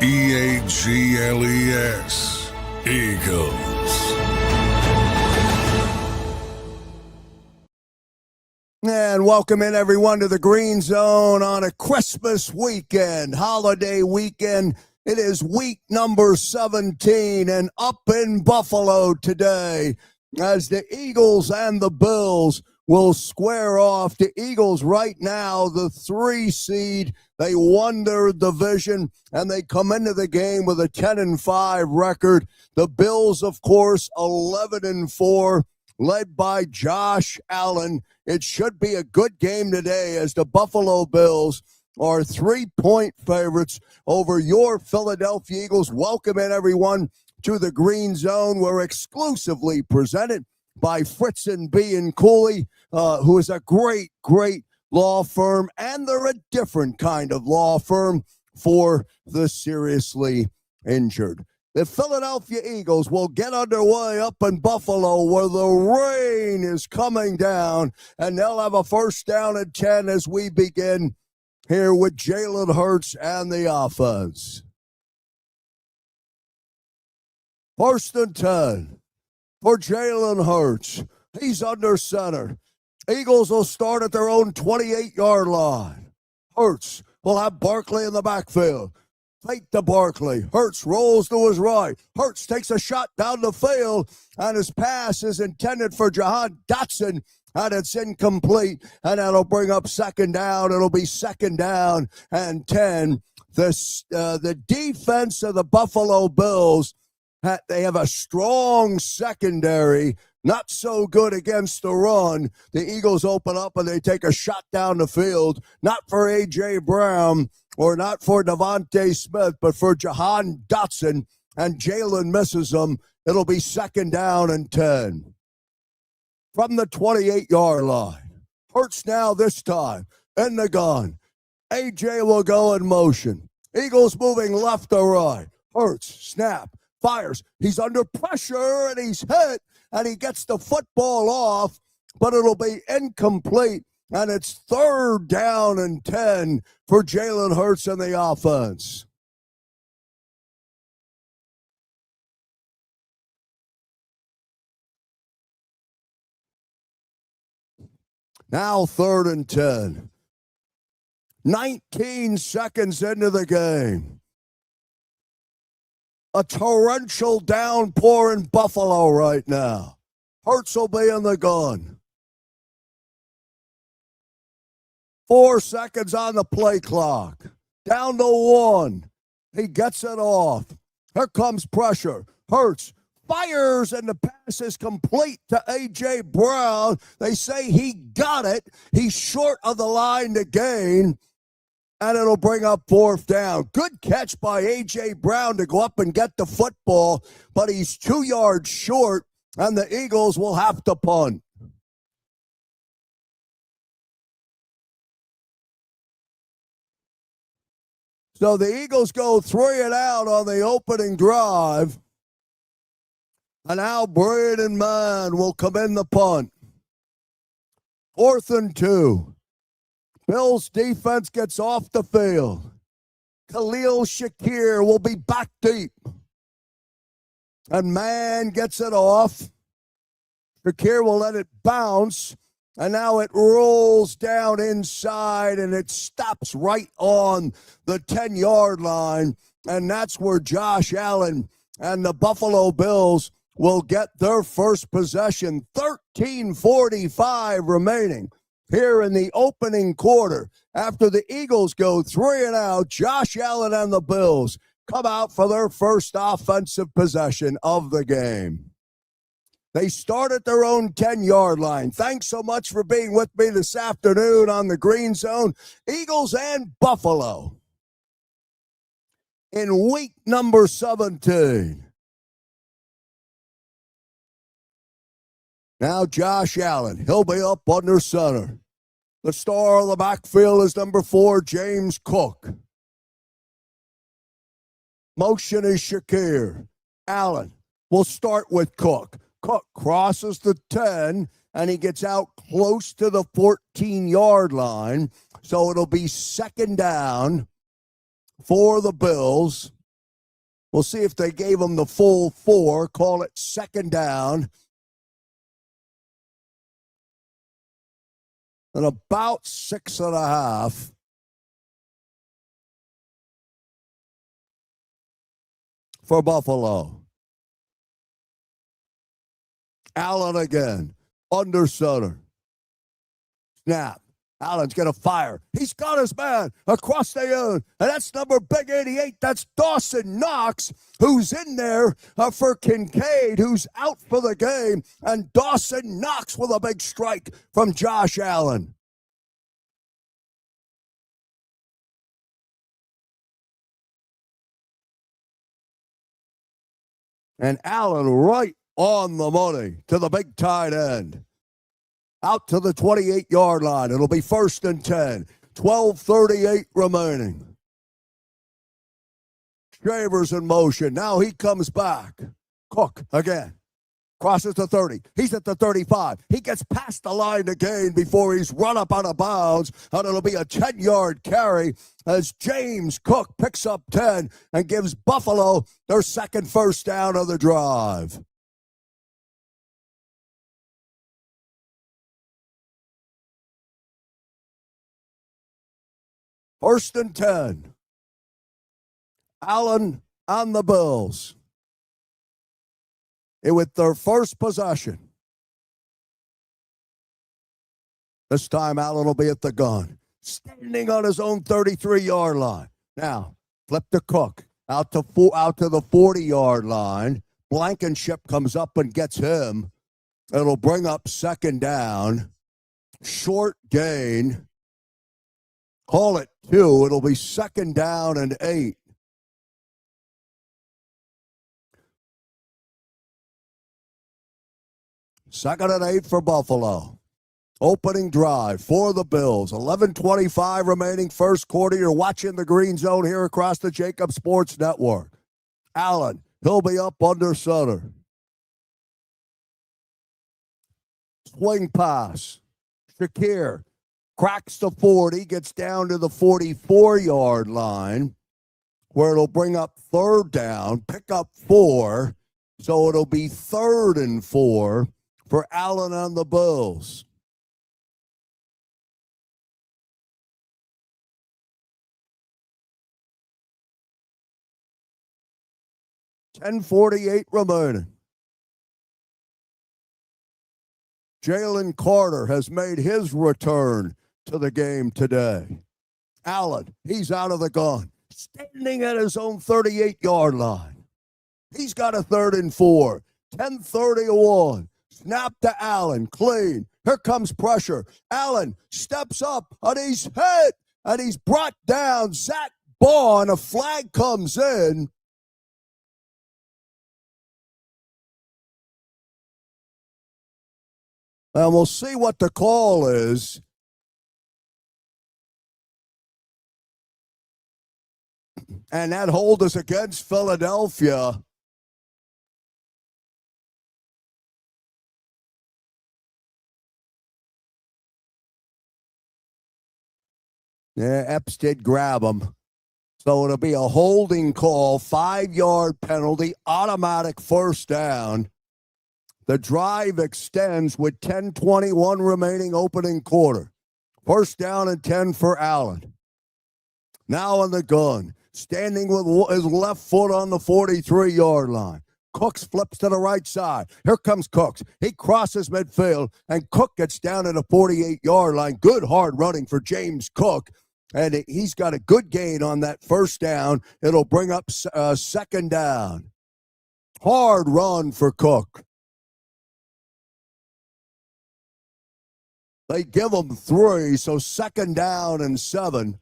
Eagles. Eagles. And welcome in, everyone, to the Green Zone on a Christmas weekend, holiday weekend. It is week number 17 and up in Buffalo today as the Eagles and the Bills will square off. The Eagles right now, the 3 seed, they won their division and they come into the game with a 10-5 record. The Bills, of course, 11-4. Led by Josh Allen. It should be a good game today as the Buffalo Bills are 3-point favorites over your Philadelphia Eagles. Welcome in, everyone, to the Green Zone. We're exclusively presented by Fritz and B and Cooley, who is a great law firm, and they're a different kind of law firm for the seriously injured. The Philadelphia Eagles will get underway up in Buffalo where the rain is coming down, and they'll have a first down and 10 as we begin here with Jalen Hurts and the offense. First and 10 for Jalen Hurts. He's under center. Eagles will start at their own 28-yard line. Hurts will have Barkley in the backfield. Fake to Barkley. Hurts rolls to his right. Hurts takes a shot down the field, and his pass is intended for Jahan Dotson, and it's incomplete, and that'll bring up second down. It'll be second down and 10. The defense of the Buffalo Bills, they have a strong secondary, not so good against the run. The Eagles open up, and they take a shot down the field, not for A.J. Brown, or not for Devontae Smith, but for Jahan Dotson, and Jalen misses them. It'll be second down and 10. From the 28-yard line. Hurts now this time in the gun. A.J. will go in motion. Eagles moving left to right. Hurts, snap, fires. He's under pressure, and he's hit, and he gets the football off, but it'll be incomplete. And it's third down and 10 for Jalen Hurts and the offense. Now third and 10. 19 seconds into the game. A torrential downpour in Buffalo right now. Hurts will be in the gun. 4 seconds on the play clock. Down to 1. He gets it off. Here comes pressure. Hurts fires, and the pass is complete to A.J. Brown. They say he got it. He's short of the line to gain, and it'll bring up fourth down. Good catch by A.J. Brown to go up and get the football, but he's 2 yards short, and the Eagles will have to punt. So the Eagles go 3 and out on the opening drive. And now Braden Mann will come in the punt. 4th and 2. Bills defense gets off the field. Khalil Shakir will be back deep. And Mann gets it off. Shakir will let it bounce. And now it rolls down inside, and it stops right on the 10-yard line. And that's where Josh Allen and the Buffalo Bills will get their first possession. 13:45 remaining here in the opening quarter. After the Eagles go 3 and out, Josh Allen and the Bills come out for their first offensive possession of the game. They start at their own 10-yard line. Thanks so much for being with me this afternoon on the Green Zone. Eagles and Buffalo in week number 17. Now Josh Allen, he'll be up under center. The star of the backfield is number 4, James Cook. Motion is Shakir. Allen will start with Cook. Cook crosses the 10, and he gets out close to the 14-yard line. So it'll be second down for the Bills. We'll see if they gave him the full 4. Call it second down. And about 6.5. For Buffalo. Allen again. Under center. Snap. Allen's going to fire. He's got his man across the end. And that's number big 88. That's Dawson Knox, who's in there for Kincaid, who's out for the game. And Dawson Knox with a big strike from Josh Allen. And Allen right on the money to the big tight end. Out to the 28-yard line. It'll be 1st and 10. 12:38 remaining. Shavers in motion. Now he comes back. Cook again. Crosses the 30. He's at the 35. He gets past the line to gain before he's run up out of bounds. And it'll be a 10-yard carry as James Cook picks up 10 and gives Buffalo their second first down of the drive. First and 10. Allen on the Bills. With their first possession. This time Allen will be at the gun. Standing on his own 33-yard line. Now, flip to Cook. Out to the 40-yard line. Blankenship comes up and gets him. It'll bring up second down. Short gain. Call it 2. It'll be second down and 8. Second and 8 for Buffalo. Opening drive for the Bills. 11:25 remaining first quarter. You're watching the Green Zone here across the JAKIB Sports Network. Allen, he'll be up under center. Swing pass. Shakir cracks the 40, gets down to the 44-yard line, where it'll bring up third down, pick up 4. So it'll be 3rd and 4 for Allen on the Bills. $10:48 remaining. Jalen Carter has made his return to the game today. Allen, he's out of the gun, standing at his own 38-yard line. He's got a 3rd and 4. 10:31. Snap to Allen. Clean. Here comes pressure. Allen steps up and he's hit and he's brought down. Zach Baugh, and a flag comes in. And we'll see what the call is. And that hold is against Philadelphia. Yeah, Epps did grab him. So it'll be a holding call, 5-yard penalty, automatic first down. The drive extends with 10:21 remaining opening quarter. First down and 10 for Allen. Now on the gun, standing with his left foot on the 43-yard line. Cooks flips to the right side. Here comes Cooks. He crosses midfield, and Cook gets down at the 48-yard line. Good hard running for James Cook, and he's got a good gain on that first down. It'll bring up second down. Hard run for Cook. They give him 3, so second down and 7.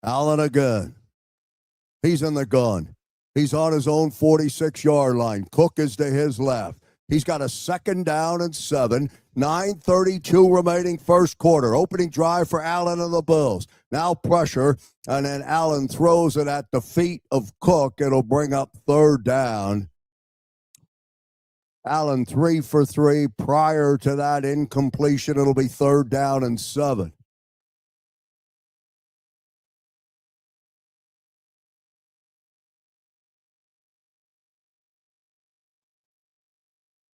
Allen again. He's in the gun. He's on his own 46-yard line. Cook is to his left. He's got a second down and 7. 9:32 remaining first quarter. Opening drive for Allen and the Bills. Now pressure, and then Allen throws it at the feet of Cook. It'll bring up third down. Allen 3 for 3. Prior to that incompletion, it'll be third down and 7.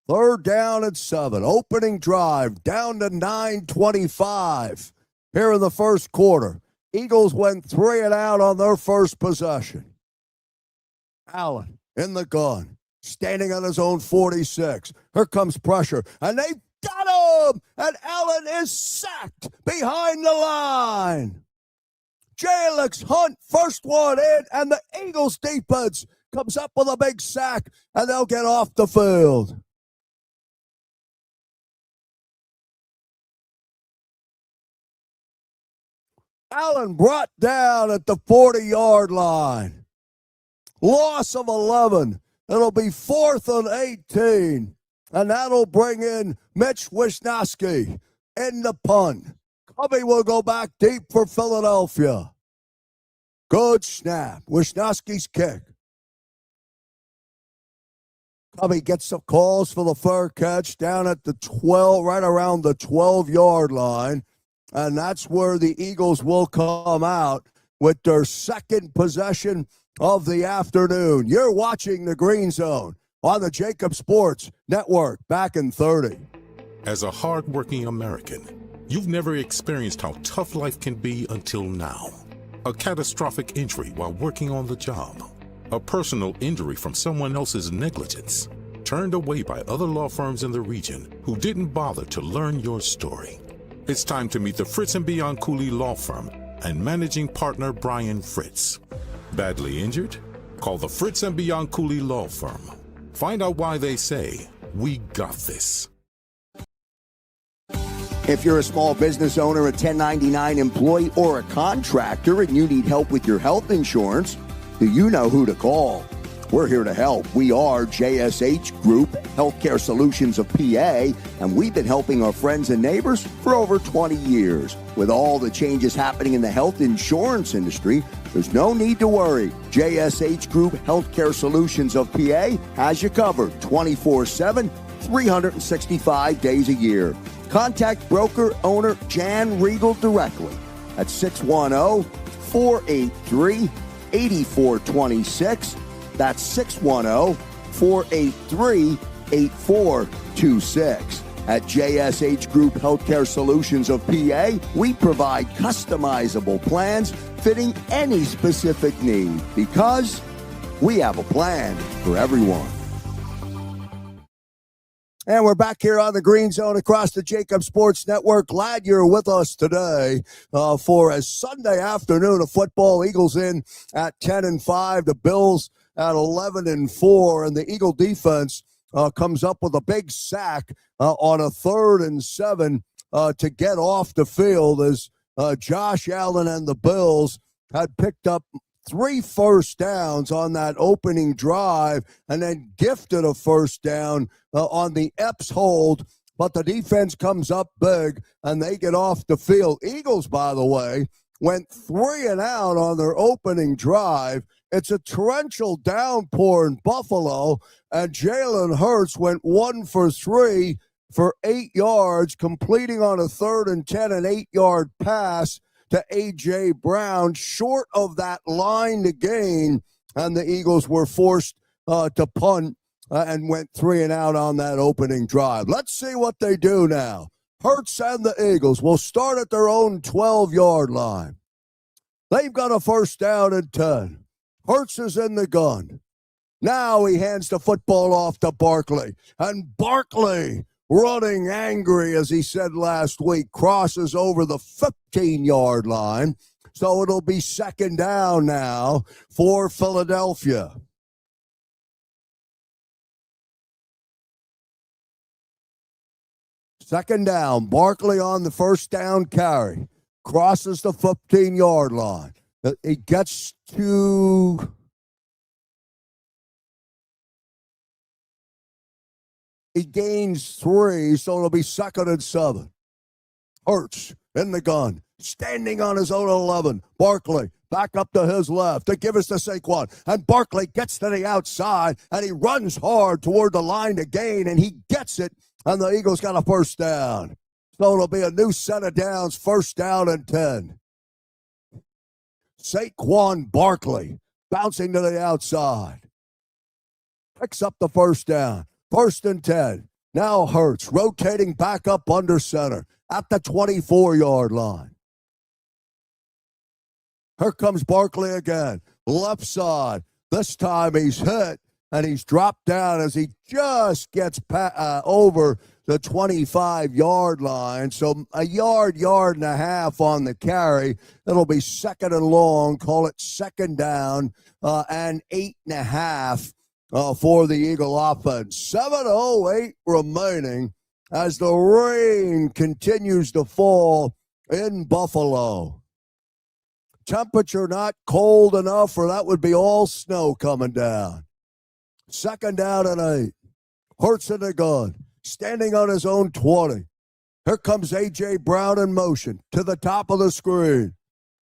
Third down and 7. Opening drive down to 9:25 here in the first quarter. Eagles went 3 and out on their first possession. Allen in the gun, standing on his own 46. Here comes pressure, and they got him! And Allen is sacked behind the line. Jalix Hunt, first one in, and the Eagles defense comes up with a big sack, and they'll get off the field. Allen brought down at the 40-yard line. Loss of 11. It'll be 4th and 18. And that'll bring in Mitch Wishnowsky in the punt. Cubby will go back deep for Philadelphia. Good snap. Wishnowsky's kick. Cubby gets some calls for the fair catch down at the 12, right around the 12-yard line. And that's where the Eagles will come out with their second possession of the afternoon. You're watching the Green Zone on the JAKIB Sports Network. Back in 30. As a hardworking American, you've never experienced how tough life can be until now. A catastrophic injury while working on the job. A personal injury from someone else's negligence. Turned away by other law firms in the region who didn't bother to learn your story. It's time to meet the Fritz & Bianculli Law Firm and managing partner Brian Fritz. Badly injured? Call the Fritz & Bianculli Law Firm. Find out why they say, "We got this." If you're a small business owner, a 1099 employee, or a contractor and you need help with your health insurance, do you know who to call? We're here to help. We are JSH Group Healthcare Solutions of PA, and we've been helping our friends and neighbors for over 20 years. With all the changes happening in the health insurance industry, there's no need to worry. JSH Group Healthcare Solutions of PA has you covered 24/7, 365 days a year. Contact broker owner Jan Riegel directly at 610-483-8426. That's 610-483-8426. At JSH Group Healthcare Solutions of PA, we provide customizable plans fitting any specific need because we have a plan for everyone. And we're back here on the Green Zone across the JAKIB Sports Network. Glad you're with us today for a Sunday afternoon of football. Eagles in at 10-5. The Bills at 11-4. And the Eagle defense comes up with a big sack on a 3rd and 7 to get off the field as Josh Allen and the Bills had picked up 3 first downs on that opening drive and then gifted a first down on the Epps hold. But the defense comes up big and they get off the field. Eagles, by the way, went 3 and out on their opening drive. It's a torrential downpour in Buffalo, and Jalen Hurts went 1 for 3 for 8 yards, completing on a 3rd and 10 an 8-yard pass to A.J. Brown, short of that line to gain, and the Eagles were forced to punt and went 3 and out on that opening drive. Let's see what they do now. Hurts and the Eagles will start at their own 12-yard line. They've got a first down and 10. Hurts is in the gun. Now he hands the football off to Barkley, and Barkley, running angry, as he said last week, crosses over the 15-yard line. So it'll be 2nd down now for Philadelphia. Second down, Barkley on the first down carry. Crosses the 15-yard line. He gets to... He gains 3, so it'll be 2nd and 7. Hurts in the gun, standing on his own 11. Barkley back up to his left to give us to Saquon. And Barkley gets to the outside, and he runs hard toward the line to gain, and he gets it, and the Eagles got a first down. So it'll be a new set of downs, 1st down and 10. Saquon Barkley bouncing to the outside. Picks up the first down. 1st and 10. Now Hurts rotating back up under center at the 24-yard line. Here comes Barkley again. Left side. This time he's hit, and he's dropped down as he just gets over the 25-yard line. So a yard and a half on the carry. It'll be second and long. Call it second down and 8.5 for the Eagle offense. 7:08 remaining as the rain continues to fall in Buffalo. Temperature not cold enough, or that would be all snow coming down. Second down and 8. Hurts in the gun, standing on his own 20. Here comes A.J. Brown in motion to the top of the screen.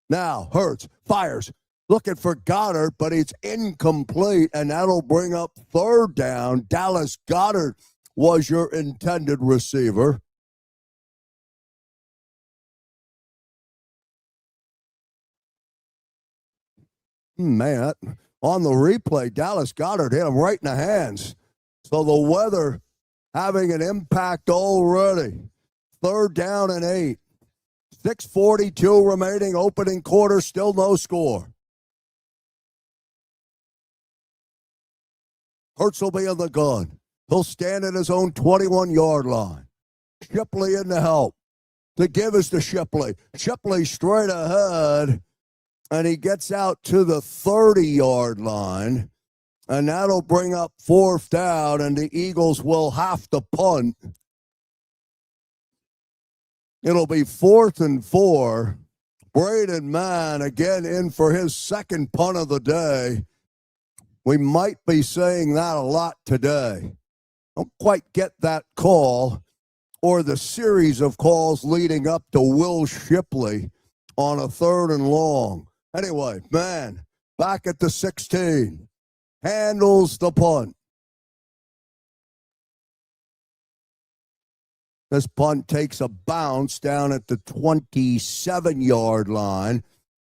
Now Hurts fires, looking for Goddard, but it's incomplete, and that'll bring up third down. Dallas Goedert was your intended receiver. Man, on the replay, Dallas Goedert hit him right in the hands. So the weather having an impact already. Third down and 8. 6:42 remaining, opening quarter, still no score. Hurts will be in the gun. He'll stand at his own 21-yard line. Shipley in the help. The give is to Shipley. Shipley straight ahead. And he gets out to the 30-yard line, and that'll bring up fourth down, and the Eagles will have to punt. It'll be 4th and 4. Braden Mann again in for his second punt of the day. We might be saying that a lot today. Don't quite get that call or the series of calls leading up to Will Shipley on a 3rd and long. Anyway, man, back at the 16, handles the punt. This punt takes a bounce down at the 27-yard line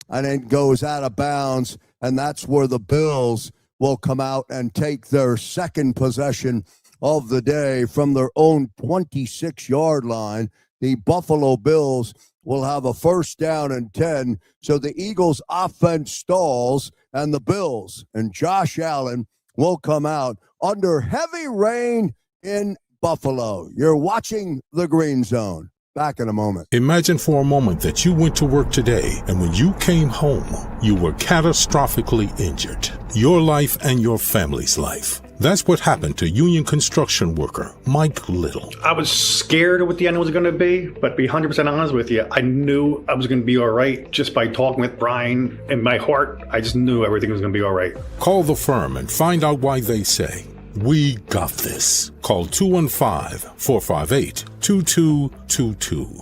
and then goes out of bounds, and that's where the Bills will come out and take their second possession of the day from their own 26-yard line. The Buffalo Bills will have a first down and 10. So the Eagles offense stalls, and the Bills and Josh Allen will come out under heavy rain in Buffalo. You're watching the Green Zone. Back in a moment. Imagine for a moment that you went to work today, and when you came home, you were catastrophically injured. Your life and your family's life. That's what happened to union construction worker Mike Little. I was scared of what the end was going to be, but to be 100% honest with you, I knew I was going to be all right just by talking with Brian. In my heart, I just knew everything was going to be all right. Call the firm and find out why they say, "We got this." Call 215-458-2222.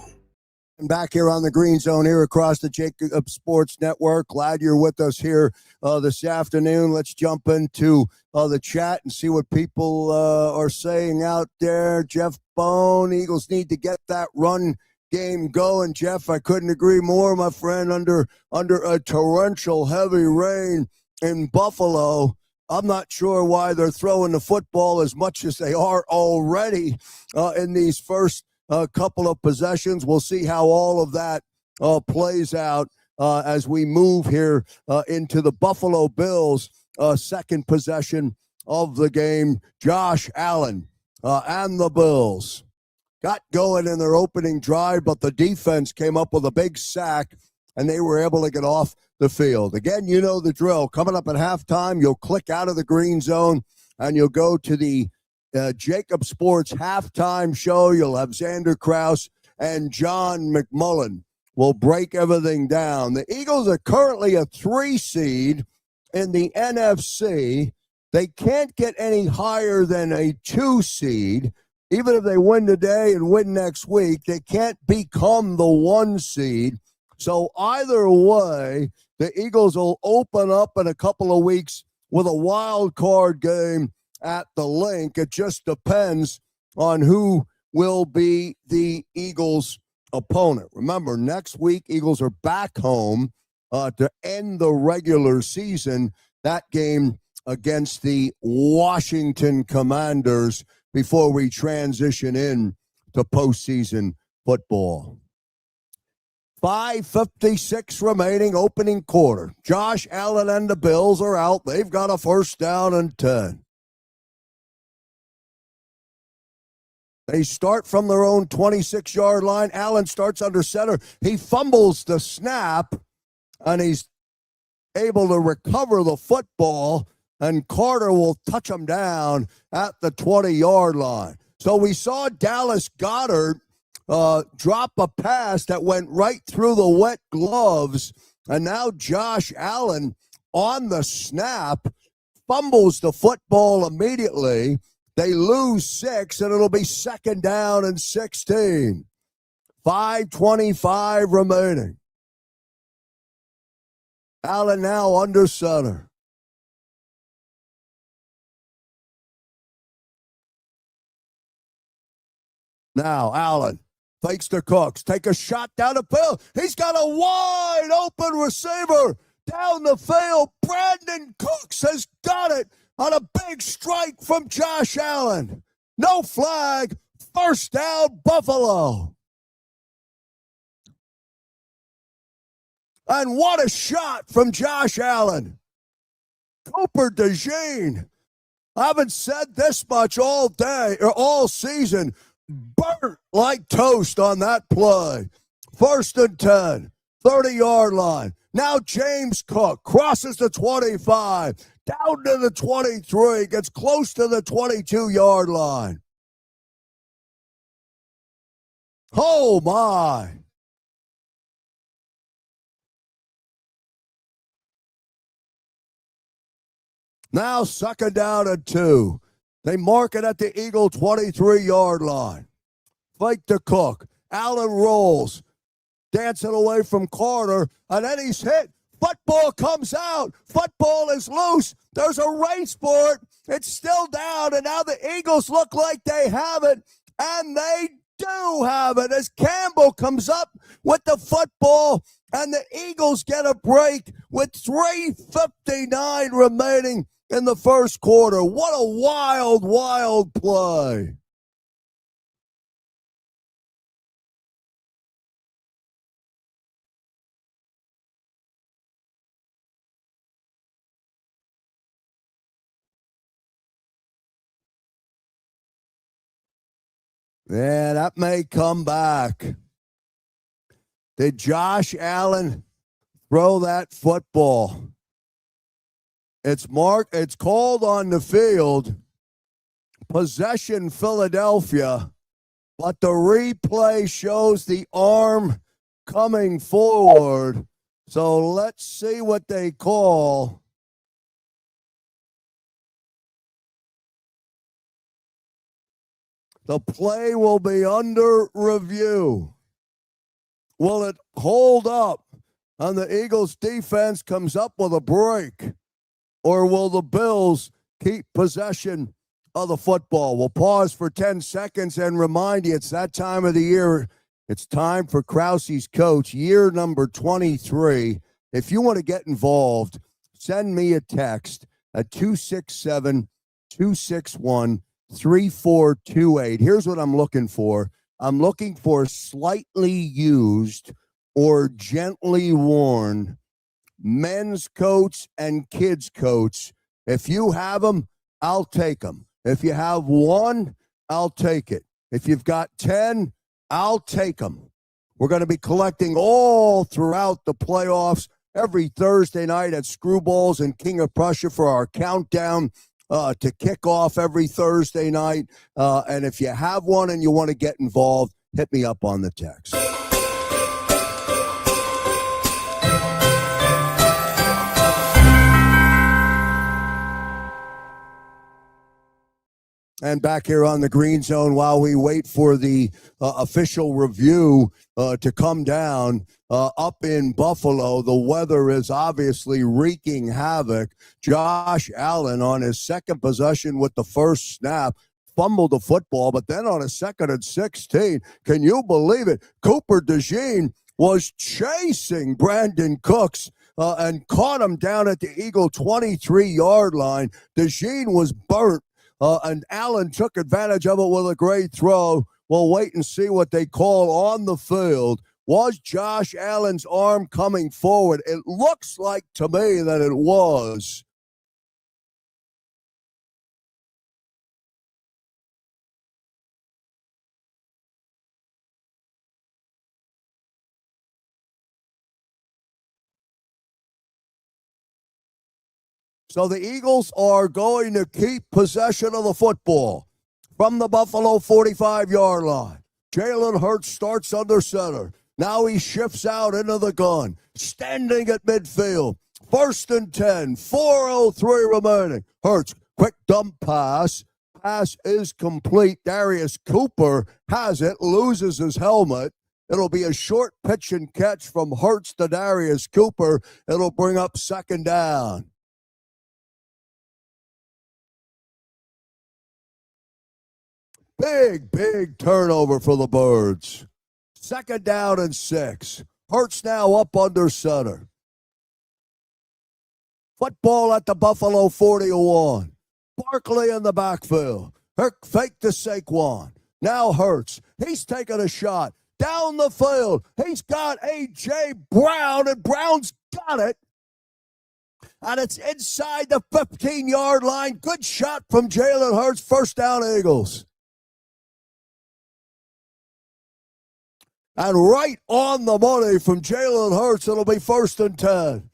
Back here on the Green Zone here across the JAKIB Sports Network. Glad you're with us here this afternoon. Let's jump into the chat and see what people are saying out there. Jeff Bone, Eagles need to get that run game going. Jeff, I couldn't agree more, my friend. Under a torrential heavy rain in Buffalo, I'm not sure why they're throwing the football as much as they are already in these first couple of possessions. We'll see how all of that plays out as we move here into the Buffalo Bills' second possession of the game. Josh Allen and the Bills got going in their opening drive, but the defense came up with a big sack, and they were able to get off the field. Again, you know the drill. Coming up at halftime, you'll click out of the Green Zone, and you'll go to the JAKIB Sports halftime show. You'll have Xander Krause and John McMullen will break everything down. The Eagles are currently a 3 seed in the NFC. They can't get any higher than a 2 seed. Even if they win today and win next week, they can't become the 1 seed. So either way, the Eagles will open up in a couple of weeks with a wild card game at the Link. It just depends on who will be the Eagles' opponent. Remember, next week, Eagles are back home to end the regular season. That game against the Washington Commanders before we transition in to postseason football. 5:56 remaining, opening quarter. Josh Allen and the Bills are out. They've got a first down and 10. They start from their own 26-yard line. Allen starts under center. He fumbles the snap, and he's able to recover the football, and Carter will touch him down at the 20-yard line. So we saw Dallas Goedert drop a pass that went right through the wet gloves, and now Josh Allen on the snap fumbles the football immediately. They lose 6, and it'll be second down and 16. 5:25 remaining. Allen now under center. Now Allen fakes the Cooks. Take a shot down the field. He's got a wide open receiver down the field. Brandon Cooks has got it on a big strike from Josh Allen. No flag. First down, Buffalo. And what a shot from Josh Allen. Cooper DeJean. I haven't said this much all day or all season. Burnt like toast on that play. First and 10, 30-yard line. Now James Cook crosses the 25, down to the 23, gets close to the 22-yard line. Oh, my. Now second down and 2. They mark it at the Eagle 23-yard line. Fake to Cook. Allen rolls. Dancing away from Carter. And then he's hit. Football comes out. Football is loose. There's a race for it. It's still down. And now the Eagles look like they have it. And they do have it as Campbell comes up with the football. And the Eagles get a break with 3:59 remaining in the first quarter. What a wild, wild play. Yeah, that may come back. Did Josh Allen throw that football? It's called on the field. Possession Philadelphia. But the replay shows the arm coming forward. So let's see what they call. The play will be under review. Will it hold up and the Eagles defense comes up with a break? Or will the Bills keep possession of the football? We'll pause for 10 seconds and remind you it's that time of the year. It's time for Krause's Coach, year number 23. If you want to get involved, send me a text at 267-261-3428. Here's what I'm looking for. I'm looking for slightly used or gently worn men's coats and kids coats. If you have them, I'll take them. If you have one, I'll take it. If you've got 10, I'll take them. We're going to be collecting all throughout the playoffs every Thursday night at Screwballs and King of Prussia for our countdown to kick off every Thursday night. And if you have one and you want to get involved, hit me up on the text. And back here on the Green Zone, while we wait for the official review to come down up in Buffalo, the weather is obviously wreaking havoc. Josh Allen on his second possession with the first snap fumbled the football, but then on a second and 16, can you believe it? Cooper DeJean was chasing Brandon Cooks and caught him down at the Eagle 23-yard line. DeJean was burnt and Allen took advantage of it with a great throw. We'll wait and see what they call on the field. Was Josh Allen's arm coming forward? It looks like to me that it was. So the Eagles are going to keep possession of the football from the Buffalo 45-yard line. Jalen Hurts starts under center. Now he shifts out into the gun, standing at midfield. 1st and 10, 4:03 remaining. Hurts, quick dump pass. Pass is complete. Darius Cooper has it, loses his helmet. It'll be a short pitch and catch from Hurts to Darius Cooper. It'll bring up 2nd down. Big turnover for the Birds. 2nd down and 6. Hurts now up under center. Football at the Buffalo 41. Barkley in the backfield. Fake to Saquon. Now Hurts. He's taking a shot. Down the field. He's got A.J. Brown, and Brown's got it. And it's inside the 15-yard line. Good shot from Jalen Hurts. 1st down, Eagles. And right on the money from Jalen Hurts, it'll be 1st and 10.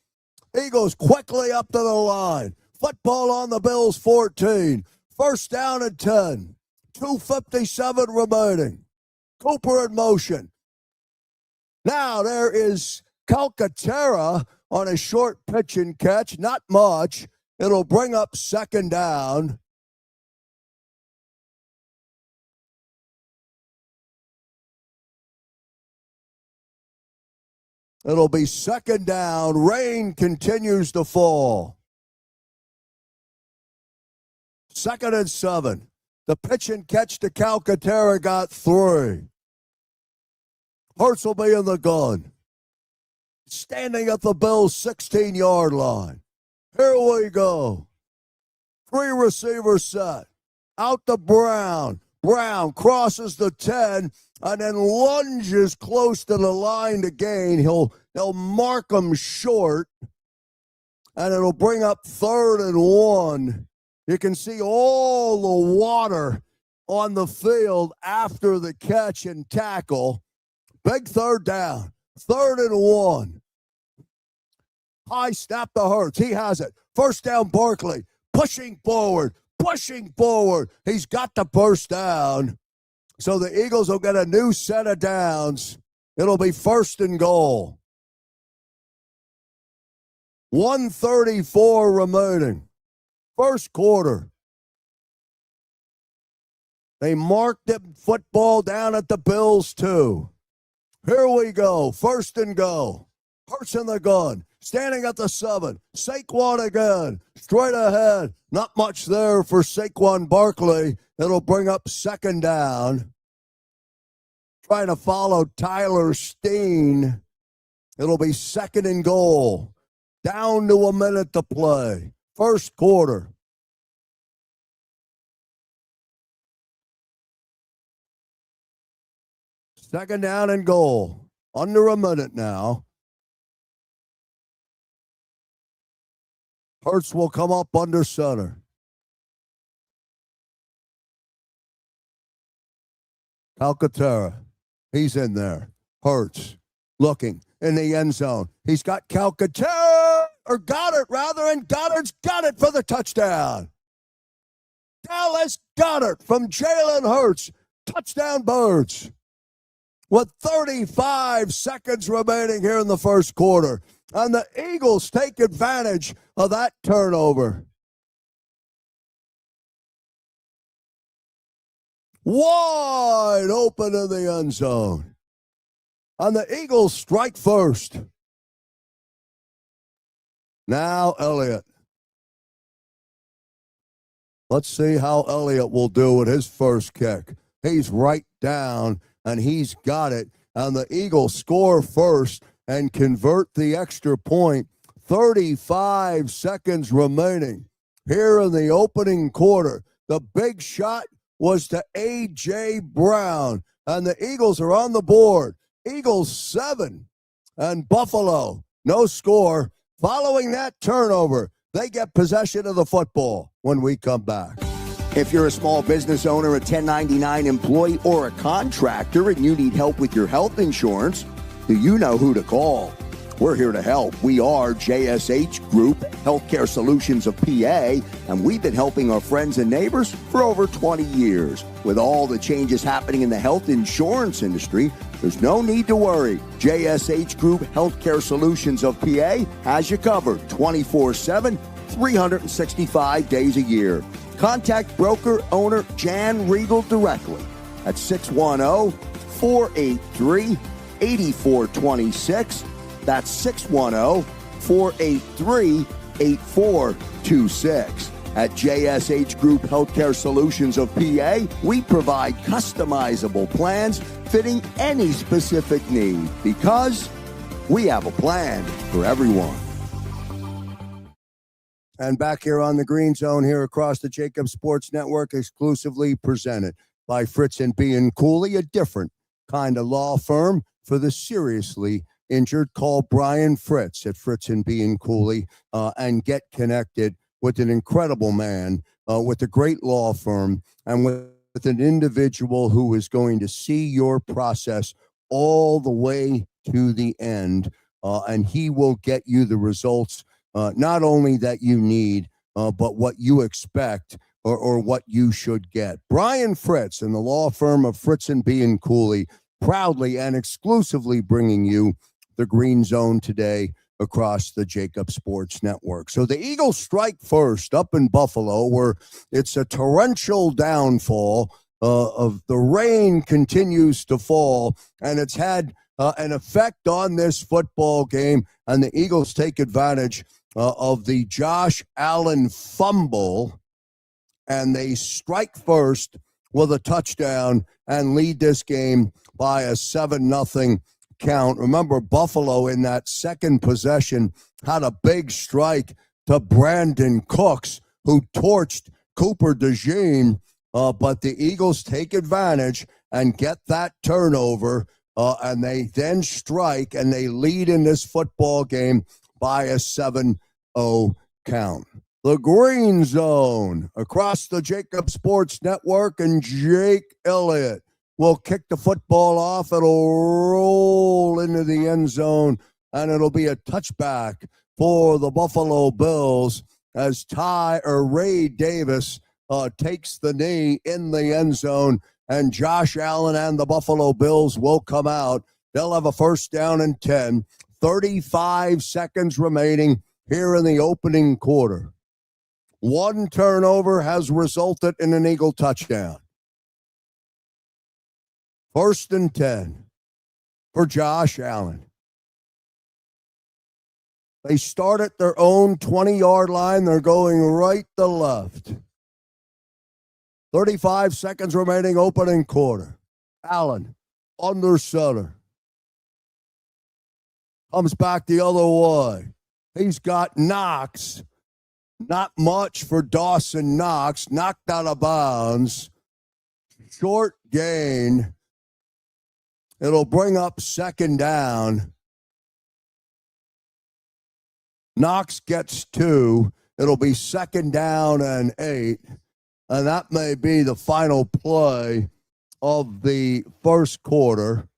Eagles quickly up to the line. Football on the Bills 14. 1st down and 10. 2:57 remaining. Cooper in motion. Now there is Calcaterra on a short pitch and catch. Not much. It'll bring up 2nd down. It'll be 2nd down. Rain continues to fall. 2nd and 7. The pitch and catch to Calcaterra got 3. Hurts will be in the gun. Standing at the Bills' 16-yard line. Here we go. 3 receivers set. Out to Brown. Brown crosses the 10 and then lunges close to the line to gain. They'll mark him short, and it'll bring up 3rd and 1. You can see all the water on the field after the catch and tackle. Big 3rd down. 3rd and 1. High snap to Hurts. He has it. 1st down, Barkley. Pushing forward. He's got the 1st down. So the Eagles will get a new set of downs. It'll be 1st and goal. 1:34 remaining. 1st quarter. They marked the football down at the Bills, too. Here we go. 1st and goal. Hurts in the gun. Standing at the 7. Saquon again. Straight ahead. Not much there for Saquon Barkley. It'll bring up 2nd down. Trying to follow Tyler Steen. It'll be 2nd and goal. Down to a minute to play. 1st quarter. Second down and goal. Under a minute now. Hurts will come up under center. Calcaterra. He's in there. Hurts. Looking in the end zone. He's got Calcaterra, or Goddard rather, and Goddard's got it for the touchdown. Dallas Goedert from Jalen Hurts. Touchdown Birds. With 35 seconds remaining here in the 1st quarter. And the Eagles take advantage of that turnover. Wide open in the end zone. And the Eagles strike first. Now Elliott. Let's see how Elliott will do with his first kick. He's right down, and he's got it. And the Eagles score first and convert the extra point. 35 seconds remaining here in the opening quarter. The big shot was to A.J. Brown, and the Eagles are on the board. Eagles 7 and Buffalo no score. Following that turnover, they get possession of the football when we come back. If you're a small business owner, a 1099 employee, or a contractor and you need help with your health insurance, do you know who to call? We're here to help. We are JSH Group, Healthcare Solutions of PA, and we've been helping our friends and neighbors for over 20 years. With all the changes happening in the health insurance industry, there's no need to worry. JSH Group, Healthcare Solutions of PA has you covered 24/7, 365 days a year. Contact broker owner Jan Riegel directly at 610-483-8426. That's 610-483-8426. At JSH Group Healthcare Solutions of PA, we provide customizable plans fitting any specific need because we have a plan for everyone. And back here on the Green Zone here across the JAKIB Sports Network, exclusively presented by Fritz and B and Cooley, a different kind of law firm for the seriously injured. Call Brian Fritz at Fritz and B and Cooley and get connected with an incredible man, with a great law firm, and with an individual who is going to see your process all the way to the end, and he will get you the results not only that you need, but what you expect or what you should get. Brian Fritz and the law firm of Fritz and B and Cooley proudly and exclusively bringing you the Green Zone today across the JAKIB Sports Network. So the Eagles strike first up in Buffalo, where it's a torrential downfall of the rain continues to fall, and it's had an effect on this football game, and the Eagles take advantage of the Josh Allen fumble, and they strike first with a touchdown and lead this game by a 7-0 count. Remember, Buffalo in that second possession had a big strike to Brandon Cooks, who torched Cooper DeJean, but the Eagles take advantage and get that turnover, and they then strike, and they lead in this football game by a 7-0 count. The Green Zone across the JAKIB Sports Network, and Jake Elliott will kick the football off. It'll roll into the end zone, and it'll be a touchback for the Buffalo Bills as Ray Davis takes the knee in the end zone, and Josh Allen and the Buffalo Bills will come out. They'll have a first down and 10. 35 seconds remaining here in the opening quarter. One turnover has resulted in an Eagle touchdown. First and 10 for Josh Allen. They start at their own 20-yard line. They're going right to left. 35 seconds remaining, opening quarter. Allen under center. Comes back the other way. He's got Knox. Not much for Dawson Knox. Knocked out of bounds. Short gain. It'll bring up second down. Knox gets 2. It'll be second down and 8. And that may be the final play of the first quarter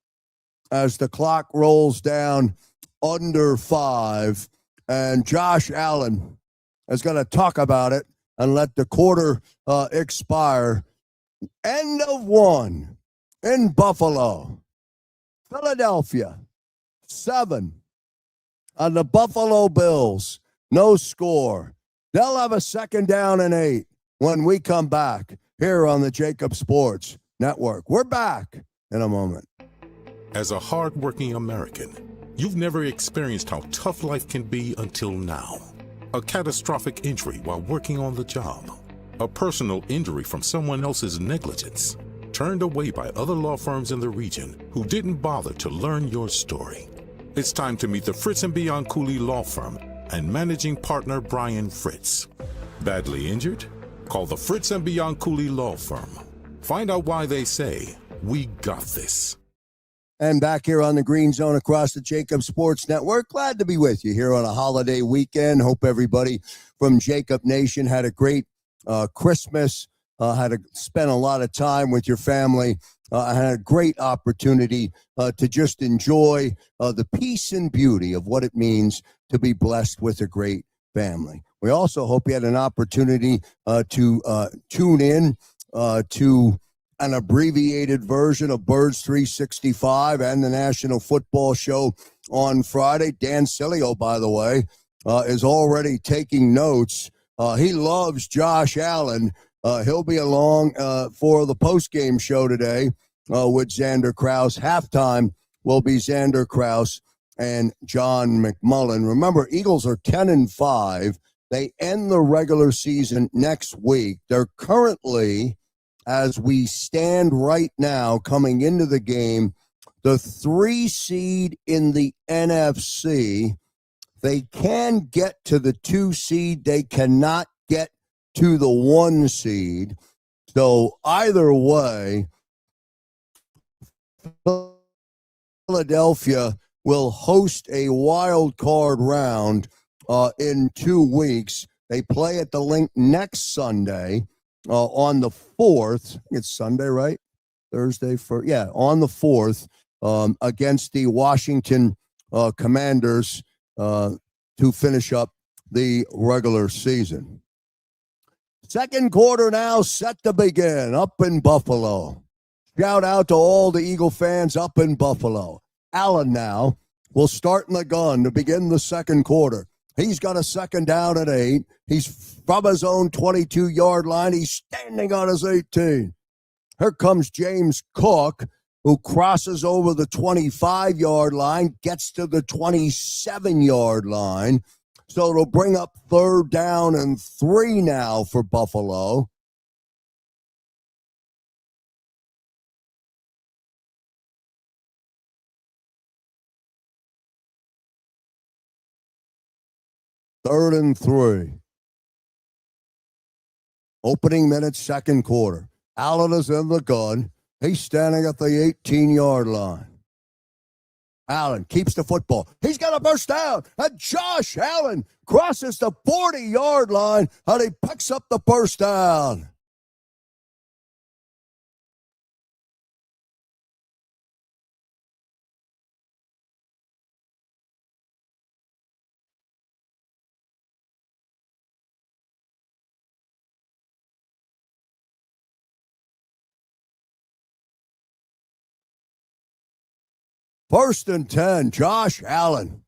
as the clock rolls down under 5. And Josh Allen is going to talk about it and let the quarter expire. End of 1 in Buffalo. Philadelphia, 7. On the Buffalo Bills, no score. They'll have a second down and 8 when we come back here on the JAKIB Sports Network. We're back in a moment. As a hardworking American, you've never experienced how tough life can be until now. A catastrophic injury while working on the job. A personal injury from someone else's negligence. Turned away by other law firms in the region who didn't bother to learn your story. It's time to meet the Fritz and B. Cooley Law Firm and managing partner Brian Fritz. Badly injured? Call the Fritz and Bianculli Law Firm. Find out why they say, we got this. And back here on the Green Zone across the JAKIB Sports Network. Glad to be with you here on a holiday weekend. Hope everybody from JAKIB Nation had a great Christmas, had to spend a lot of time with your family. I had a great opportunity to just enjoy the peace and beauty of what it means to be blessed with a great family. We also hope you had an opportunity to tune in to an abbreviated version of Birds 365 and the National Football Show on Friday. Dan Cilio, by the way, is already taking notes. He loves Josh Allen. He'll be along for the postgame show today with Xander Krause. Halftime will be Xander Krause and John McMullen. Remember, Eagles are 10-5. They end the regular season next week. They're currently, as we stand right now, coming into the game, the 3 seed in the NFC. They can get to the 2 seed. They cannot get to the 1 seed. So either way, Philadelphia will host a wild card round in 2 weeks. They play at the Link next Sunday on the 4th. It's Sunday, right? Thursday on the 4th against the Washington Commanders to finish up the regular season. Second quarter now set to begin up in Buffalo. Shout out to all the Eagle fans up in Buffalo. Allen now will start in the gun to begin the second quarter. He's got a second down at 8. He's from his own 22-yard line. He's standing on his 18. Here comes James Cook, who crosses over the 25-yard line, gets to the 27-yard line. So it'll bring up 3rd down and 3 now for Buffalo. Third and 3. Opening minutes, second quarter. Allen is in the gun. He's standing at the 18-yard line. Allen keeps the football. He's got a first down. And Josh Allen crosses the 40-yard line, and he picks up the first down. First and 10, Josh Allen.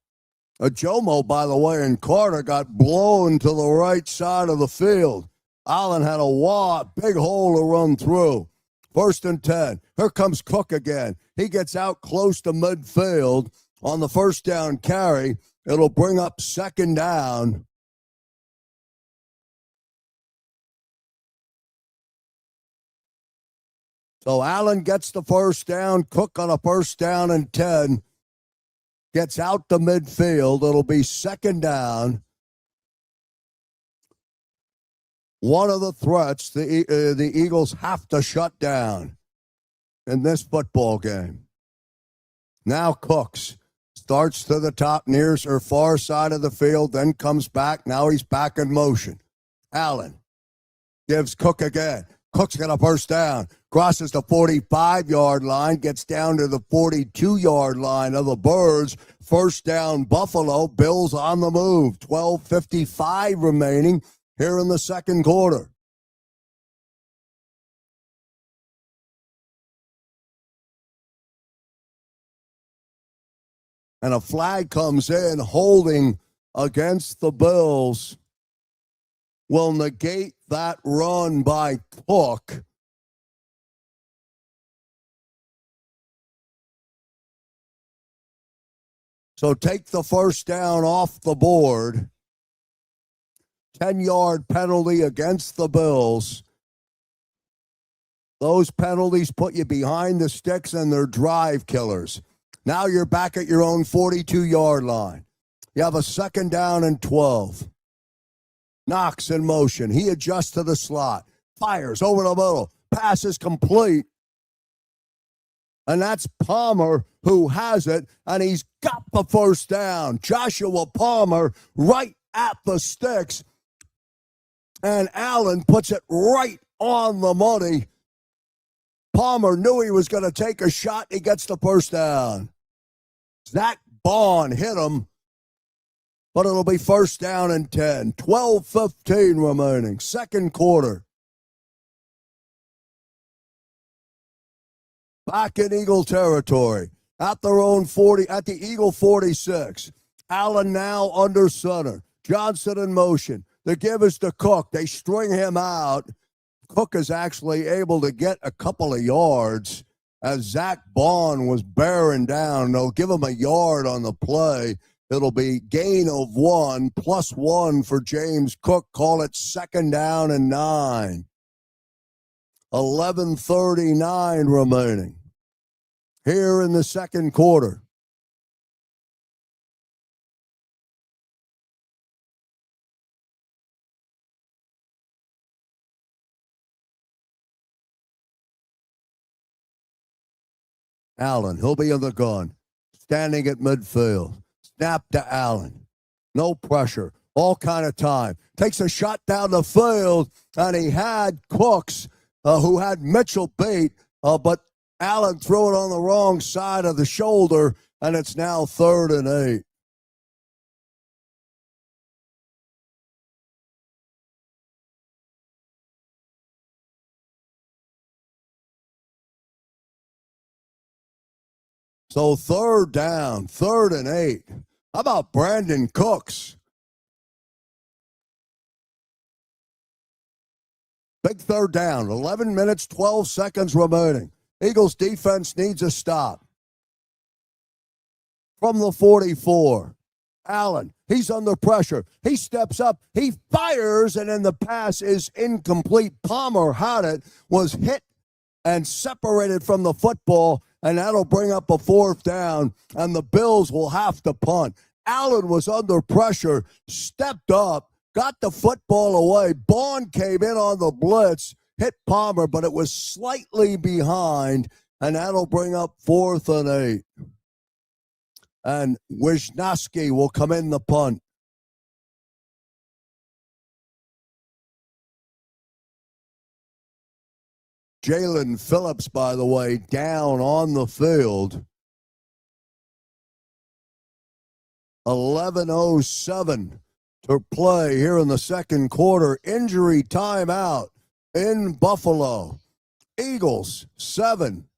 Jomo, by the way, and Carter got blown to the right side of the field. Allen had a big hole to run through. First and 10. Here comes Cook again. He gets out close to midfield on the first down carry. It'll bring up second down. So Allen gets the first down. Cook on a first down and 10. Gets out to midfield. It'll be second down. One of the threats the Eagles have to shut down in this football game. Now Cooks starts to the top, nears or far side of the field, then comes back. Now he's back in motion. Allen gives Cook again. Cook's got a first down. Crosses the 45-yard line, gets down to the 42-yard line of the Birds. First down, Buffalo. Bills on the move. 12:55 remaining here in the second quarter. And a flag comes in, holding against the Bills. Will negate that run by Cook. So take the first down off the board. 10-yard penalty against the Bills. Those penalties put you behind the sticks, and they're drive killers. Now you're back at your own 42-yard line. You have a second down and 12. Knox in motion. He adjusts to the slot. Fires over the middle. Pass is complete. And that's Palmer who has it, and he's got the first down. Joshua Palmer right at the sticks, and Allen puts it right on the money. Palmer knew he was going to take a shot. He gets the first down. Zach Bond hit him, but it'll be first down and 10. 12:15 remaining, second quarter. Back in Eagle territory, at their own 40, at the Eagle 46. Allen now under center. Johnson in motion. The give is to Cook. They string him out. Cook is actually able to get a couple of yards as Zach Bond was bearing down. They'll give him a yard on the play. It'll be gain of 1, +1 for James Cook. Call it second down and 9. 11:39 remaining here in the second quarter. Allen, he'll be in the gun, standing at midfield. Snap to Allen. No pressure. All kind of time. Takes a shot down the field, and he had Cooks, who had Mitchell beat, but Allen threw it on the wrong side of the shoulder, and it's now 3rd and 8. So 3rd down, 3rd and 8. How about Brandon Cooks? Big 3rd down, 11 minutes, 12 seconds remaining. Eagles defense needs a stop. From the 44, Allen, he's under pressure. He steps up, he fires, and then the pass is incomplete. Palmer had it, was hit and separated from the football, and that'll bring up a 4th down, and the Bills will have to punt. Allen was under pressure, stepped up, got the football away. Bond came in on the blitz, hit Palmer, but it was slightly behind, and that'll bring up 4th and 8. And Wisniewski will come in the punt. Jalen Phillips, by the way, down on the field. 11:07 to play here in the second quarter. Injury timeout in Buffalo. Eagles, 7.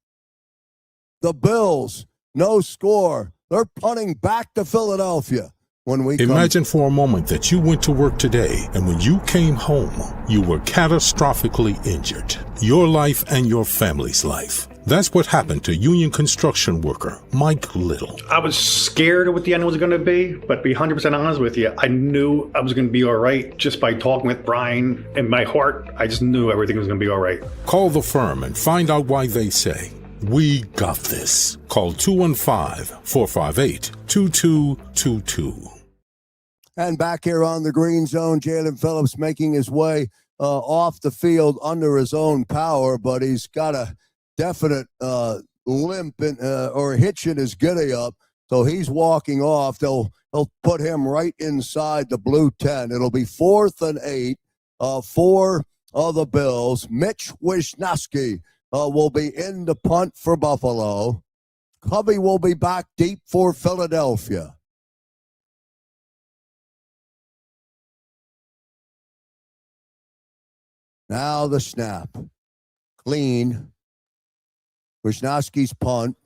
The Bills, no score. They're punting back to Philadelphia. When we Imagine for a moment that you went to work today, and when you came home, you were catastrophically injured. Your life and your family's life. That's what happened to union construction worker Mike Little. I was scared of what the end was going to be, but to be 100% honest with you, I knew I was going to be all right just by talking with Brian. In my heart, I just knew everything was going to be all right. Call the firm and find out why they say, "We got this." Call 215-458-2222. And back here on the green zone, Jalen Phillips making his way off the field under his own power, but he's got a definite limp or hitch in his giddy up, so he's walking off. They'll put him right inside the blue tent. It'll be 4th and 8 for the Bills. Mitch Wisniewski will be in the punt for Buffalo. Covey will be back deep for Philadelphia. Now the snap. Clean. Wisniewski's punt.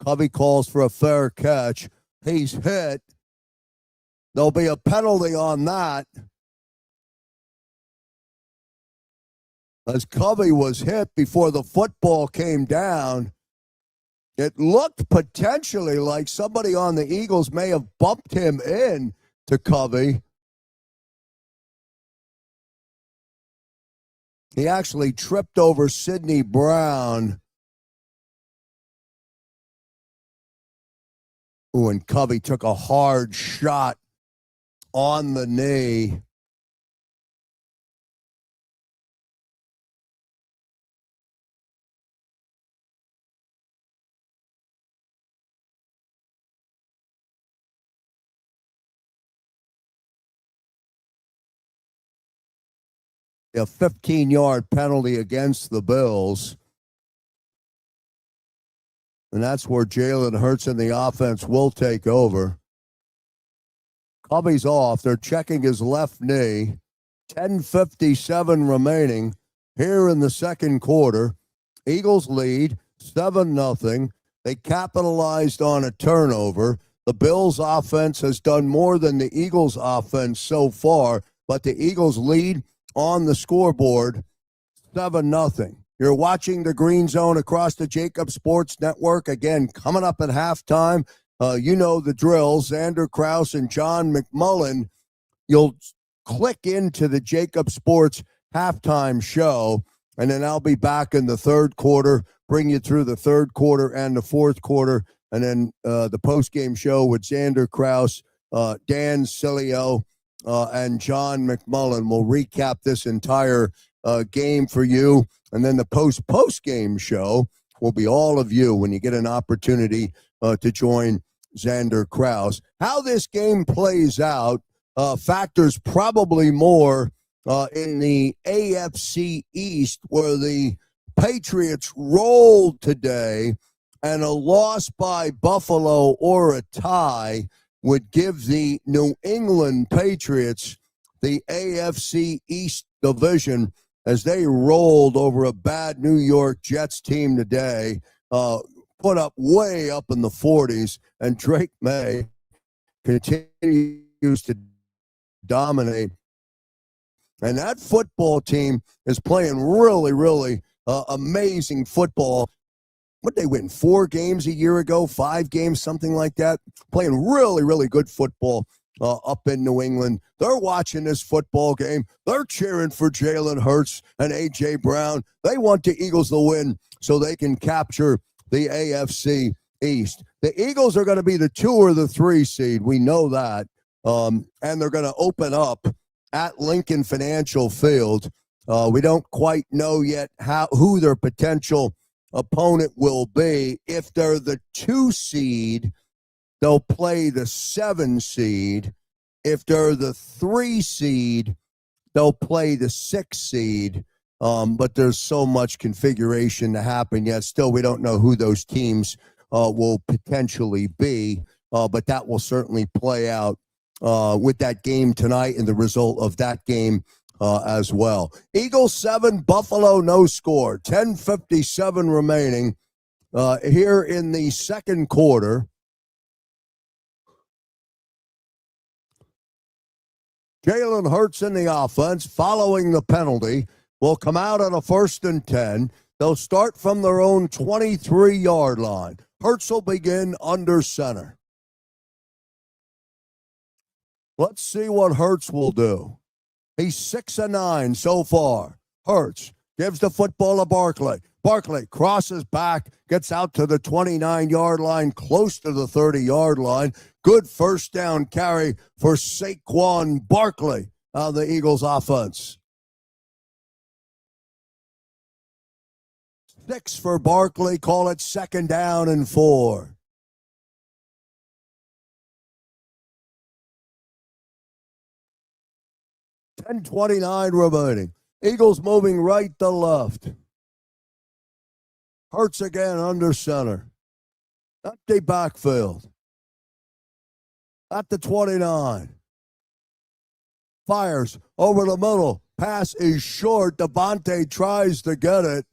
Covey calls for a fair catch. He's hit. There'll be a penalty on that, as Covey was hit before the football came down. It looked potentially like somebody on the Eagles may have bumped him in to Covey. He actually tripped over Sidney Brown. Ooh, and Covey took a hard shot on the knee. a 15-yard penalty against the Bills. And that's where Jalen Hurts and the offense will take over. Covey's off. They're checking his left knee. 10:57 remaining here in the second quarter. Eagles lead 7-0. They capitalized on a turnover. The Bills' offense has done more than the Eagles' offense so far, but the Eagles lead on the scoreboard 7-0. You're watching the Green Zone across the JAKIB Sports Network. Again, coming up at halftime, you know the drill. Xander Krause and John McMullen. You'll click into the JAKIB Sports halftime show, and then I'll be back in the third quarter, bring you through the third quarter and the fourth quarter, and then the postgame show with Xander Krause, Dan Cilio, and John McMullen will recap this entire game for you. And then the post-game show will be all of you when you get an opportunity to join Xander Krause. How this game plays out factors probably more in the AFC East, where the Patriots rolled today, and a loss by Buffalo or a tie would give the New England Patriots the AFC East division as they rolled over a bad New York Jets team today, put up way up in the 40s, and Drake May continues to dominate. And that football team is playing really, really amazing football. What did they win, 4 games a year ago, 5 games, something like that? Playing really, really good football up in New England. They're watching this football game. They're cheering for Jalen Hurts and A.J. Brown. They want the Eagles to win so they can capture the AFC East. The Eagles are going to be the 2 or the 3 seed. We know that. And they're going to open up at Lincoln Financial Field. We don't quite know yet who their potential opponent will be. If they're the 2 seed, they'll play the 7 seed. If they're the 3 seed, they'll play the 6 seed. But there's so much configuration to happen yet. Still, we don't know who those teams will potentially be. But that will certainly play out with that game tonight and the result of that game as well. Eagles 7, Buffalo no score. 10:57 remaining here in the second quarter. Jalen Hurts in the offense, following the penalty, will come out on a 1st and 10. They'll start from their own 23-yard line. Hurts will begin under center. Let's see what Hurts will do. He's 6-9 so far. Hurts gives the football to Barkley. Barkley crosses back, gets out to the 29-yard line, close to the 30-yard line. Good first down carry for Saquon Barkley on the Eagles offense. 6 for Barkley. Call it 2nd down and 4. $10:29 remaining. Eagles moving right to left. Hurts again under center. Empty backfield. At the 29. Fires over the middle. Pass is short. Devontae tries to get it,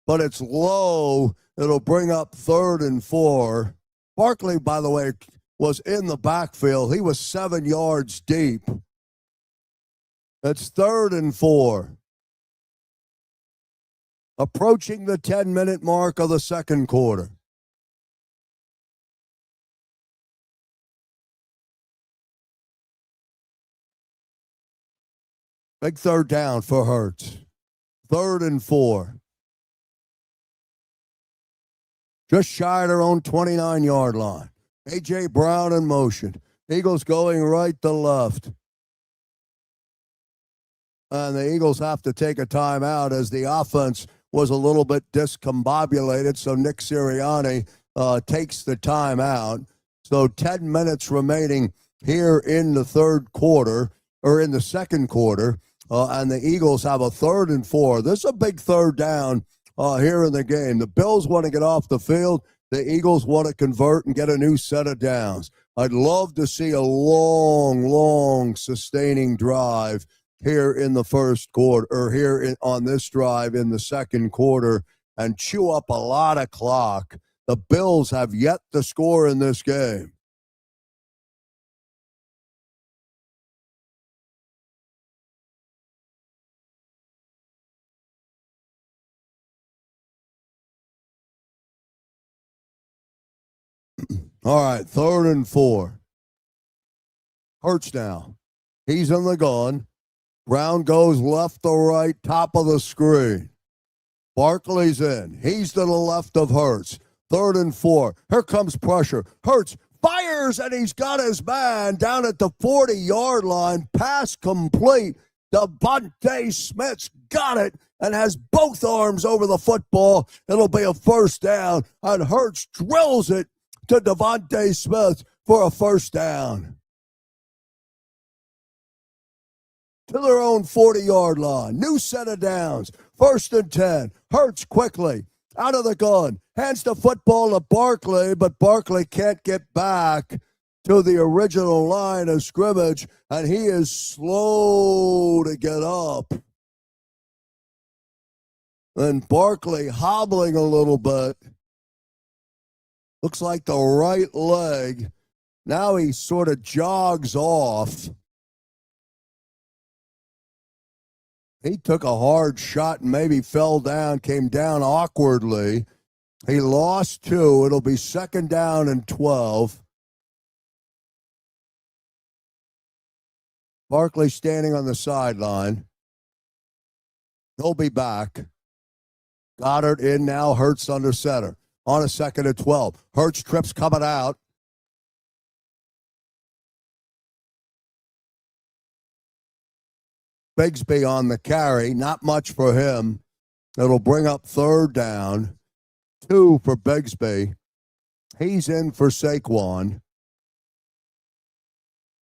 but it's low. It'll bring up 3rd and 4. Barkley, by the way, was in the backfield. He was 7 yards deep. It's 3rd and 4. Approaching the 10-minute mark of the second quarter. Big 3rd down for Hurts. 3rd and 4. Just shy of their own 29-yard line. A.J. Brown in motion. Eagles going right to left. And the Eagles have to take a timeout as the offense was a little bit discombobulated. So Nick Sirianni takes the timeout. So 10 minutes remaining here in the third quarter, or in the second quarter. and the Eagles have a 3rd and 4. This is a big 3rd down here in the game. The Bills want to get off the field. The Eagles want to convert and get a new set of downs. I'd love to see a long, sustaining drive here in the first quarter, or here on this drive in the second quarter, and chew up a lot of clock. The Bills have yet to score in this game. All right, 3rd and 4. Hurts now. He's in the gun. Brown goes left to right, top of the screen. Barkley's in. He's to the left of Hurts. 3rd and 4. Here comes pressure. Hurts fires, and he's got his man down at the 40-yard line. Pass complete. Devontae Smith's got it and has both arms over the football. It'll be a 1st down, and Hurts drills it to Devontae Smith for a 1st down. To their own 40-yard line. New set of downs. 1st and 10. Hurts quickly. Out of the gun. Hands the football to Barkley, but Barkley can't get back to the original line of scrimmage, and he is slow to get up. And Barkley hobbling a little bit. Looks like the right leg. Now he sort of jogs off. He took a hard shot and maybe fell down, came down awkwardly. He lost 2. It'll be 2nd down and 12. Barkley standing on the sideline. He'll be back. Goddard in now. Hurts under center. On a 2nd and 12. Hurts trips coming out. Bigsby on the carry. Not much for him. It'll bring up 3rd down. 2 for Bigsby. He's in for Saquon.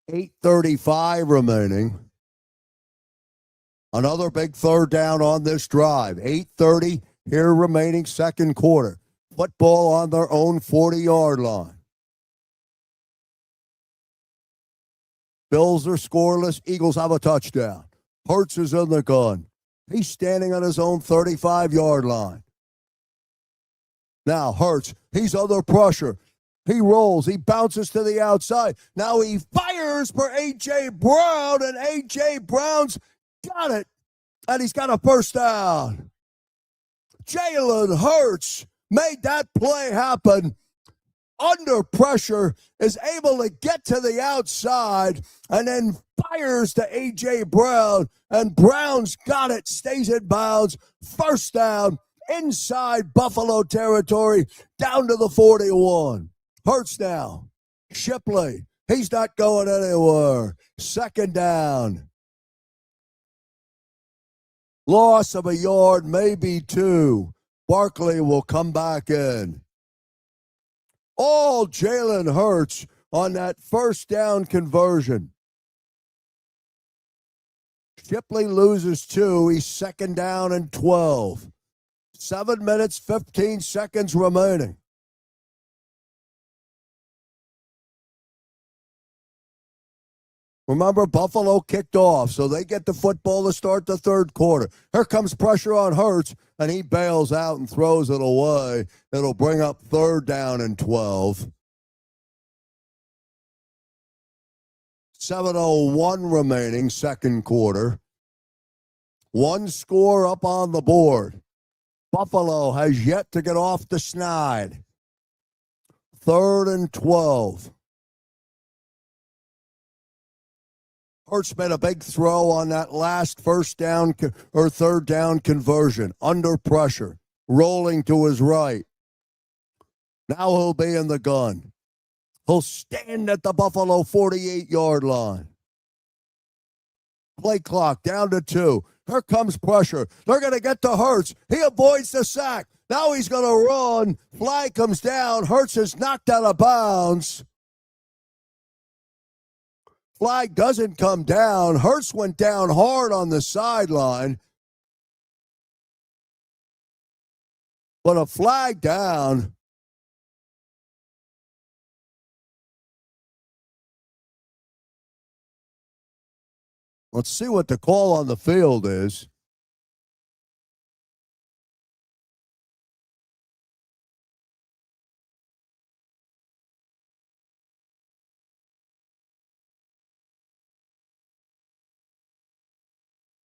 8:35 remaining. Another big 3rd down on this drive. 8:30 here remaining, second quarter. Football on their own 40-yard line. Bills are scoreless. Eagles have a touchdown. Hurts is in the gun. He's standing on his own 35-yard line. Now Hurts, he's under pressure. He rolls. He bounces to the outside. Now he fires for A.J. Brown, and A.J. Brown's got it. And he's got a 1st down. Jalen Hurts made that play happen. Under pressure, is able to get to the outside, and then fires to A.J. Brown, and Brown's got it, stays in bounds. 1st down, inside Buffalo territory, down to the 41. Hurts now. Shipley, he's not going anywhere. 2nd down. Loss of a yard, maybe 2. Barkley will come back in. All Jalen Hurts on that 1st down conversion. Shipley loses 2. He's 2nd down and 12. 7 minutes, 15 seconds remaining. Remember, Buffalo kicked off, so they get the football to start the 3rd quarter. Here comes pressure on Hurts, and he bails out and throws it away. It'll bring up 3rd down and 12. 7:01 remaining, second quarter. 1 score up on the board. Buffalo has yet to get off the snide. 3rd and 12. Hurts made a big throw on that last 1st down or 3rd down conversion. Under pressure. Rolling to his right. Now he'll be in the gun. He'll stand at the Buffalo 48-yard line. Play clock down to 2. Here comes pressure. They're going to get to Hurts. He avoids the sack. Now he's going to run. Flag comes down. Hurts is knocked out of bounds. Flag doesn't come down. Hurts went down hard on the sideline. But a flag down. Let's see what the call on the field is.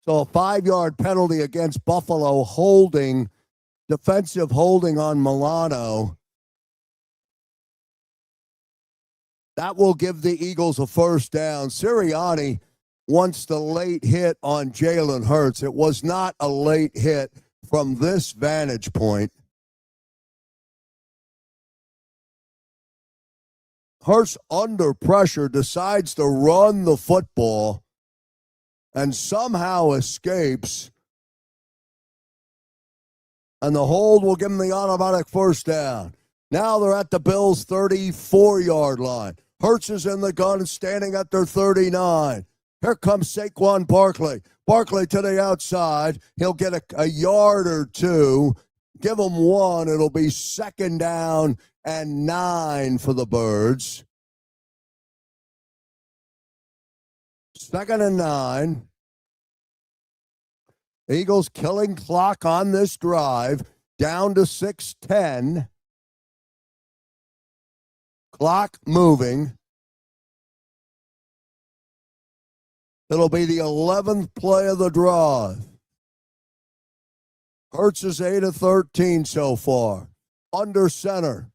So a 5-yard penalty against Buffalo, holding, defensive holding on Milano. That will give the Eagles a first down. Sirianni wants the late hit on Jalen Hurts. It was not a late hit from this vantage point. Hurts, under pressure, decides to run the football and somehow escapes. And the hold will give him the automatic first down. Now they're at the Bills' 34-yard line. Hurts is in the gun, standing at their 39. Here comes Saquon Barkley. Barkley to the outside. He'll get a yard or two. Give him one. It'll be 2nd down and 9 for the Birds. 2nd and 9. Eagles killing clock on this drive. Down to 6:10. Clock moving. It'll be the 11th play of the drive. Hurts is 8 of 13 so far. Under center.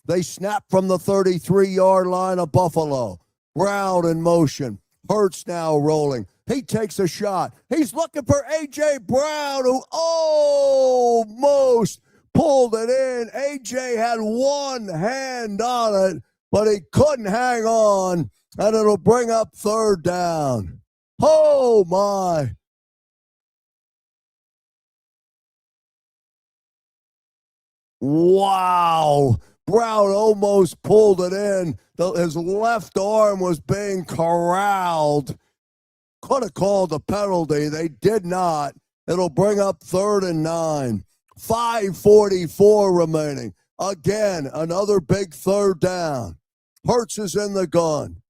They snap from the 33-yard line of Buffalo. Brown in motion. Hurts now rolling. He takes a shot. He's looking for A.J. Brown, who almost pulled it in. A.J. had one hand on it, but he couldn't hang on, and it'll bring up 3rd down. Oh, my. Wow. Brown almost pulled it in. His left arm was being corralled. Could have called a penalty. They did not. It'll bring up 3rd and 9. 5:44 remaining. Again, another big 3rd down. Hurts is in the gun.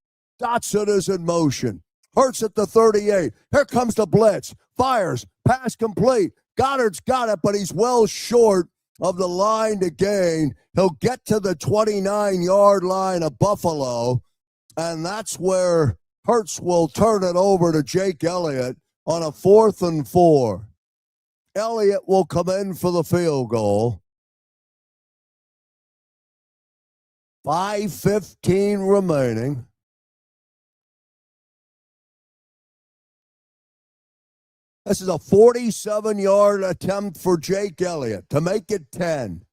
Dotson is in motion. Hurts at the 38. Here comes the blitz. Fires. Pass complete. Goddard's got it, but he's well short of the line to gain. He'll get to the 29-yard line of Buffalo, and that's where Hurts will turn it over to Jake Elliott on a 4th and 4. Elliott will come in for the field goal. 5:15 remaining. This is a 47-yard attempt for Jake Elliott to make it 10.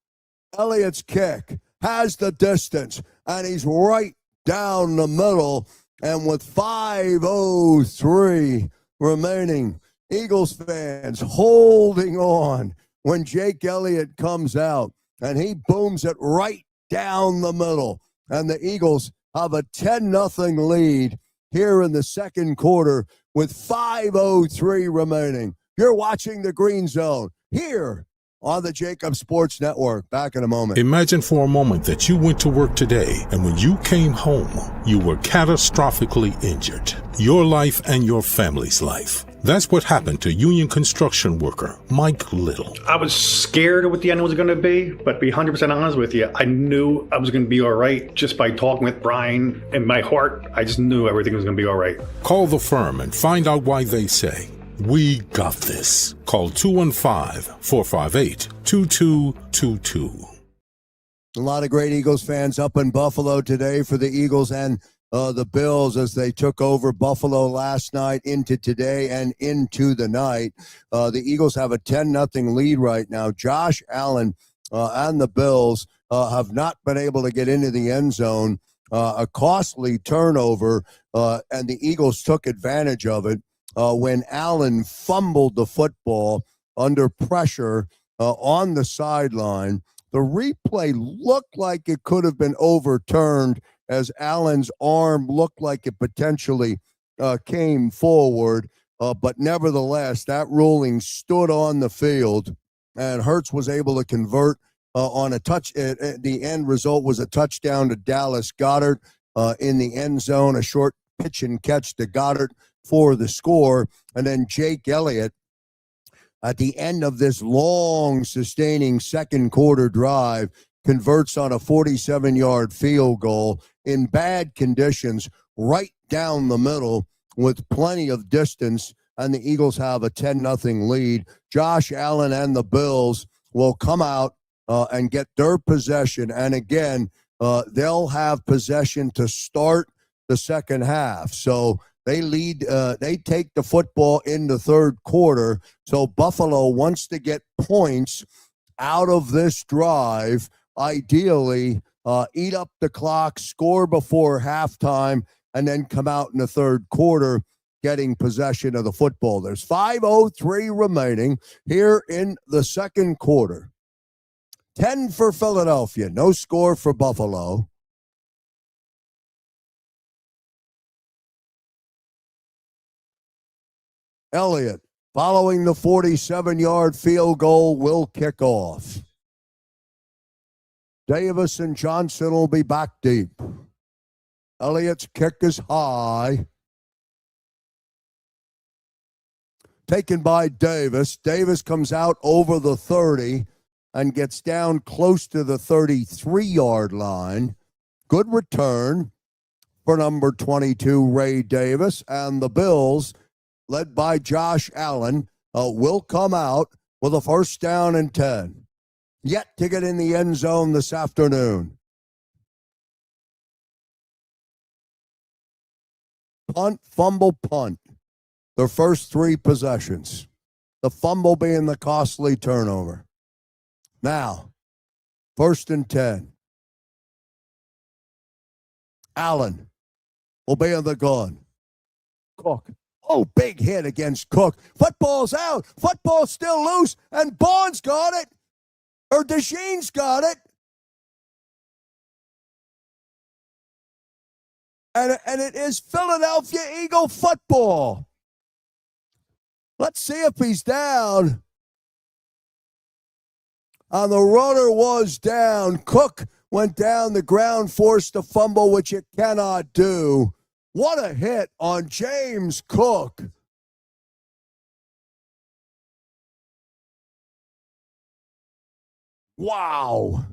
Elliott's kick has the distance, and he's right down the middle. And with 5:03 remaining, Eagles fans holding on when Jake Elliott comes out, and he booms it right down the middle. And the Eagles have a 10-0 lead here in the second quarter with 5:03 remaining. You're watching the Green Zone here on the JAKIB Sports Network. Back in a moment. Imagine for a moment that you went to work today, and when you came home, you were catastrophically injured. Your life and your family's life. That's what happened to union construction worker Mike Little. I was scared of what the end was going to be, but to be 100% honest with you, I knew I was going to be all right just by talking with Brian. In my heart, I just knew everything was going to be all right. Call the firm and find out why they say, "We got this." Call 215-458-2222. A lot of great Eagles fans up in Buffalo today for the Eagles and the Bills as they took over Buffalo last night into today and into the night. The Eagles have a 10-0 lead right now. Josh Allen and the Bills have not been able to get into the end zone. A costly turnover, and the Eagles took advantage of it when Allen fumbled the football under pressure on the sideline. The replay looked like it could have been overturned, as Allen's arm looked like it potentially came forward. But nevertheless, that ruling stood on the field, and Hurts was able to convert on a touch. The end result was a touchdown to Dallas Goedert in the end zone, a short pitch and catch to Goedert for the score. And then Jake Elliott, at the end of this long, sustaining second quarter drive, converts on a 47-yard field goal in bad conditions right down the middle with plenty of distance, and the Eagles have a 10-0 lead. Josh Allen and the Bills will come out and get their possession, and again, they'll have possession to start the second half. So they lead. They take the football in the third quarter. So Buffalo wants to get points out of this drive, ideally eat up the clock, score before halftime, and then come out in the third quarter getting possession of the football. There's 5:03 remaining here in the second quarter. 10 for Philadelphia, no score for Buffalo. Elliott, following the 47-yard field goal, will kick off. Davis and Johnson will be back deep. Elliott's kick is high. Taken by Davis. Davis comes out over the 30 and gets down close to the 33-yard line. Good return for number 22, Ray Davis. And the Bills, led by Josh Allen, will come out with a first down and 10. Yet to get in the end zone this afternoon. Punt, fumble, punt. Their first three possessions. The fumble being the costly turnover. Now, first and 10. Allen will be on the gun. Cook. Oh, big hit against Cook. Football's out. Football's still loose. And Bond's got it. Or DeShane's got it. And it is Philadelphia Eagle football. Let's see if he's down. And the runner was down. Cook went down the ground, forced a fumble, which it cannot do. What a hit on James Cook. Wow.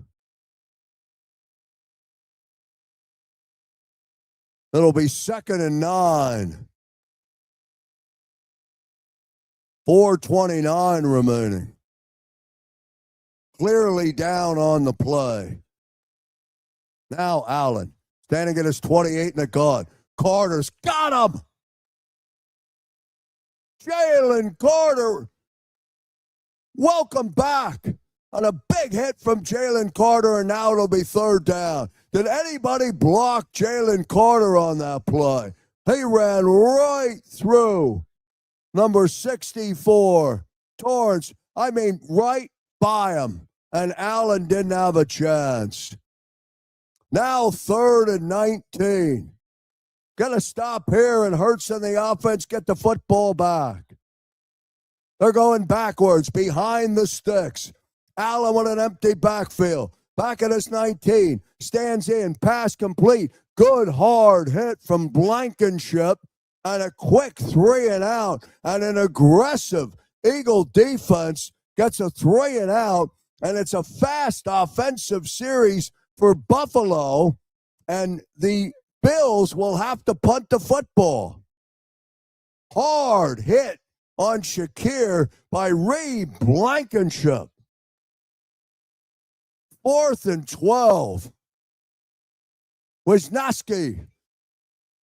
It'll be 2nd and 9. 4:29 remaining. Clearly down on the play. Now Allen, standing at his 28 in the gun. Carter's got him. Jalen Carter, welcome back. On a big hit from Jalen Carter, and now it'll be third down. Did anybody block Jalen Carter on that play? He ran right through number 64, Torrance. I mean, right by him. And Allen didn't have a chance. Now 3rd and 19. Gonna stop here, and Hurts and the offense get the football back. They're going backwards, behind the sticks. Allen with an empty backfield. Back at his 19. Stands in. Pass complete. Good hard hit from Blankenship. And a quick 3 and out. And an aggressive Eagle defense gets a 3 and out. And it's a fast offensive series for Buffalo. And the Bills will have to punt the football. Hard hit on Shakir by Ray Blankenship. 4th and 12. Wisniewski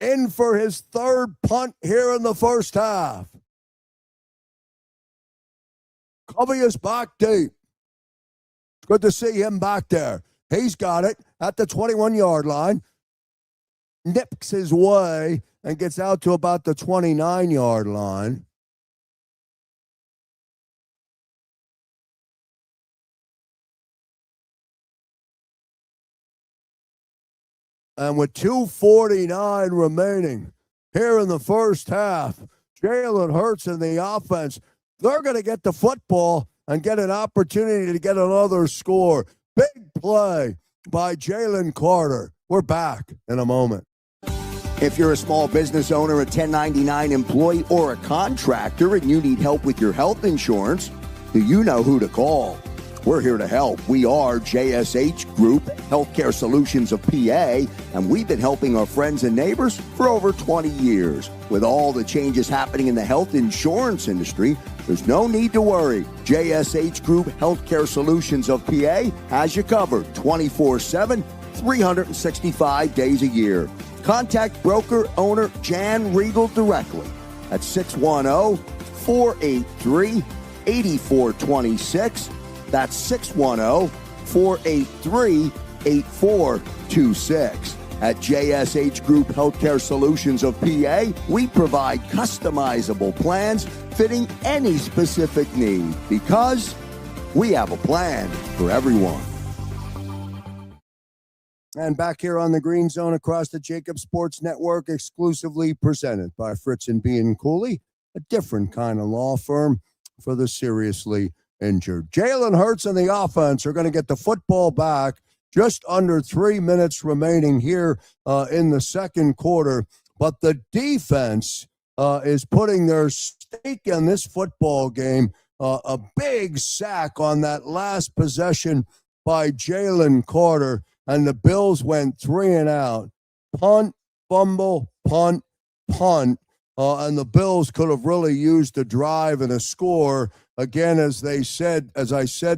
in for his 3rd punt here in the first half. Covey is back deep. Good to see him back there. He's got it at the 21-yard line. Nips his way and gets out to about the 29-yard line. And with 2:49 remaining here in the first half, Jalen Hurts and the offense, they're going to get the football and get an opportunity to get another score. Big play by Jalen Carter. We're back in a moment. If you're a small business owner, a 1099 employee, or a contractor and you need help with your health insurance, do you know who to call? We're here to help. We are JSH Group, Healthcare Solutions of PA, and we've been helping our friends and neighbors for over 20 years. With all the changes happening in the health insurance industry, there's no need to worry. JSH Group, Healthcare Solutions of PA has you covered 24/7, 365 days a year. Contact broker owner Jan Riegel directly at 610-483-8426. That's 610-483-8426. At JSH Group Healthcare Solutions of PA, we provide customizable plans fitting any specific need because we have a plan for everyone. And back here on the Green Zone across the JAKIB Sports Network, exclusively presented by Fritz and B. Cooley, a different kind of law firm for the seriously injured. Jalen Hurts and the offense are going to get the football back. Just under 3 minutes remaining here in the second quarter. But the defense is putting their stake in this football game. A big sack on that last possession by Jalen Carter. And the Bills went 3 and out. Punt, fumble, punt, punt. And the Bills could have really used a drive and a score. Again, as I said,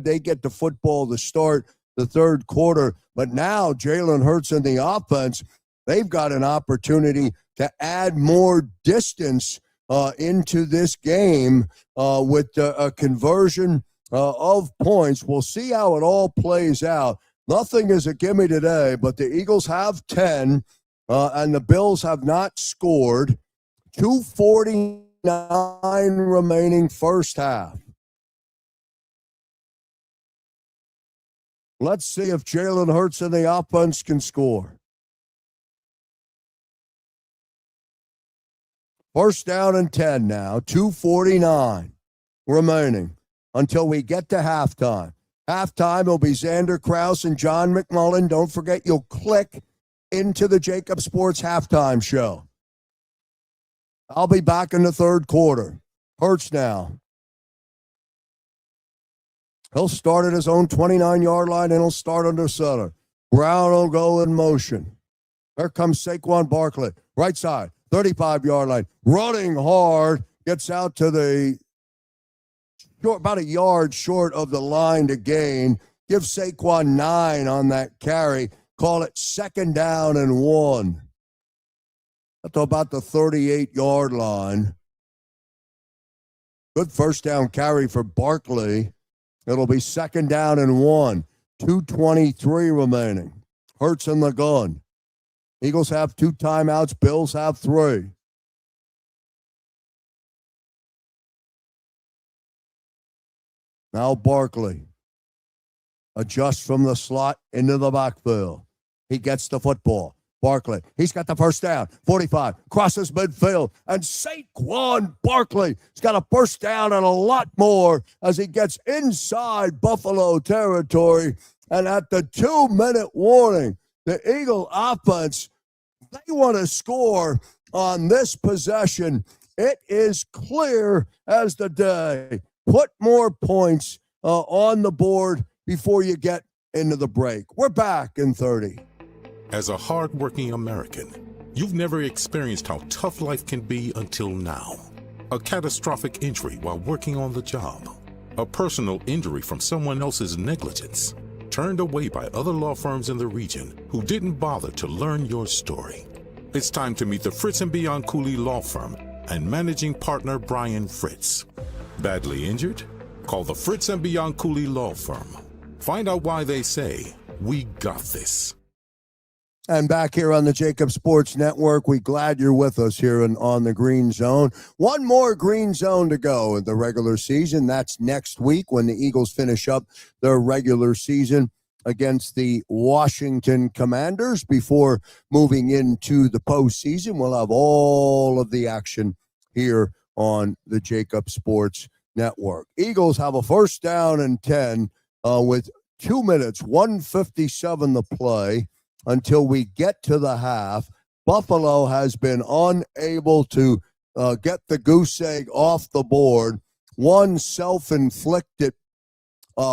they get the football to start the third quarter. But now Jalen Hurts and the offense, they've got an opportunity to add more distance into this game with a conversion of points. We'll see how it all plays out. Nothing is a gimme today, but the Eagles have 10, and the Bills have not scored. 2:49 remaining first half. Let's see if Jalen Hurts and the offense can score. First down and 10 now. 2:49 remaining until we get to halftime. Halftime will be Xander Krause and John McMullen. Don't forget, you'll click into the JAKIB Sports halftime show. I'll be back in the third quarter. Hurts now. He'll start at his own 29-yard line, and he'll start under center. Brown will go in motion. Here comes Saquon Barkley. Right side, 35-yard line. Running hard. Gets out to the about a yard short of the line to gain. Give Saquon 9 on that carry. Call it second down and 1. Up to about the 38-yard line. Good first down carry for Barkley. It'll be second down and 1. 2:23 remaining. Hurts in the gun. Eagles have 2 timeouts. Bills have 3. Now Barkley adjusts from the slot into the backfield. He gets the football. Barkley, he's got the first down. 45, crosses midfield. And Saquon Barkley has got a first down and a lot more as he gets inside Buffalo territory. And at the 2-minute warning, the Eagle offense, they want to score on this possession. It is clear as the day. Put more points on the board before you get into the break. We're back in 30. As a hardworking American, you've never experienced how tough life can be until now. A catastrophic injury while working on the job. A personal injury from someone else's negligence. Turned away by other law firms in the region who didn't bother to learn your story. It's time to meet the Fritz and Beyond Cooley Law Firm and managing partner Brian Fritz. Badly injured? Call the Fritz and Beyond Cooley Law Firm. Find out why they say, "We got this." And back here on the JAKIB Sports Network, we're glad you're with us here on the Green Zone. One more Green Zone to go in the regular season. That's next week when the Eagles finish up their regular season. against the Washington Commanders before moving into the postseason. We'll have all of the action here on the JAKIB Sports Network. Eagles have a first down and 10 with 2 minutes, 1:57 to play until we get to the half. Buffalo has been unable to get the goose egg off the board. One self-inflicted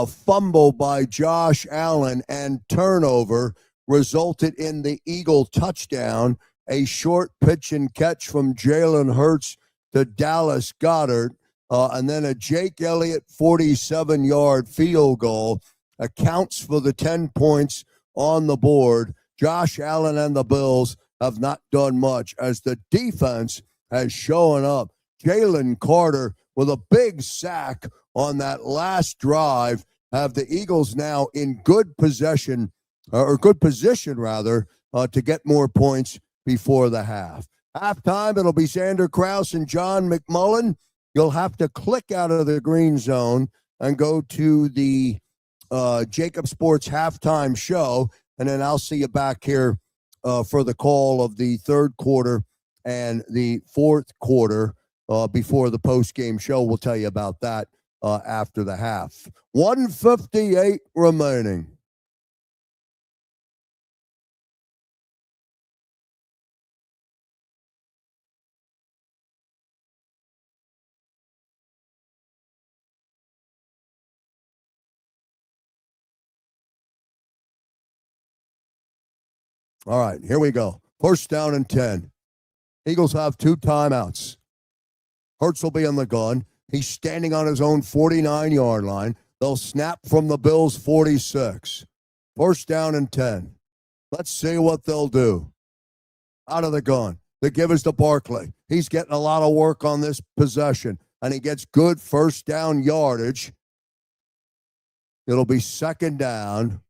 fumble by Josh Allen and turnover resulted in the Eagle touchdown. A short pitch and catch from Jalen Hurts to Dallas Goedert, and then a Jake Elliott 47-yard field goal accounts for the 10 points on the board. Josh Allen and the Bills have not done much as the defense has shown up. Jalen Carter with a big sack on that last drive have the Eagles now in good possession, or good position rather, to get more points before the half. Halftime, it'll be Xander Krause and John McMullen. You'll have to click out of the green zone and go to the JAKIB Sports halftime show, and then I'll see you back here for the call of the third quarter and the fourth quarter before the post-game show. We'll tell you about that after the half. 1:58 remaining. All right, here we go. First down and 10. Eagles have 2 timeouts. Hurts will be on the gun. He's standing on his own 49-yard line. They'll snap from the Bills' 46. First down and 10. Let's see what they'll do. Out of the gun. The give is to Barkley. He's getting a lot of work on this possession, and he gets good first down yardage. It'll be second down.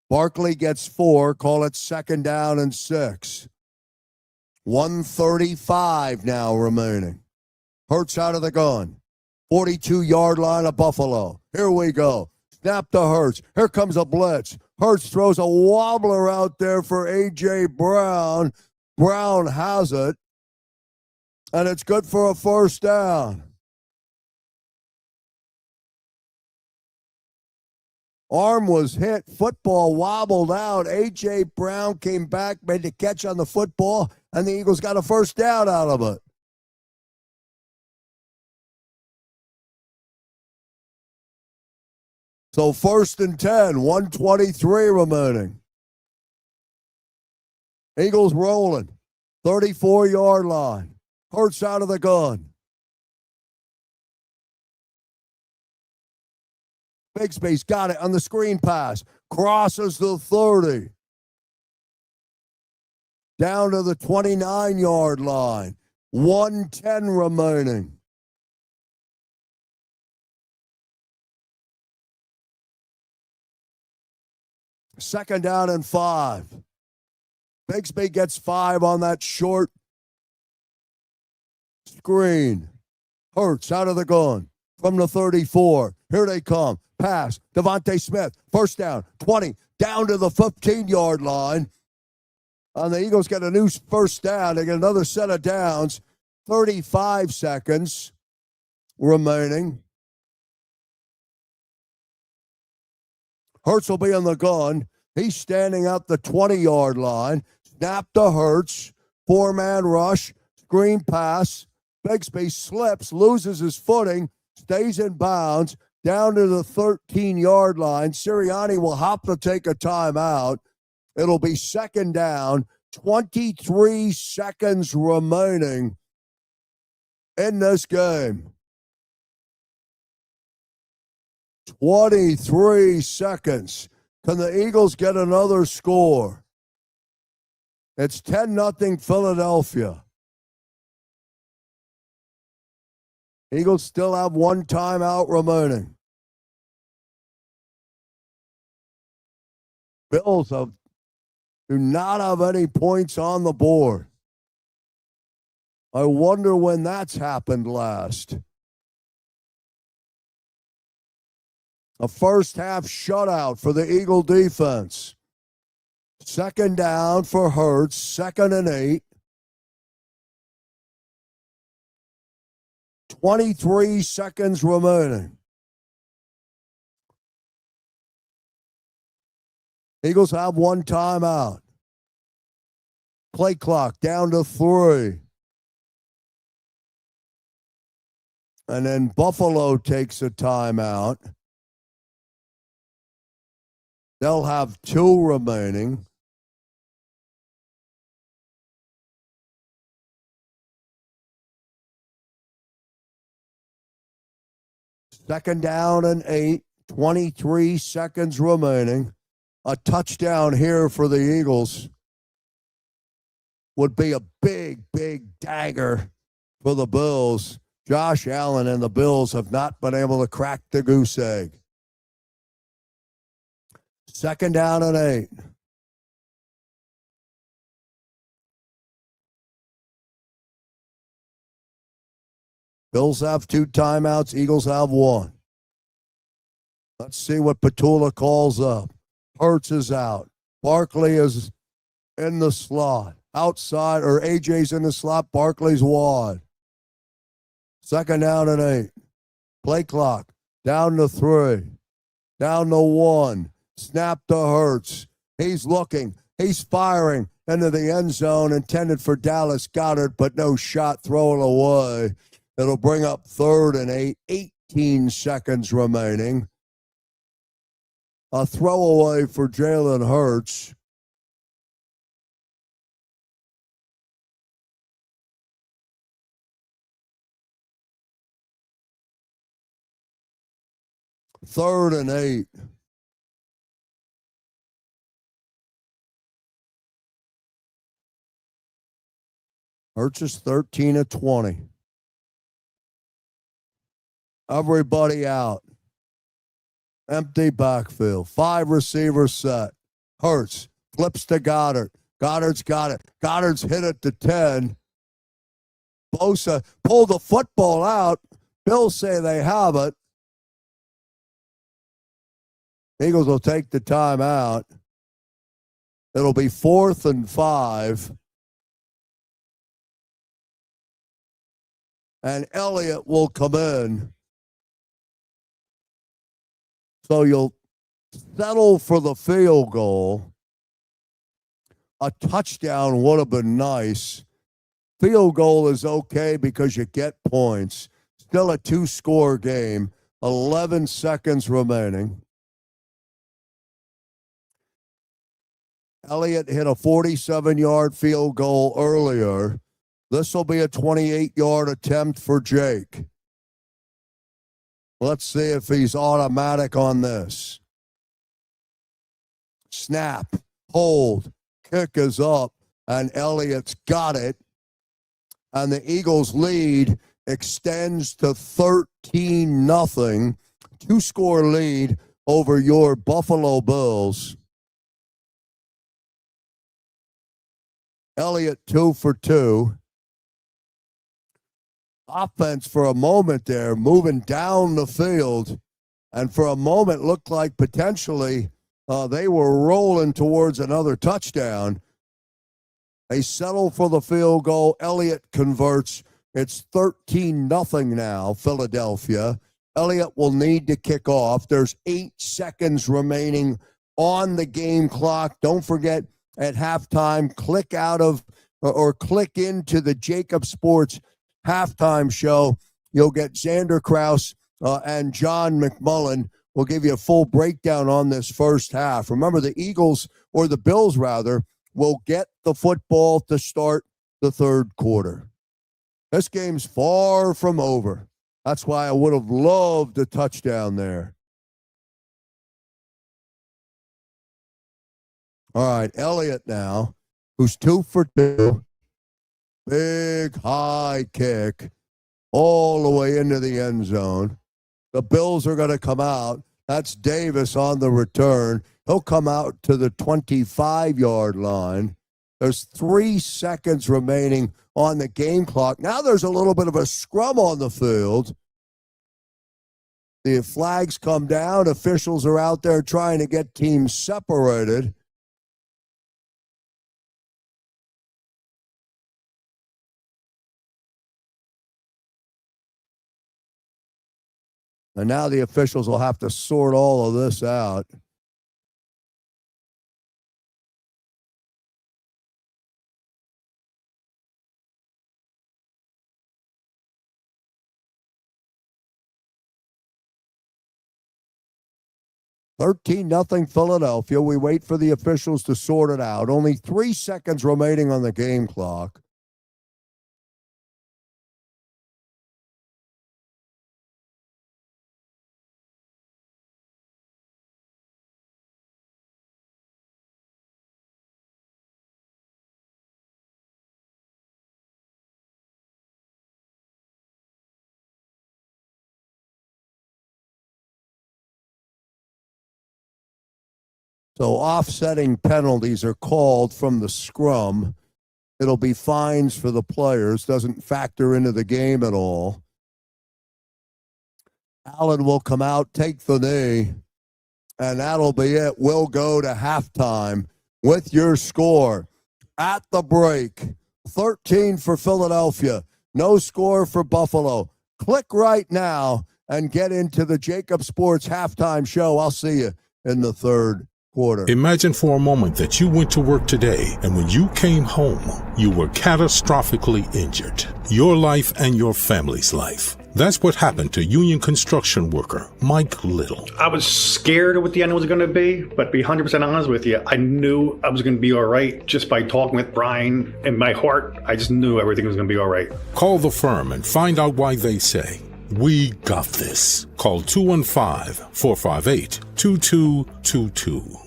Barkley gets 4. Call it second down and 6. 1:35 now remaining. Hurts out of the gun. 42-yard line of Buffalo. Here we go. Snap to Hurts. Here comes a blitz. Hurts throws a wobbler out there for A.J. Brown. Brown has it. And it's good for a first down. Arm was hit. Football wobbled out. A.J. Brown came back, made the catch on the football, and the Eagles got a first down out of it. So first and 10, 1:23 remaining. Eagles rolling. 34-yard line. Hurts out of the gun. Bigsby's got it on the screen pass. Crosses the 30. Down to the 29-yard line. 1:10 remaining. Second down and 5. Bigsby gets 5 on that short screen. Hurts out of the gun from the 34. Here they come. Pass. Devontae Smith. First down. 20. Down to the 15-yard line. And the Eagles get a new first down. They get another set of downs. 35 seconds remaining. Hurts will be on the gun. He's standing at the 20-yard line. Snap to Hurts. 4-man rush. Screen pass. Bigsby slips, loses his footing, stays in bounds, down to the 13-yard line. Sirianni will hop to take a timeout. It'll be second down. 23 seconds remaining in this game. 23 seconds. Can the Eagles get another score? It's 10-0 Philadelphia. Eagles still have 1 timeout remaining. Bills do not have any points on the board. I wonder when that's happened last. A first half shutout for the Eagle defense. Second down for Hurts, 2nd and 8. 23 seconds remaining. Eagles have one timeout. Play clock down to 3. And then Buffalo takes a timeout. They'll have 2 remaining. Second down and 8, 23 seconds remaining. A touchdown here for the Eagles would be a big, big dagger for the Bills. Josh Allen and the Bills have not been able to crack the goose egg. Second down and 8. Bills have 2 timeouts. Eagles have 1. Let's see what Petula calls up. Hurts is out. Barkley is in the slot. Outside, or AJ's in the slot. Barkley's wide. Second down and 8. Play clock. Down to 3. Down to 1. Snap to Hurts. He's looking. He's firing into the end zone. Intended for Dallas Goedert, but no shot. Throw it away. It'll bring up 3rd and 8. 18 seconds remaining. A throwaway for Jalen Hurts. Third and 8. Hurts is 13 of 20. Everybody out. Empty backfield. 5 receivers set. Hurts flips to Goddard. Goddard's got it. Goddard's hit it to 10. Bosa pulled the football out. Bills say they have it. Eagles will take the timeout. It'll be 4th and 5. And Elliott will come in. So you'll settle for the field goal. A touchdown would have been nice. Field goal is okay because you get points. Still a 2-score game. 11 seconds remaining. Elliott hit a 47-yard field goal earlier. This will be a 28-yard attempt for Jake. Let's see if he's automatic on this. Snap, hold, kick is up, and Elliott's got it. And the Eagles' lead extends to 13-0. 2-score lead over your Buffalo Bills. Elliott 2 for 2. Offense for a moment there, moving down the field, and for a moment looked like potentially they were rolling towards another touchdown. They settle for the field goal. Elliott converts. It's 13-0 now, Philadelphia. Elliott will need to kick off. There's 8 seconds remaining on the game clock. Don't forget, at halftime, click out of or click into the JAKIB Sports halftime show. You'll get Xander Krause and John McMullen will give you a full breakdown on this first half. Remember, the Eagles, or the Bills rather, will get the football to start the third quarter. This game's far from over. That's why I would have loved a touchdown there. All right, Elliott now, who's 2 for 2. Big high kick all the way into the end zone. The Bills are going to come out. That's Davis on the return. He'll come out to the 25-yard line. There's 3 seconds remaining on the game clock. Now there's a little bit of a scrum on the field. The flags come down. Officials are out there trying to get teams separated. And now the officials will have to sort all of this out. $13-0 Philadelphia. We wait for the officials to sort it out. Only 3 seconds remaining on the game clock. So offsetting penalties are called from the scrum. It'll be fines for the players. Doesn't factor into the game at all. Allen will come out, take the knee, and that'll be it. We'll go to halftime with your score at the break. 13 for Philadelphia. No score for Buffalo. Click right now and get into the JAKIB Sports halftime show. I'll see you in the third quarter. Imagine for a moment that you went to work today and when you came home, you were catastrophically injured. Your life and your family's life. That's what happened to union construction worker Mike Little. I was scared of what the end was going to be, but to be 100% honest with you, I knew I was going to be all right just by talking with Brian. In my heart, I just knew everything was going to be all right. Call the firm and find out why they say, "We got this." Call 215-458-2222.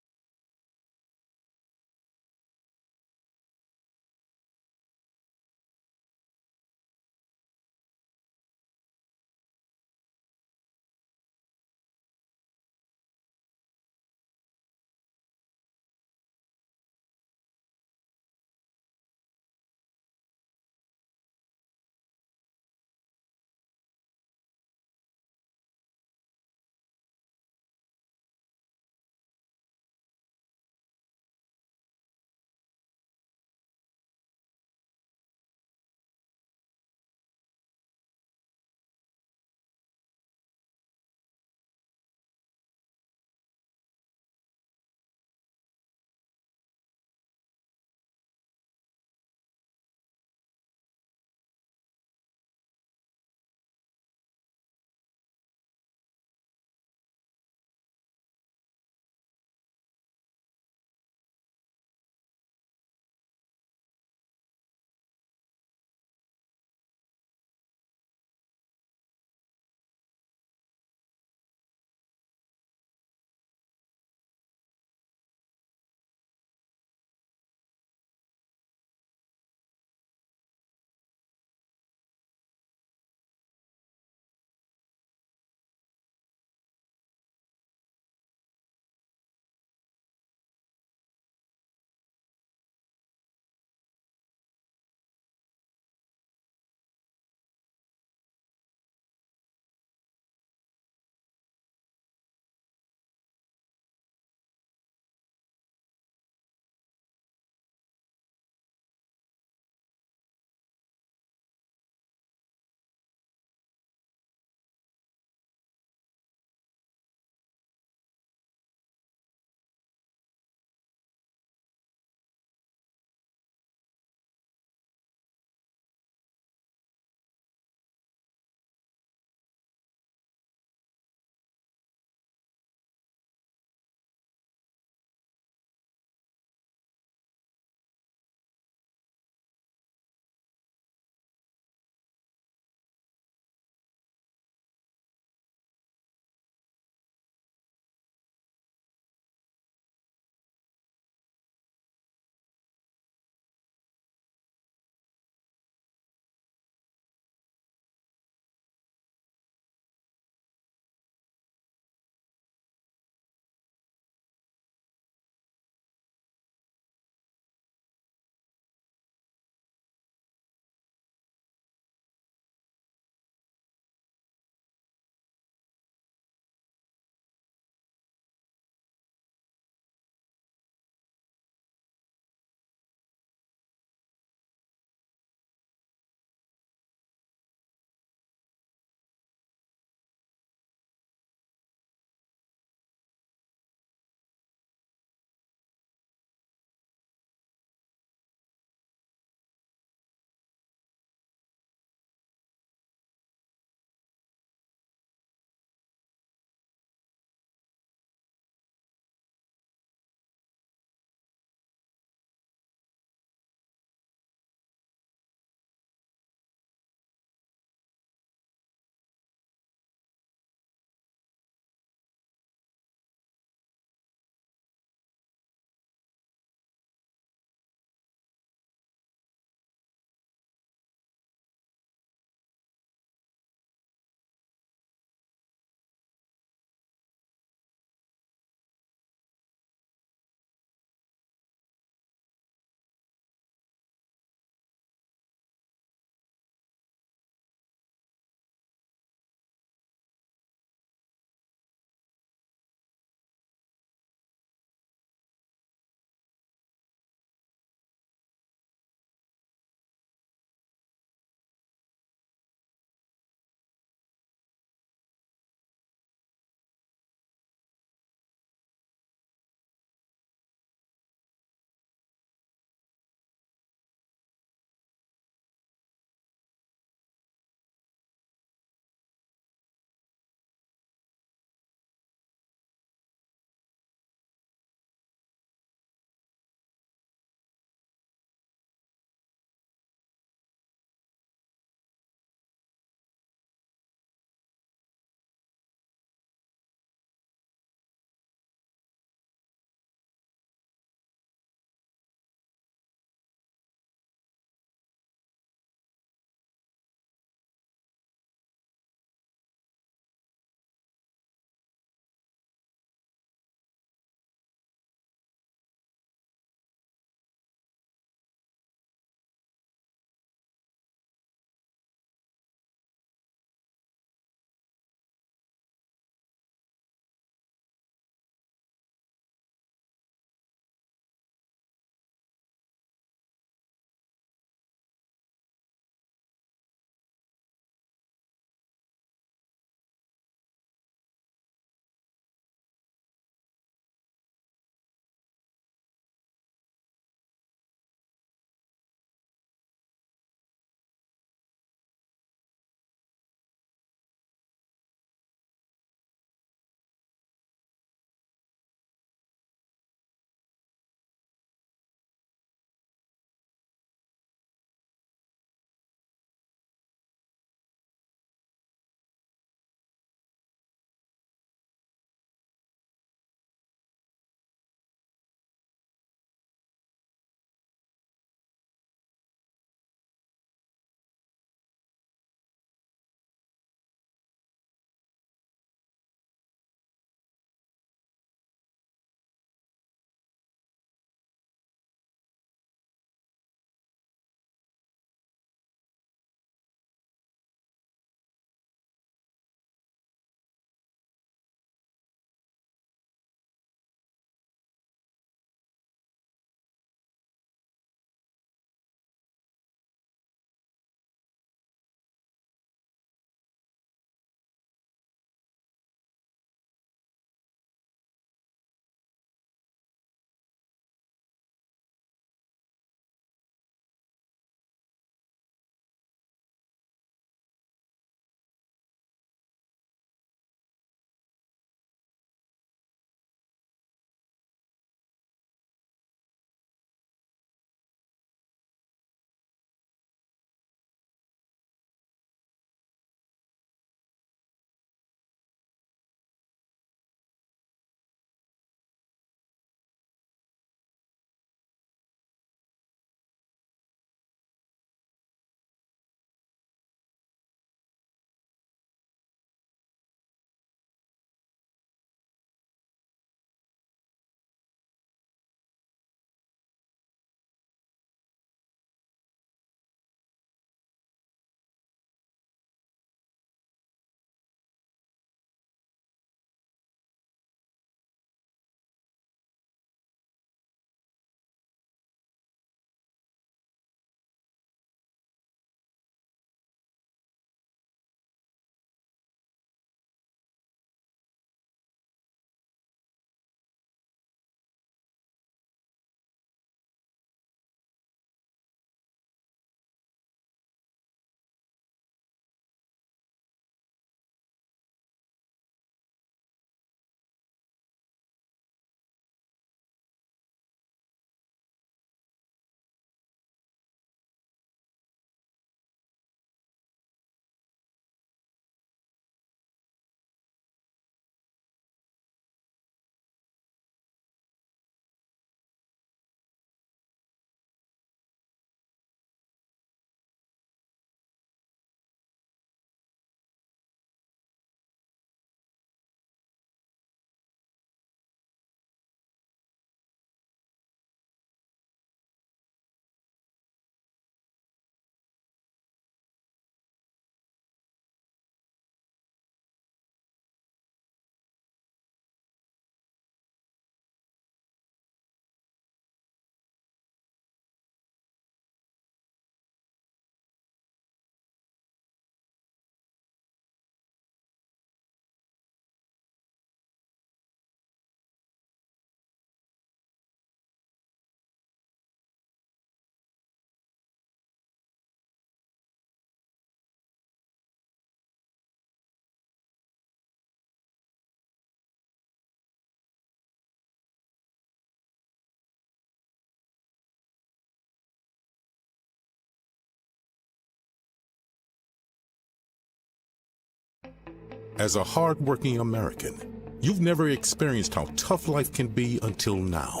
As a hard-working American, you've never experienced how tough life can be until now.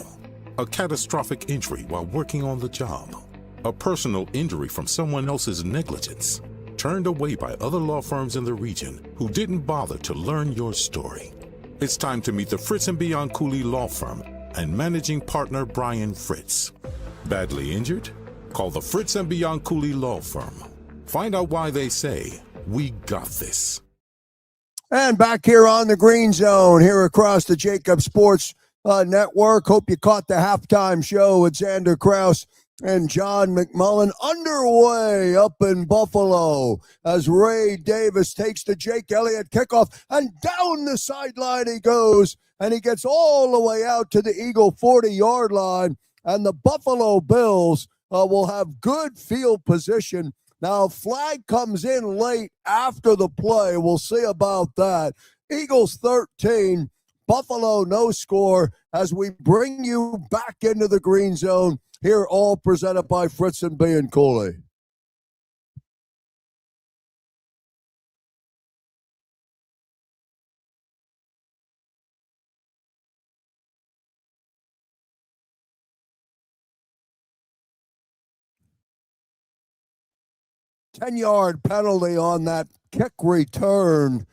A catastrophic injury while working on the job. A personal injury from someone else's negligence. Turned away by other law firms in the region who didn't bother to learn your story. It's time to meet the Fritz & Bianculli Law Firm and managing partner Brian Fritz. Badly injured? Call the Fritz & Bianculli Law Firm. Find out why they say, "We got this." And back here on the Green Zone, here across the JAKIB Sports Network. Hope you caught the halftime show with Xander Krause and John McMullen underway up in Buffalo as Ray Davis takes the Jake Elliott kickoff, and down the sideline he goes, and he gets all the way out to the Eagle 40-yard line, and the Buffalo Bills will have good field position. Now, flag comes in late after the play. We'll see about that. Eagles 13, Buffalo no score as we bring you back into the Green Zone. Here, all presented by Fritz & Bianculli. Ten-yard penalty on that kick return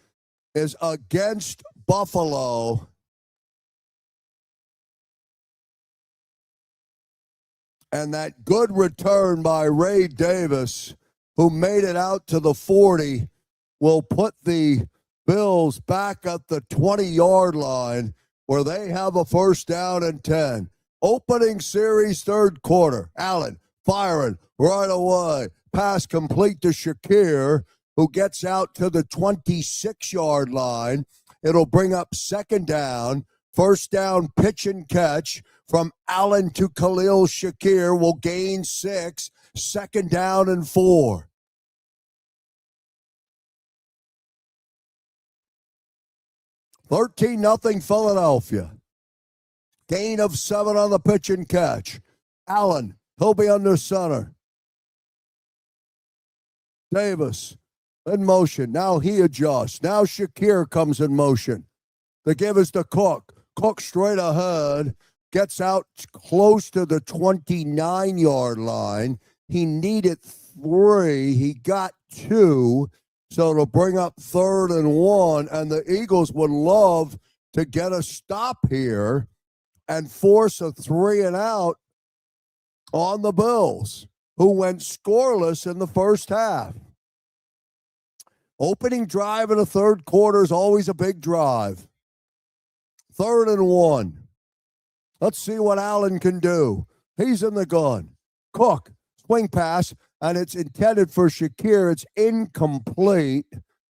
is against Buffalo. And that good return by Ray Davis, who made it out to the 40, will put the Bills back at the 20-yard line where they have a first down and 10. Opening series, third quarter. Allen firing right away. Pass complete to Shakir, who gets out to the 26-yard line. It'll bring up second down. First down, pitch and catch from Allen to Khalil Shakir will gain 6. Second down and 4. $13-0 Philadelphia. Gain of 7 on the pitch and catch. Allen, he'll be under center. Davis in motion. Now he adjusts. Now Shakir comes in motion. The give is to Cook. Cook straight ahead. Gets out close to the 29-yard line. He needed 3. He got 2. So it'll bring up 3rd and 1. And the Eagles would love to get a stop here and force a 3 and out on the Bills, who went scoreless in the first half. Opening drive in the third quarter is always a big drive. 3rd and 1. Let's see what Allen can do. He's in the gun. Cook, swing pass, and it's intended for Shakir. It's incomplete,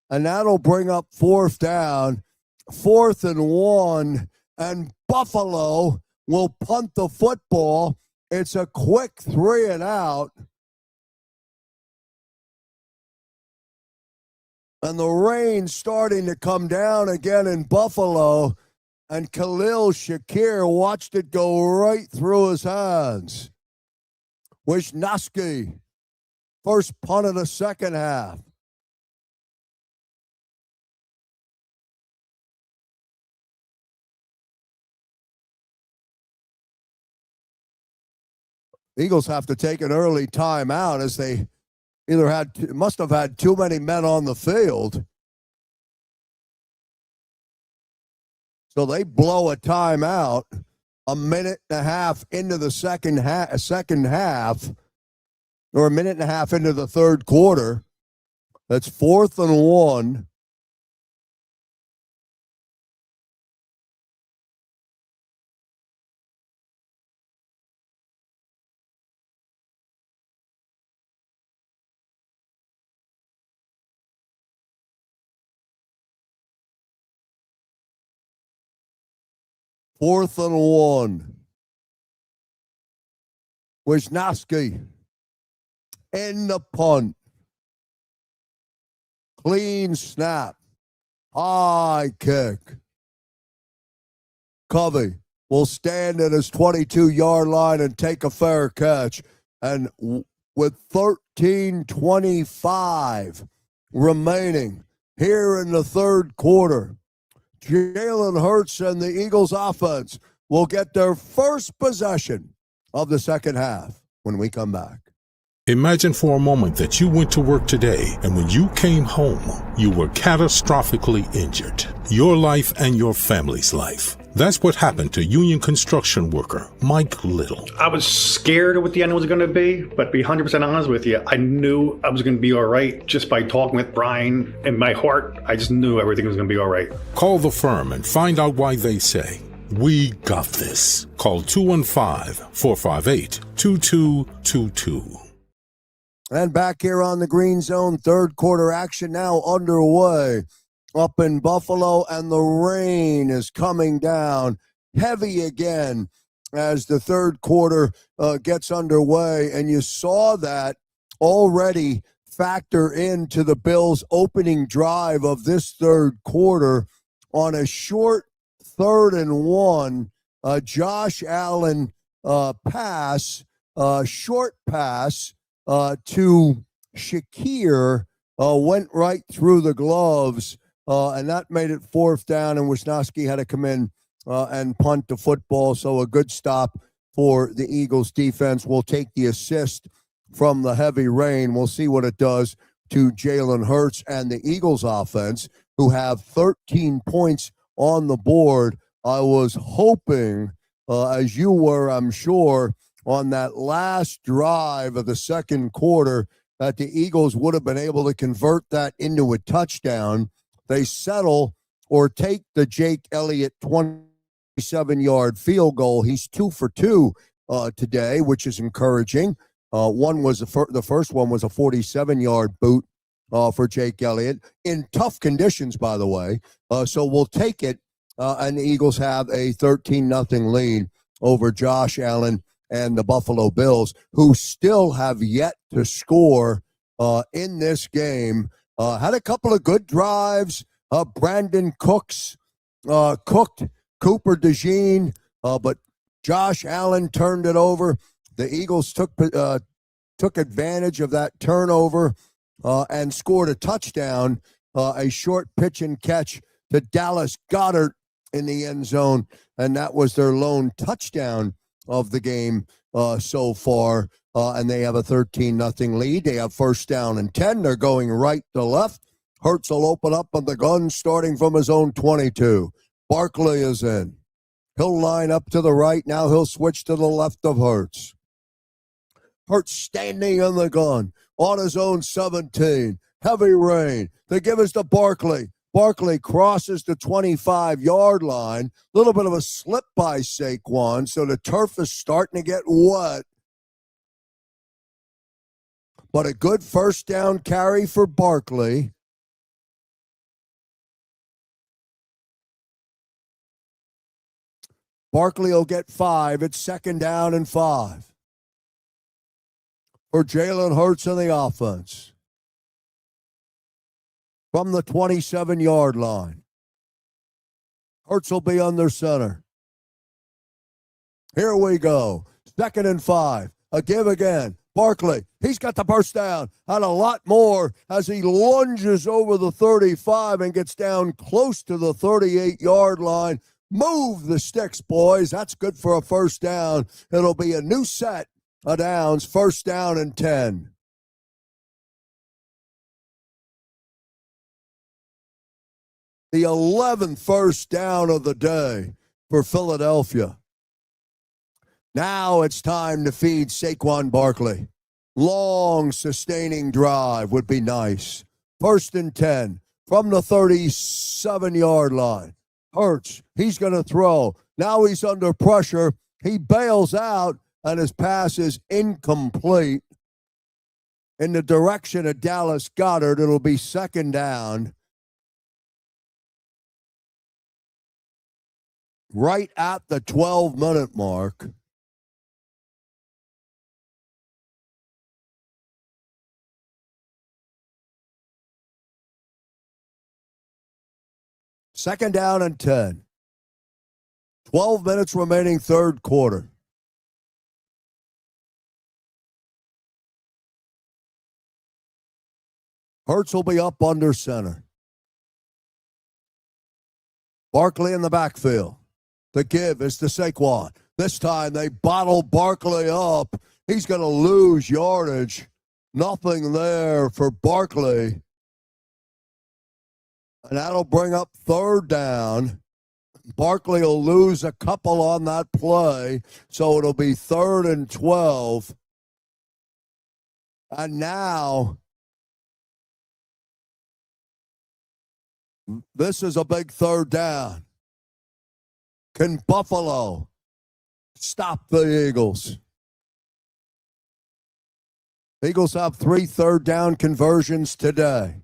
and that'll bring up 4th down. 4th and 1, and Buffalo will punt the football. It's a quick 3 and out. And the rain's starting to come down again in Buffalo. And Khalil Shakir watched it go right through his hands. Wisniewski, first punt of the second half. Eagles have to take an early timeout as they must have had too many men on the field. So they blow a timeout a minute and a half into the second half, or a minute and a half into the third quarter. That's 4th and 1. Fourth and 1. Wisniewski in the punt. Clean snap. High kick. Covey will stand at his 22-yard line and take a fair catch. And with 13:25 remaining, here in the third quarter. Jalen Hurts and the Eagles offense will get their first possession of the second half when we come back. Imagine for a moment that you went to work today and when you came home, you were catastrophically injured. Your life and your family's life. That's what happened to union construction worker Mike Little. I was scared of what the end was going to be, but to be 100% honest with you, I knew I was going to be all right just by talking with Brian. In my heart, I just knew everything was going to be all right. Call the firm and find out why they say, "We got this." Call 215-458-2222. And back here on the Green Zone, third quarter action now underway up in Buffalo, and the rain is coming down heavy again as the third quarter gets underway. And you saw that already factor into the Bills' opening drive of this third quarter on a short 3rd and 1. Josh Allen pass, short pass, to Shakir went right through the gloves, and that made it 4th down, and Wisnowski had to come in and punt the football. So a good stop for the Eagles defense. We'll take the assist from the heavy rain. We'll see what it does to Jalen Hurts and the Eagles offense, who have 13 points on the board. I was hoping, as you were, I'm sure, on that last drive of the second quarter, that the Eagles would have been able to convert that into a touchdown. They settle or take the Jake Elliott 27-yard field goal. He's 2 for 2 today, which is encouraging. One was the first one was a 47-yard boot for Jake Elliott in tough conditions, by the way. So we'll take it, and the Eagles have a 13-0 lead over Josh Allen and the Buffalo Bills, who still have yet to score in this game. Had a couple of good drives. Brandon Cooks cooked Cooper DeJean, but Josh Allen turned it over. The Eagles took advantage of that turnover and scored a touchdown, a short pitch and catch to Dallas Goedert in the end zone, and that was their lone touchdown of the game so far, and they have a 13-0 lead. They have 1st down and 10. They're going right to left. Hurts will open up on the gun starting from his own 22. Barkley is in. He'll line up to the right. Now he'll switch to the left of Hurts. Hurts standing in the gun on his own 17. Heavy rain. They give us to Barkley. Barkley crosses the 25-yard line. A little bit of a slip by Saquon, so the turf is starting to get wet. But a good 1st down carry for Barkley. Barkley will get 5. It's 2nd down and 5 for Jalen Hurts and the offense. From the 27-yard line. Hurts will be under center. Here we go. 2nd and 5. A give again. Barkley, he's got the first down and a lot more as he lunges over the 35 and gets down close to the 38-yard line. Move the sticks, boys. That's good for a 1st down. It'll be a new set of downs. 1st down and 10. The 11th 1st down of the day for Philadelphia. Now it's time to feed Saquon Barkley. Long, sustaining drive would be nice. 1st and 10 from the 37-yard line. Hurts, he's going to throw. Now he's under pressure. He bails out, and his pass is incomplete. In the direction of Dallas Goedert, it'll be 2nd down. Right at the 12-minute mark. Second down and 10. 12 minutes remaining, third quarter. Hurts will be up under center. Barkley in the backfield. The give is to Saquon. This time they bottle Barkley up. He's going to lose yardage. Nothing there for Barkley. And that'll bring up third down. Barkley will lose a couple on that play, so it'll be 3rd and 12. And now, this is a big third down. Can Buffalo stop the Eagles? Eagles have 3 third down conversions today.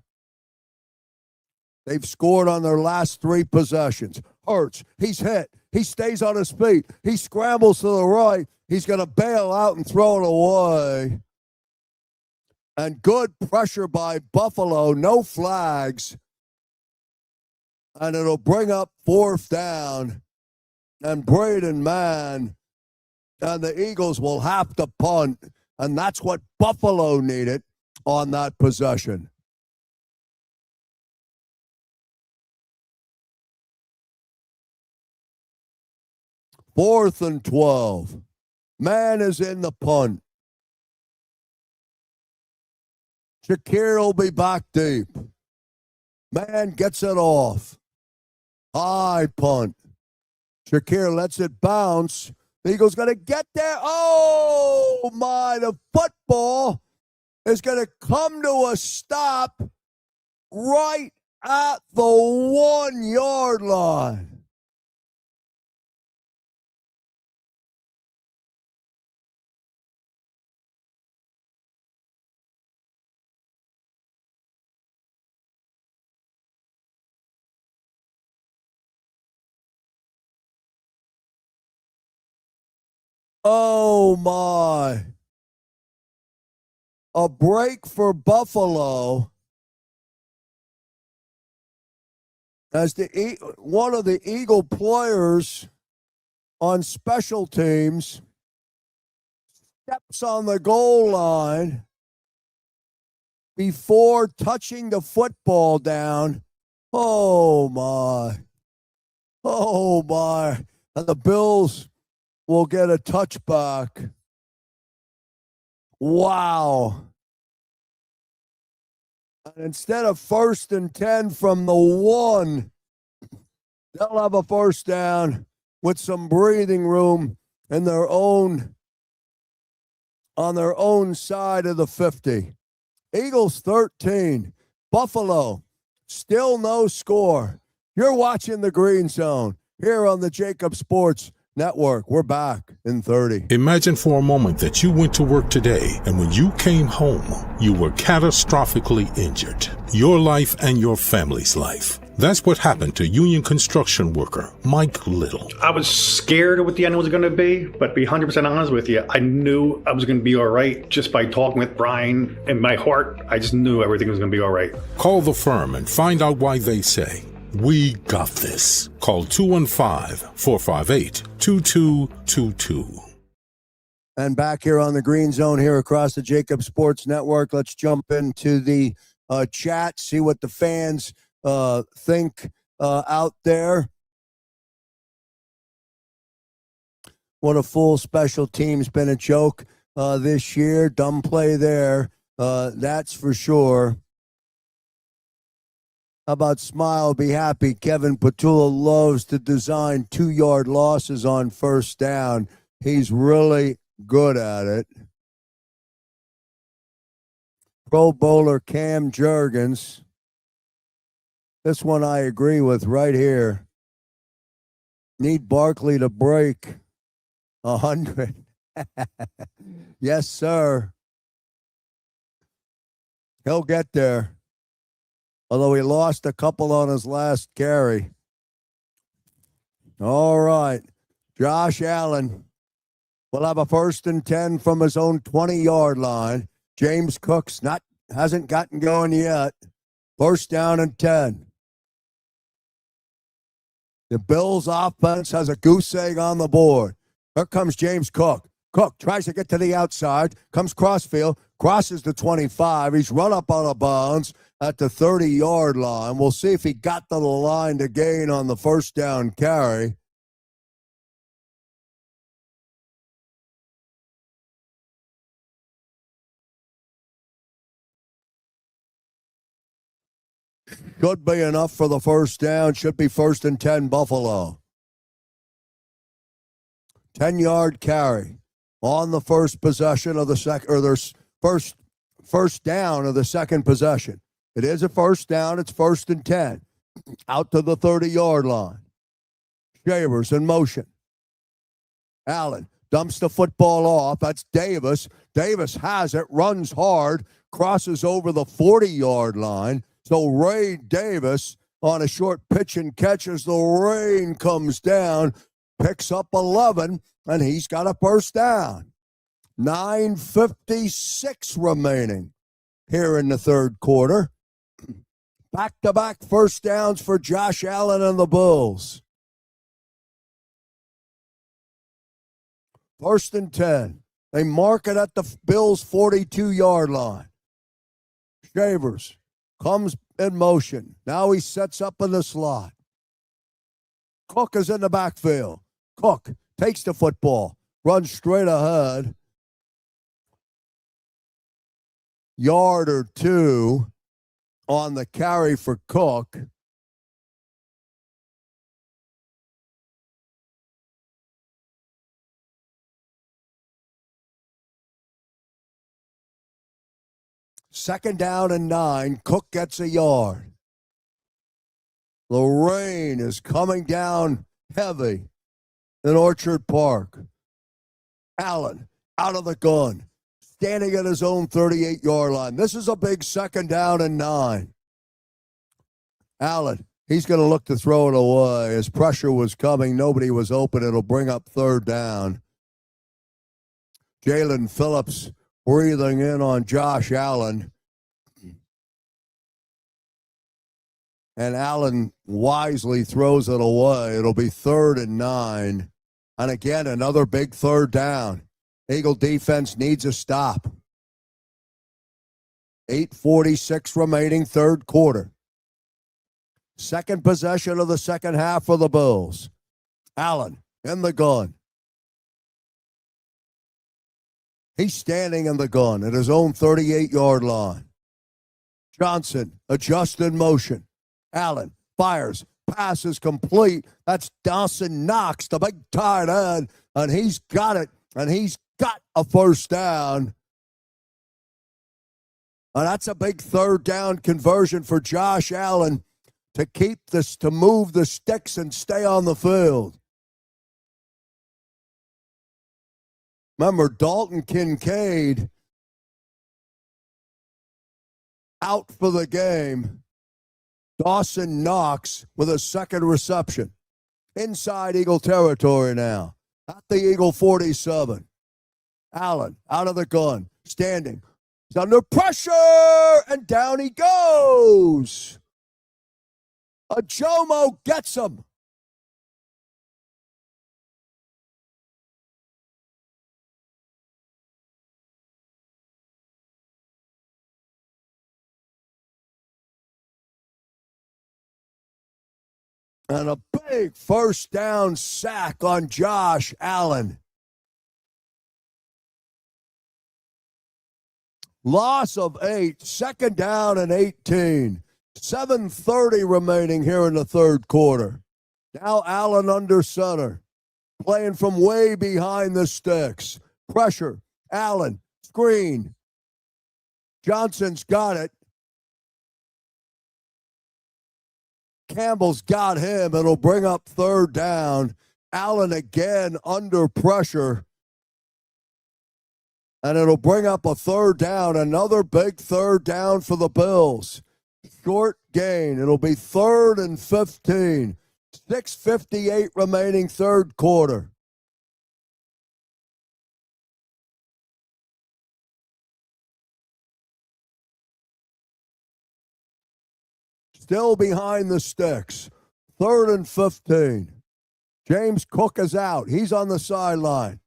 They've scored on their last 3 possessions. Hurts, he's hit. He stays on his feet. He scrambles to the right. He's going to bail out and throw it away. And good pressure by Buffalo. No flags. And it'll bring up 4th down. And Braden Mann and the Eagles will have to punt. And that's what Buffalo needed on that possession. Fourth and 12. Mann is in the punt. Shakir will be back deep. Mann gets it off. High punt. Shakir lets it bounce. The Eagles going to get there. Oh, my. The football is going to come to a stop right at the 1-yard line. Oh, my. A break for Buffalo as one of the Eagle players on special teams steps on the goal line before touching the football down. Oh, my. Oh, my. And the Bills will get a touchback. Wow. And instead of 1st and 10 from the 1, they'll have a first down with some breathing room in their own, on their own side of the 50. Eagles 13, Buffalo still no score. You're watching the Green Zone here on the JAKIB Sports Network. We're back in 30. Imagine for a moment that you went to work today and when you came home, you were catastrophically injured. Your life and your family's life. That's what happened to union construction worker Mike Little. I was scared of what the end was going to be, but to be 100% honest with you, I knew I was going to be all right just by talking with Brian. In my heart, I just knew everything was going to be all right. Call the firm and find out why they say, "We got this." Call 215-458-2222. And back here on the Green Zone here across the JAKIB Sports Network, let's jump into the chat, see what the fans think out there. What a full special team's been a joke this year. Dumb play there, that's for sure. How about smile, be happy? Kevin Petula loves to design 2-yard losses on first down. He's really good at it. Pro Bowler Cam Jurgens. This one I agree with right here. Need Barkley to break 100. Yes, sir. He'll get there. Although he lost a couple on his last carry. All right. Josh Allen will have a 1st and 10 from his own 20-yard line. James Cook's hasn't gotten going yet. 1st down and 10. The Bills' offense has a goose egg on the board. Here comes James Cook. Cook tries to get to the outside. Comes crossfield. crosses the 25. He's run up on a bounds at the 30-yard line. We'll see if he got to the line to gain on the first down carry. Could be enough for the first down. Should be 1st and 10 Buffalo. 10-yard carry on the first possession of the second, or their first down of the second possession. It is a first down. It's 1st and 10. Out to the 30-yard line. Shavers in motion. Allen dumps the football off. That's Davis. Davis has it, runs hard, crosses over the 40-yard line. So Ray Davis on a short pitch and catch as the rain comes down, picks up 11, and he's got a first down. 9:56 remaining here in the third quarter. Back-to-back first downs for Josh Allen and the Bulls. 1st and 10. They mark it at the Bills' 42-yard line. Shavers comes in motion. Now he sets up in the slot. Cook is in the backfield. Cook takes the football, runs straight ahead. Yard or two on the carry for Cook. Second down and 9. Cook gets a yard. The rain is coming down heavy in Orchard Park. Allen out of the gun, standing at his own 38-yard line. This is a big second down and 9. Allen, he's going to look to throw it away. His pressure was coming. Nobody was open. It'll bring up third down. Jalen Phillips breathing in on Josh Allen. And Allen wisely throws it away. It'll be 3rd and 9. And again, another big third down. Eagle defense needs a stop. 8:46 remaining, third quarter. Second possession of the second half for the Bulls. Allen in the gun. He's standing in the gun at his own 38-yard line. Johnson adjusts in motion. Allen fires. Pass is complete. That's Dawson Knox, the big tight end, and he's got it, and he's got a first down. And that's a big third down conversion for Josh Allen to keep this, to move the sticks and stay on the field. Remember, Dalton Kincaid out for the game. Dawson Knox with a second reception. Inside Eagle territory now. At the Eagle 47. Allen out of the gun. Standing. He's under pressure. And down he goes. Ajomo gets him. And a big first down sack on Josh Allen. Loss of 8, second down and 18. 7:30 remaining here in the third quarter. Now Allen under center, playing from way behind the sticks. Pressure, Allen, screen. Johnson's got it. Campbell's got him. It'll bring up third down. Allen again under pressure. And it'll bring up a third down. Another big third down for the Bills. Short gain. It'll be 3rd and 15. 6:58 remaining third quarter. Still behind the sticks. 3rd and 15. James Cook is out. He's on the sideline.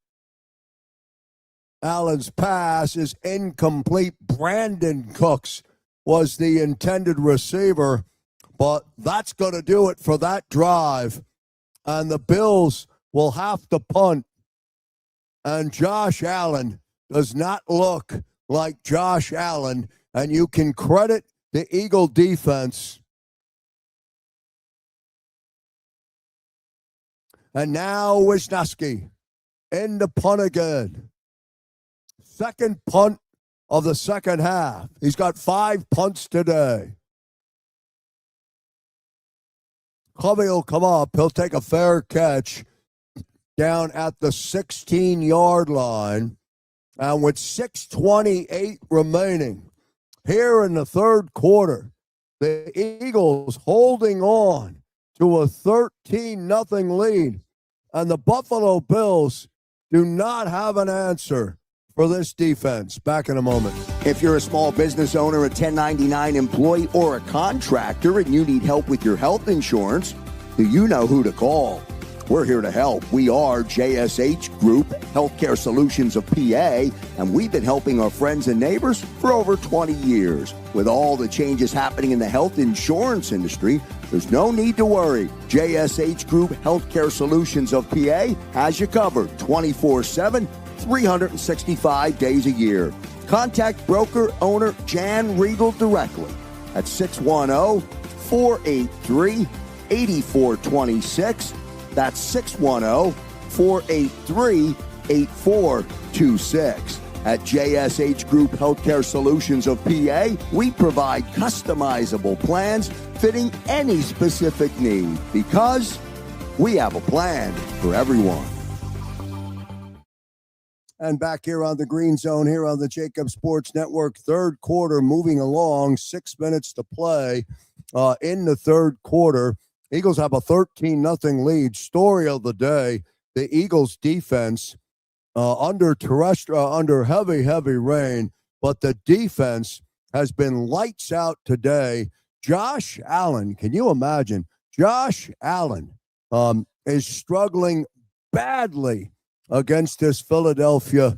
Allen's pass is incomplete. Brandon Cooks was the intended receiver, but that's going to do it for that drive. And the Bills will have to punt. And Josh Allen does not look like Josh Allen, and you can credit the Eagle defense. And now Wisniewski in the punt again. Second punt of the second half. He's got 5 punts today. Covey will come up. He'll take a fair catch down at the 16-yard line. And with 6:28 remaining here in the third quarter, the Eagles holding on to a 13-0 lead. And the Buffalo Bills do not have an answer for this defense. Back in a moment. If you're a small business owner, a 1099 employee, or a contractor and you need help with your health insurance, do you know who to call? We're here to help. We are JSH Group, Healthcare Solutions of PA, and we've been helping our friends and neighbors for over 20 years. With all the changes happening in the health insurance industry, there's no need to worry. JSH Group, Healthcare Solutions of PA has you covered 24/7, 365 days a year. Contact broker owner Jan Riegel directly at 610-483-8426. That's 610-483-8426. At JSH Group Healthcare Solutions of PA, we provide customizable plans fitting any specific need because we have a plan for everyone. And back here on the Green Zone, here on the JAKIB Sports Network, third quarter moving along, 6 minutes to play in the third quarter. Eagles have a 13-0 lead. Story of the day, the Eagles defense under heavy rain, but the defense has been lights out today. Josh Allen, can you imagine? Josh Allen is struggling badly against this Philadelphia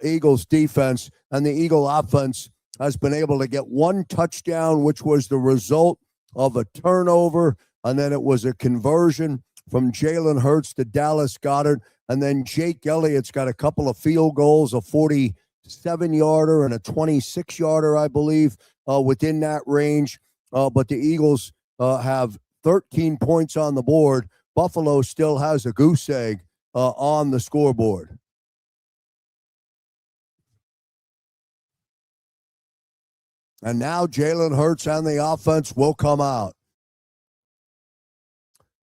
Eagles defense, and the Eagle offense has been able to get 1 touchdown, which was the result of a turnover, and then it was a conversion from Jalen Hurts to Dallas Goedert, and then Jake Elliott's got a couple of field goals, a 47-yarder and a 26-yarder, I believe, within that range. But the Eagles have 13 points on the board. Buffalo still has a goose egg on the scoreboard. And now Jalen Hurts and the offense will come out.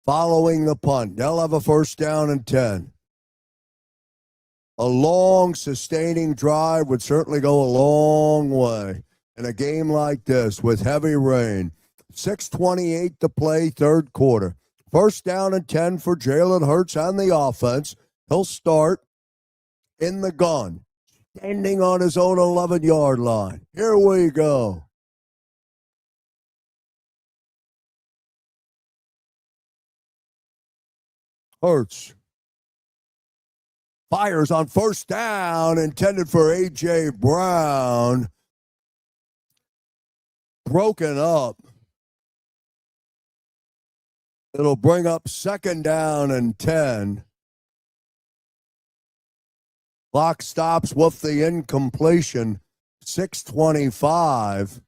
Following the punt, they'll have a first down and 10. A long, sustaining drive would certainly go a long way in a game like this with heavy rain. 6:28 to play, third quarter. First down and 10 for Jalen Hurts and the offense. He'll start in the gun, standing on his own 11-yard line. Here we go. Hurts fires on first down, intended for A.J. Brown. Broken up. It'll bring up second down and 10. Clock stops with the incompletion. 6:25.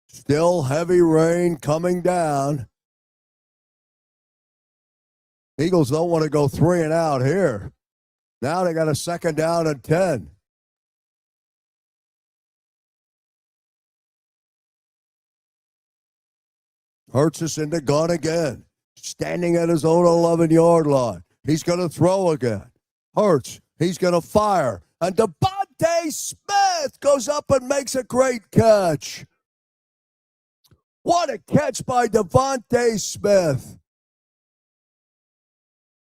Still heavy rain coming down. Eagles don't want to go 3 and out here. Now they got a second down and 10. Hurts us in the gun again. Standing at his own 11-yard line. He's going to throw again. Hurts. He's going to fire. And DeVonta Smith goes up and makes a great catch. What a catch by DeVonta Smith.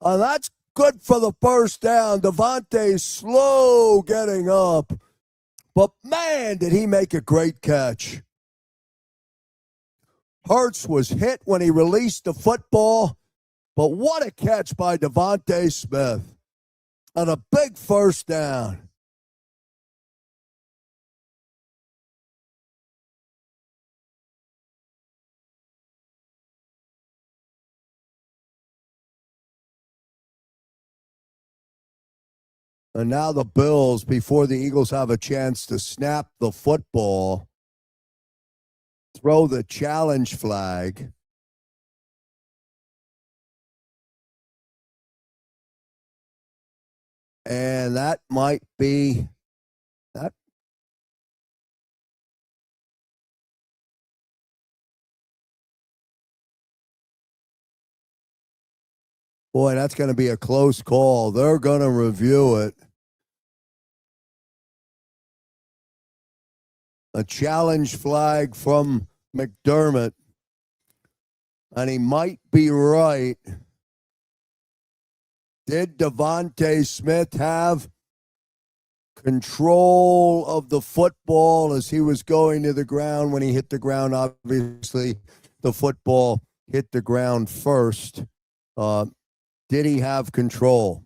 That's good for the first down. DeVonta's slow getting up. But, man, did he make a great catch. Hurts was hit when he released the football. But what a catch by DeVonta Smith. And a big first down. And now the Bills, before the Eagles have a chance to snap the football, throw the challenge flag. And that might be that. Boy, that's going to be a close call. They're going to review it. A challenge flag from McDermott. And he might be right. Did Devontae Smith have control of the football as he was going to the ground? When he hit the ground, obviously the football hit the ground first. Did he have control?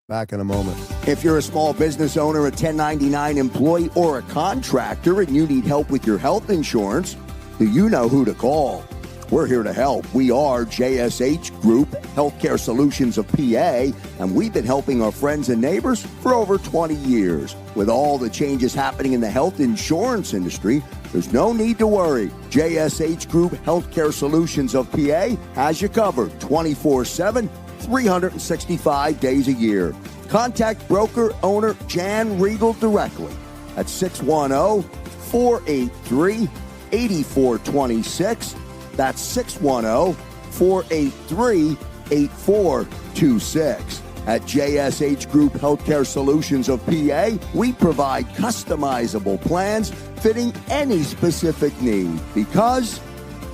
Back in a moment. If you're a small business owner, a 1099 employee, or a contractor and you need help with your health insurance, do you know who to call? We're here to help. We are JSH Group Healthcare Solutions of PA, and we've been helping our friends and neighbors for over 20 years. With all the changes happening in the health insurance industry, there's no need to worry. JSH Group Healthcare Solutions of PA has you covered 24/7, 365 days a year. Contact broker owner Jan Riegel directly at 610-483-8426. That's 610-483-8426. At JSH Group Healthcare Solutions of PA, we provide customizable plans fitting any specific need because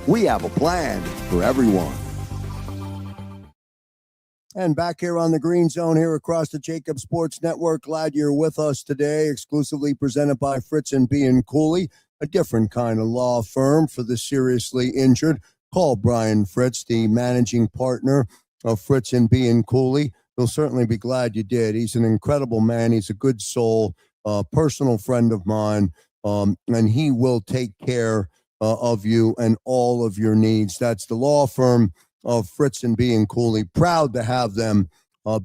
we have a plan for everyone. And back here on the Green Zone here across the JAKIB Sports Network. Glad you're with us today. Exclusively presented by Fritz and B and Cooley, a different kind of law firm for the seriously injured. Call Brian Fritz, the managing partner of Fritz and B and Cooley. You'll certainly be glad you did. He's an incredible man. He's a good soul, a personal friend of mine, and he will take care of you and all of your needs. That's the law firm of Fritz and B and Cooley. Proud to have them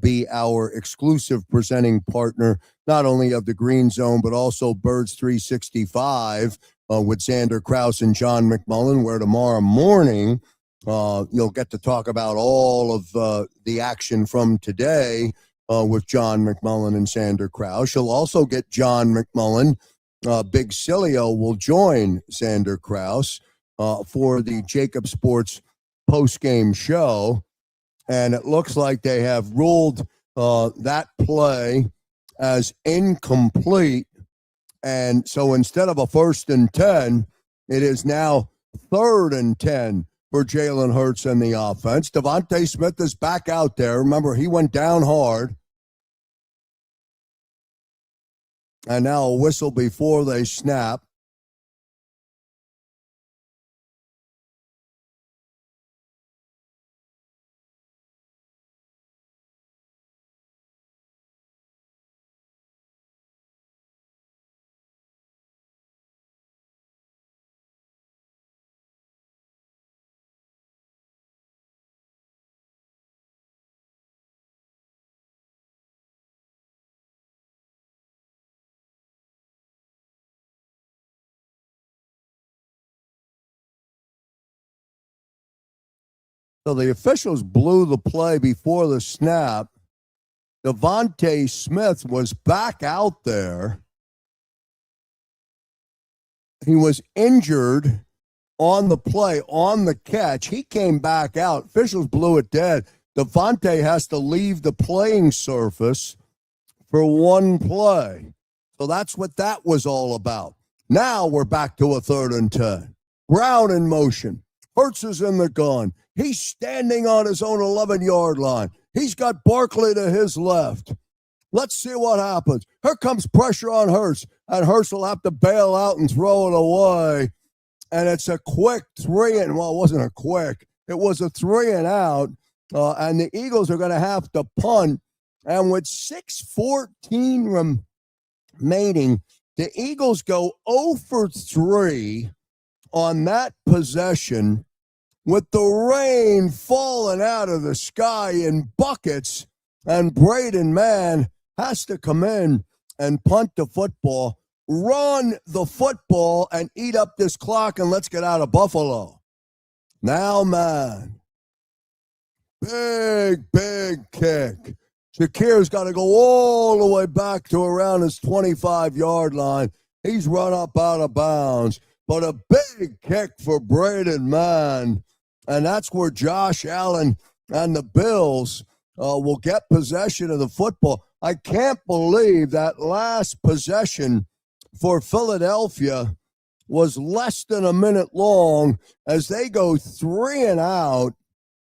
be our exclusive presenting partner, not only of the Green Zone, but also Birds 365 with Xander Krause and John McMullen, where tomorrow morning you'll get to talk about all of the action from today with John McMullen and Xander Krause. You'll also get John McMullen. Big Cilio will join Xander Krause for the JAKIB Sports post-game show, and it looks like they have ruled that play as incomplete, and so instead of a 1st and 10, it is now 3rd and 10 for Jalen Hurts and the offense. Devontae Smith is back out there. Remember, he went down hard. And now a whistle before they snap. So the officials blew the play before the snap. Devontae Smith was back out there. He was injured on the play, on the catch. He came back out. Officials blew it dead. Devontae has to leave the playing surface for one play. So that's what that was all about. Now we're back to a 3rd and 10. Brown in motion. Hurts is in the gun. He's standing on his own 11-yard line. He's got Barkley to his left. Let's see what happens. Here comes pressure on Hurts, and Hurts will have to bail out and throw it away. And it's a quick 3 and, well, it wasn't a quick. It was a 3 and out, and the Eagles are going to have to punt. And with 6:14 remaining, the Eagles go 0 for 3 on that possession, with the rain falling out of the sky in buckets. And Braden Mann has to come in and punt the football, run the football, and eat up this clock, and let's get out of Buffalo. Now, man, big kick. Shakir's got to go all the way back to around his 25-yard line. He's run up out of bounds. But a big kick for Braden Mann. And that's where Josh Allen and the Bills will get possession of the football. I can't believe that last possession for Philadelphia was less than a minute long as they go 3 and out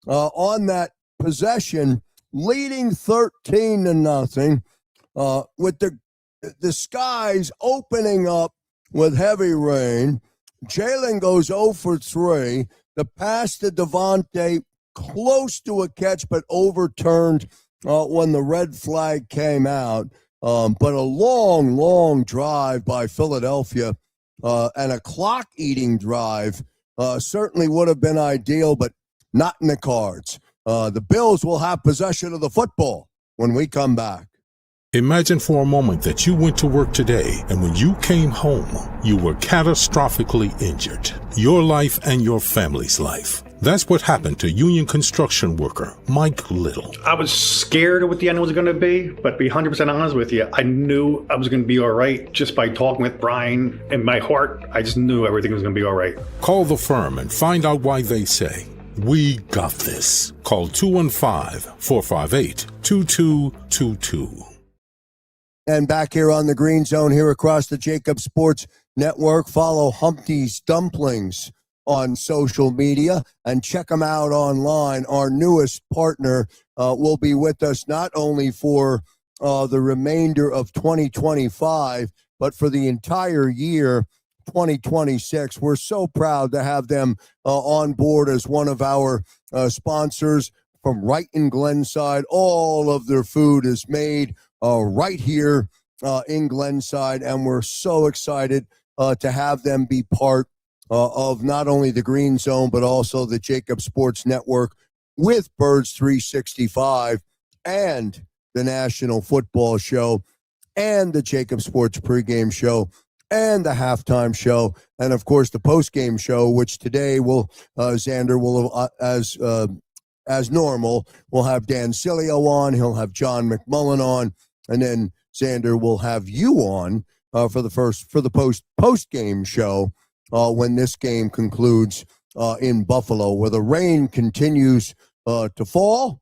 on that possession, leading 13-0 with the skies opening up with heavy rain. Jalen goes 0 for 3. The pass to Devontae, close to a catch, but overturned when the red flag came out. But a long drive by Philadelphia and a clock-eating drive certainly would have been ideal, but not in the cards. The Bills will have possession of the football when we come back. Imagine for a moment that you went to work today and when you came home, you were catastrophically injured. Your life and your family's life. That's what happened to union construction worker Mike Little. I was scared of what the end was going to be, but to be 100% honest with you, I knew I was going to be all right just by talking with Brian. In my heart, I just knew everything was going to be all right. Call the firm and find out why they say, "We got this." Call 215-458-2222. And back here on the Green Zone, here across the JAKIB Sports Network, follow Humpty's Dumplings on social media and check them out online. Our newest partner will be with us not only for the remainder of 2025, but for the entire year 2026. We're so proud to have them on board as one of our sponsors from right in Glenside. All of their food is made right here in Glenside, and we're so excited to have them be part of not only the Green Zone, but also the JAKIB Sports Network with Birds 365 and the National Football Show and the JAKIB Sports pregame show and the halftime show, and of course the postgame show, which today will Xander will as normal, we'll have Dan Cilio on, he'll have John McMullen on, and then Xander will have you on for the post game show when this game concludes in Buffalo, where the rain continues to fall,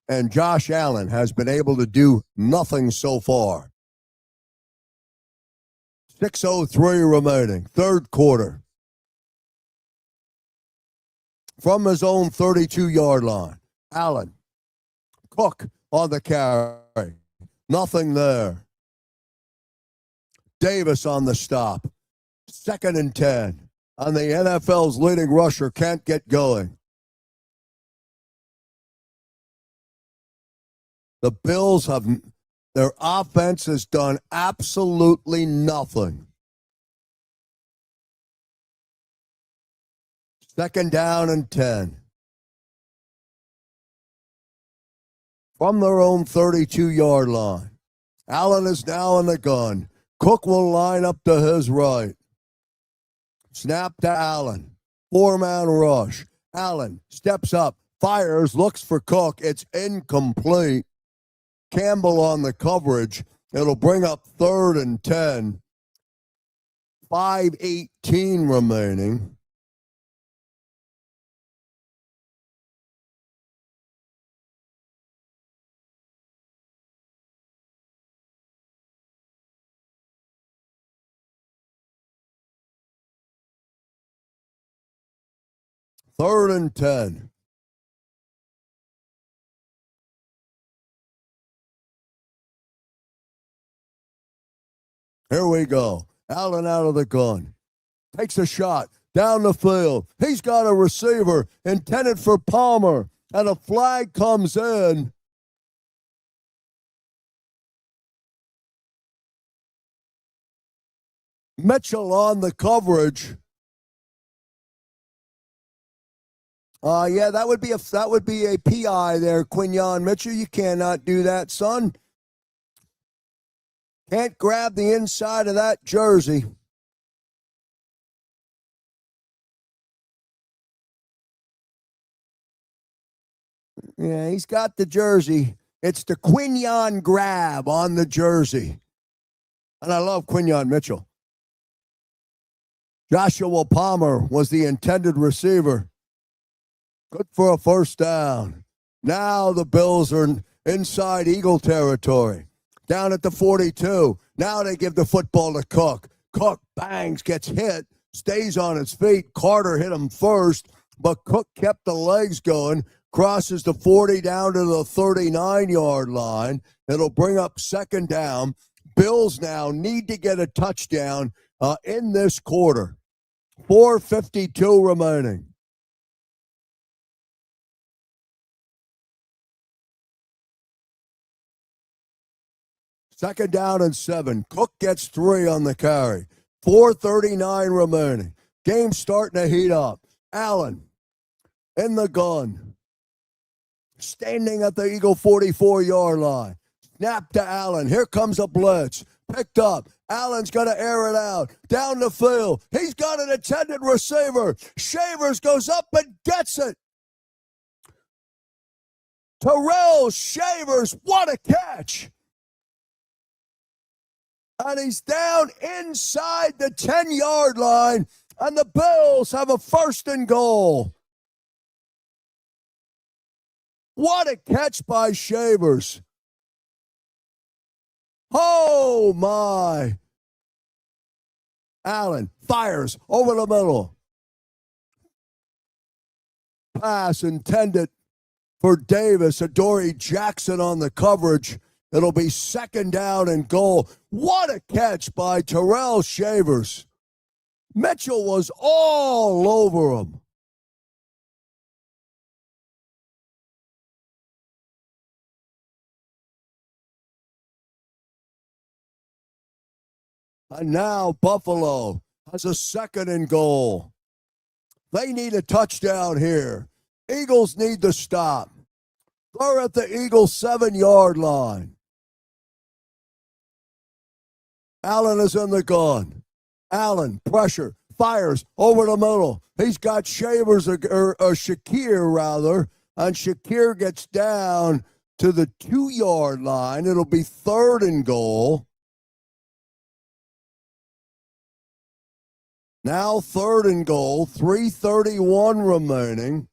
and Josh Allen has been able to do nothing so far. 6:03 remaining, third quarter. From his own 32-yard line, Allen, Cook on the carry. Nothing there. Davis on the stop. 2nd and 10. And the NFL's leading rusher can't get going. The Bills their offense has done absolutely nothing. 2nd down and 10. From their own 32-yard line. Allen is now in the gun. Cook will line up to his right. Snap to Allen. 4-man rush. Allen steps up, fires, looks for Cook. It's incomplete. Campbell on the coverage. It'll bring up 3rd and 10. 5:18 remaining. Third and 10. Here we go. Allen out of the gun. Takes a shot down the field. He's got a receiver intended for Palmer. And a flag comes in. Mitchell on the coverage. Yeah, that would be a PI there, Quinyon Mitchell. You cannot do that, son. Can't grab the inside of that jersey. Yeah, he's got the jersey. It's the Quinyon grab on the jersey. And I love Quinyon Mitchell. Joshua Palmer was the intended receiver. Good for a first down. Now the Bills are inside Eagle territory. Down at the 42. Now they give the football to Cook. Cook bangs, gets hit, stays on his feet. Carter hit him first, but Cook kept the legs going. Crosses the 40 down to the 39-yard line. It'll bring up second down. Bills now need to get a touchdown in this quarter. 4:52 remaining. Second down and 7. Cook gets 3 on the carry. 4:39 remaining. Game starting to heat up. Allen in the gun. Standing at the Eagle 44-yard line. Snap to Allen. Here comes a blitz. Picked up. Allen's going to air it out. Down the field. He's got an intended receiver. Shavers goes up and gets it. Terrell Shavers, what a catch. And he's down inside the 10-yard line. And the Bills have a first and goal. What a catch by Shavers. Oh, my. Allen fires over the middle. Pass intended for Davis. Adoree Jackson on the coverage. It'll be second down and goal. What a catch by Terrell Shavers. Mitchell was all over him. And now Buffalo has a second and goal. They need a touchdown here. Eagles need to stop. They're at the Eagles 7-yard line. Allen is in the gun. Allen, pressure, fires over the middle. He's got Shavers, or Shakir rather, and Shakir gets down to the 2-yard line. It'll be third and goal. Now third and goal, 3:31 remaining.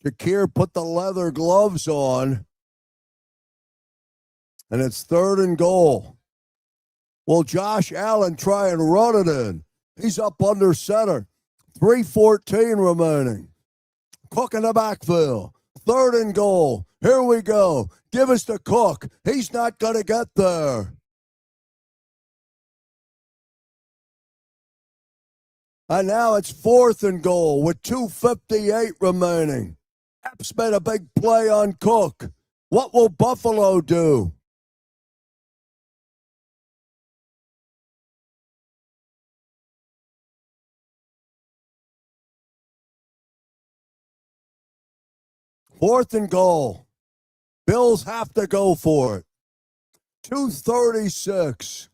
Shakir put the leather gloves on, and it's third and goal. Will Josh Allen try and run it in? He's up under center. 3:14 remaining. Cook in the backfield. Third and goal. Here we go. Give us to Cook. He's not going to get there. And now it's fourth and goal with 2:58 remaining. Epps made a big play on Cook. What will Buffalo do? Fourth and goal. Bills have to go for it. 2:36.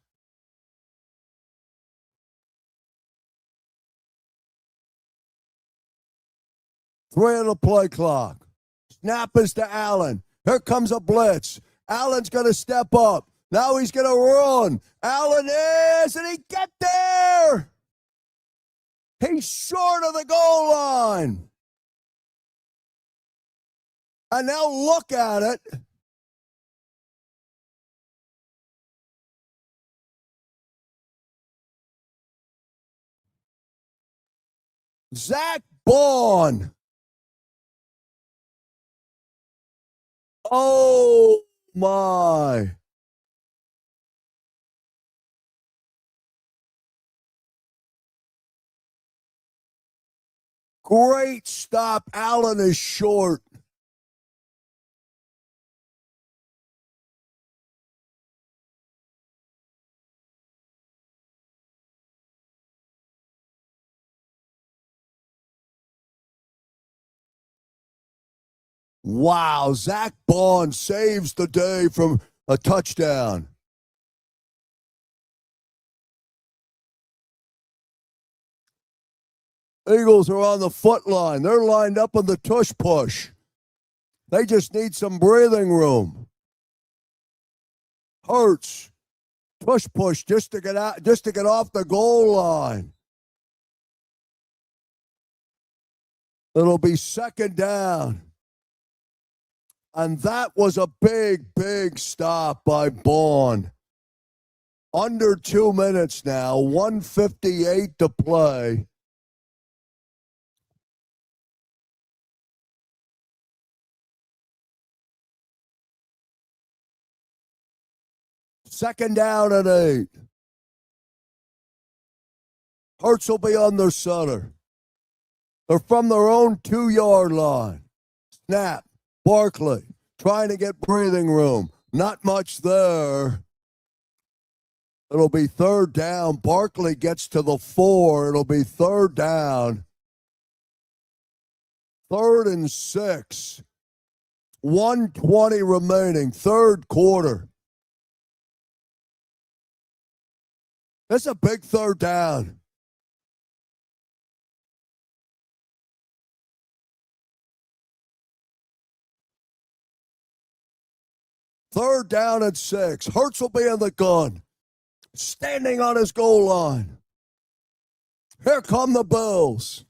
Three on the play clock. Snap is to Allen. Here comes a blitz. Allen's going to step up. Now he's going to run. Allen is, and he get there. He's short of the goal line. And now look at it. Zach Bond. Oh, my. Great stop. Allen is short. Wow, Zach Bond saves the day from a touchdown. Eagles are on the foot line. They're lined up on the tush push. They just need some breathing room. Hurts. Tush push just to get out, just to get off the goal line. It'll be second down. And that was a big, big stop by Bond. Under 2 minutes now, 1:58 to play. Second down and 8. Hurts will be on their center. They're from their own 2-yard line. Snap. Barkley trying to get breathing room. Not much there. It'll be third down. Barkley gets to the 4. It'll be third down. 3rd and 6. 1:20 remaining. Third quarter. That's a big third down. Third down and 6. Hurts will be in the gun. Standing on his goal line. Here come the Bills.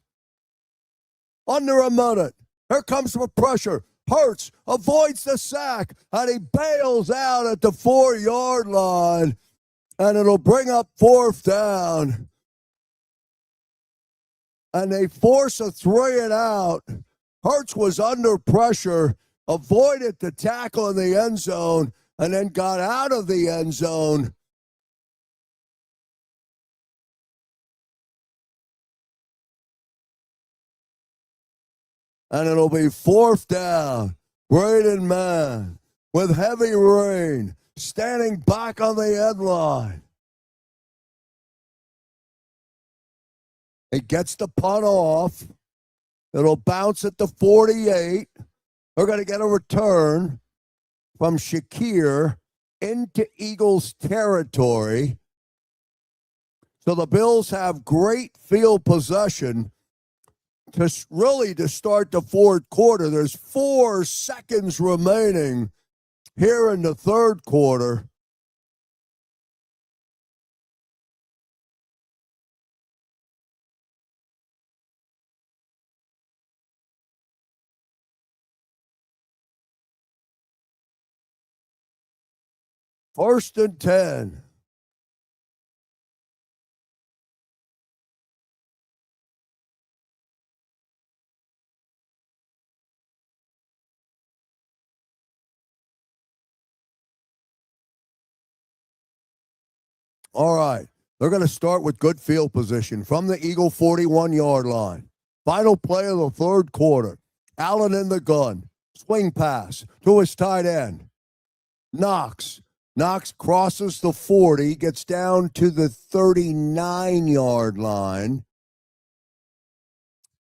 Under a minute. Here comes the pressure. Hurts avoids the sack, and he bails out at the 4-yard line, and it'll bring up fourth down. And they force a 3 and out. Hurts was under pressure, avoided the tackle in the end zone, and then got out of the end zone. And it'll be fourth down. Braden Mann with heavy rain, standing back on the end line. He gets the punt off. It'll bounce at the 48. We're going to get a return from Shakir into Eagles territory. So the Bills have great field possession to start the fourth quarter. There's 4 seconds remaining here in the third quarter. First and 10. All right. They're going to start with good field position from the Eagle 41-yard line. Final play of the third quarter. Allen in the gun. Swing pass to his tight end. Knox crosses the 40, gets down to the 39-yard line.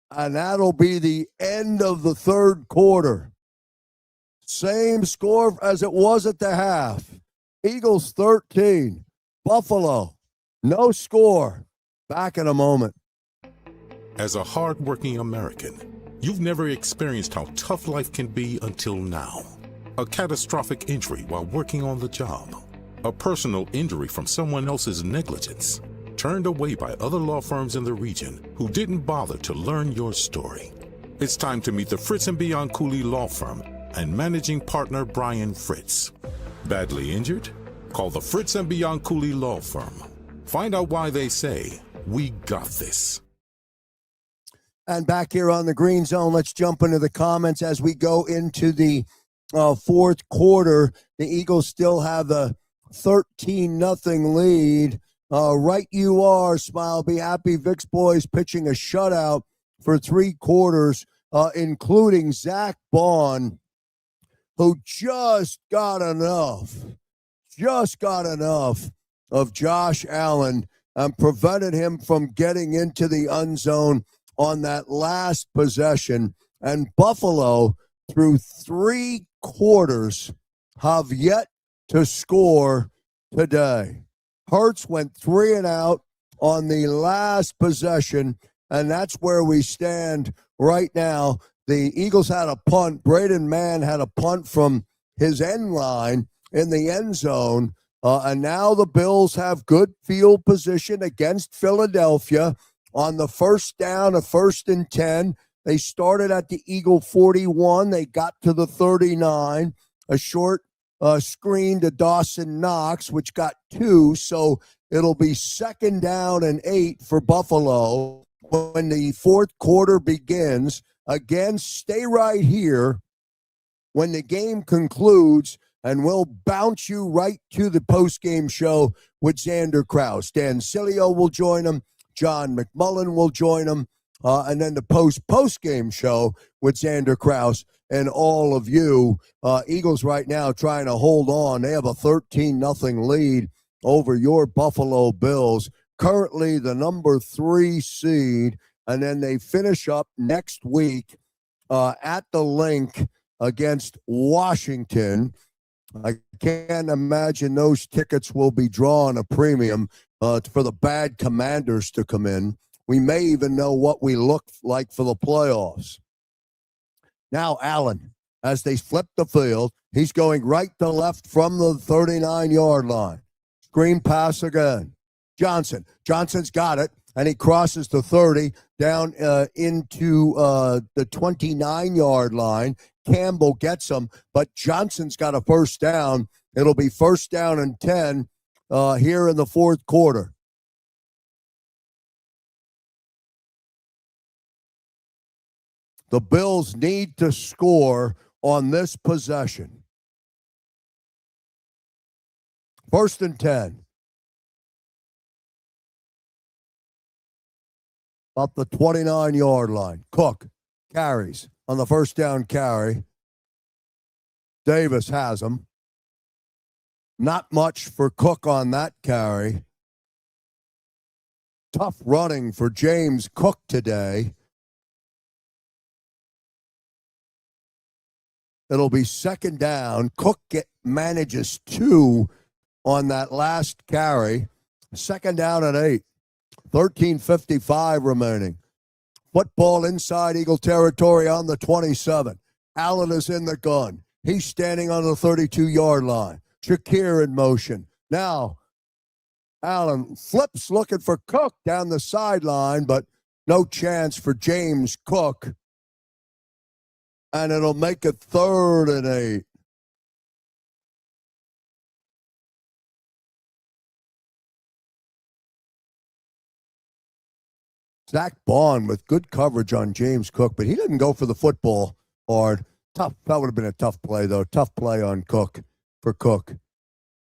And that'll be the end of the third quarter. Same score as it was at the half. Eagles 13. Buffalo, no score. Back in a moment. As a hard-working American, you've never experienced how tough life can be until now. A catastrophic injury while working on the job. A personal injury from someone else's negligence. Turned away by other law firms in the region who didn't bother to learn your story. It's time to meet the Fritz & Bianculli Law Firm and managing partner Brian Fritz. Badly injured? Call the Fritz & Bianculli Law Firm. Find out why they say, "We got this." And back here on the Green Zone, let's jump into the comments as we go into the fourth quarter. The Eagles still have the 13-0 lead. Right you are, Smile, be happy. Vic's boys pitching a shutout for 3 quarters, including Zach Bond, who just got enough of Josh Allen and prevented him from getting into the end zone on that last possession. And Buffalo through 3 quarters have yet to score today. Hurts went 3 and out on the last possession, and that's where we stand right now. The Eagles had a punt. Braden Mann had a punt from his end line in the end zone, and now the Bills have good field position against Philadelphia on the first down, a 1st and 10. They started at the Eagle 41. They got to the 39. A short screen to Dawson Knox, which got 2. So it'll be 2nd down and 8 for Buffalo when the 4th quarter begins. Again, stay right here when the game concludes, and we'll bounce you right to the post-game show with Xander Krause. Dan Cilio will join him. John McMullen will join him. And then the post-game show with Xander Krause and all of you. Eagles right now trying to hold on. They have a 13-0 lead over your Buffalo Bills. Currently the number 3 seed. And then they finish up next week at the Link against Washington. I can't imagine those tickets will be drawn a premium for the bad Commanders to come in. We may even know what we look like for the playoffs. Now Allen, as they flip the field, he's going right to left from the 39-yard line. Screen pass again. Johnson's got it, and he crosses the 30 down into the 29-yard line. Campbell gets him, but Johnson's got a first down. It'll be 1st down and 10 here in the 4th quarter. The Bills need to score on this possession. 1st and 10. Up the 29-yard line. Cook carries on the 1st down carry. Davis has him. Not much for Cook on that carry. Tough running for James Cook today. It'll be 2nd down. Cook manages 2 on that last carry. 2nd down and 8. 13:55 remaining. Football inside Eagle territory on the 27. Allen is in the gun. He's standing on the 32-yard line. Shakir in motion. Now, Allen flips looking for Cook down the sideline, but no chance for James Cook. And it'll make it 3rd and 8. Zach Bond with good coverage on James Cook, but he didn't go for the football hard. Tough. That would have been a tough play, though. Tough play on Cook for Cook.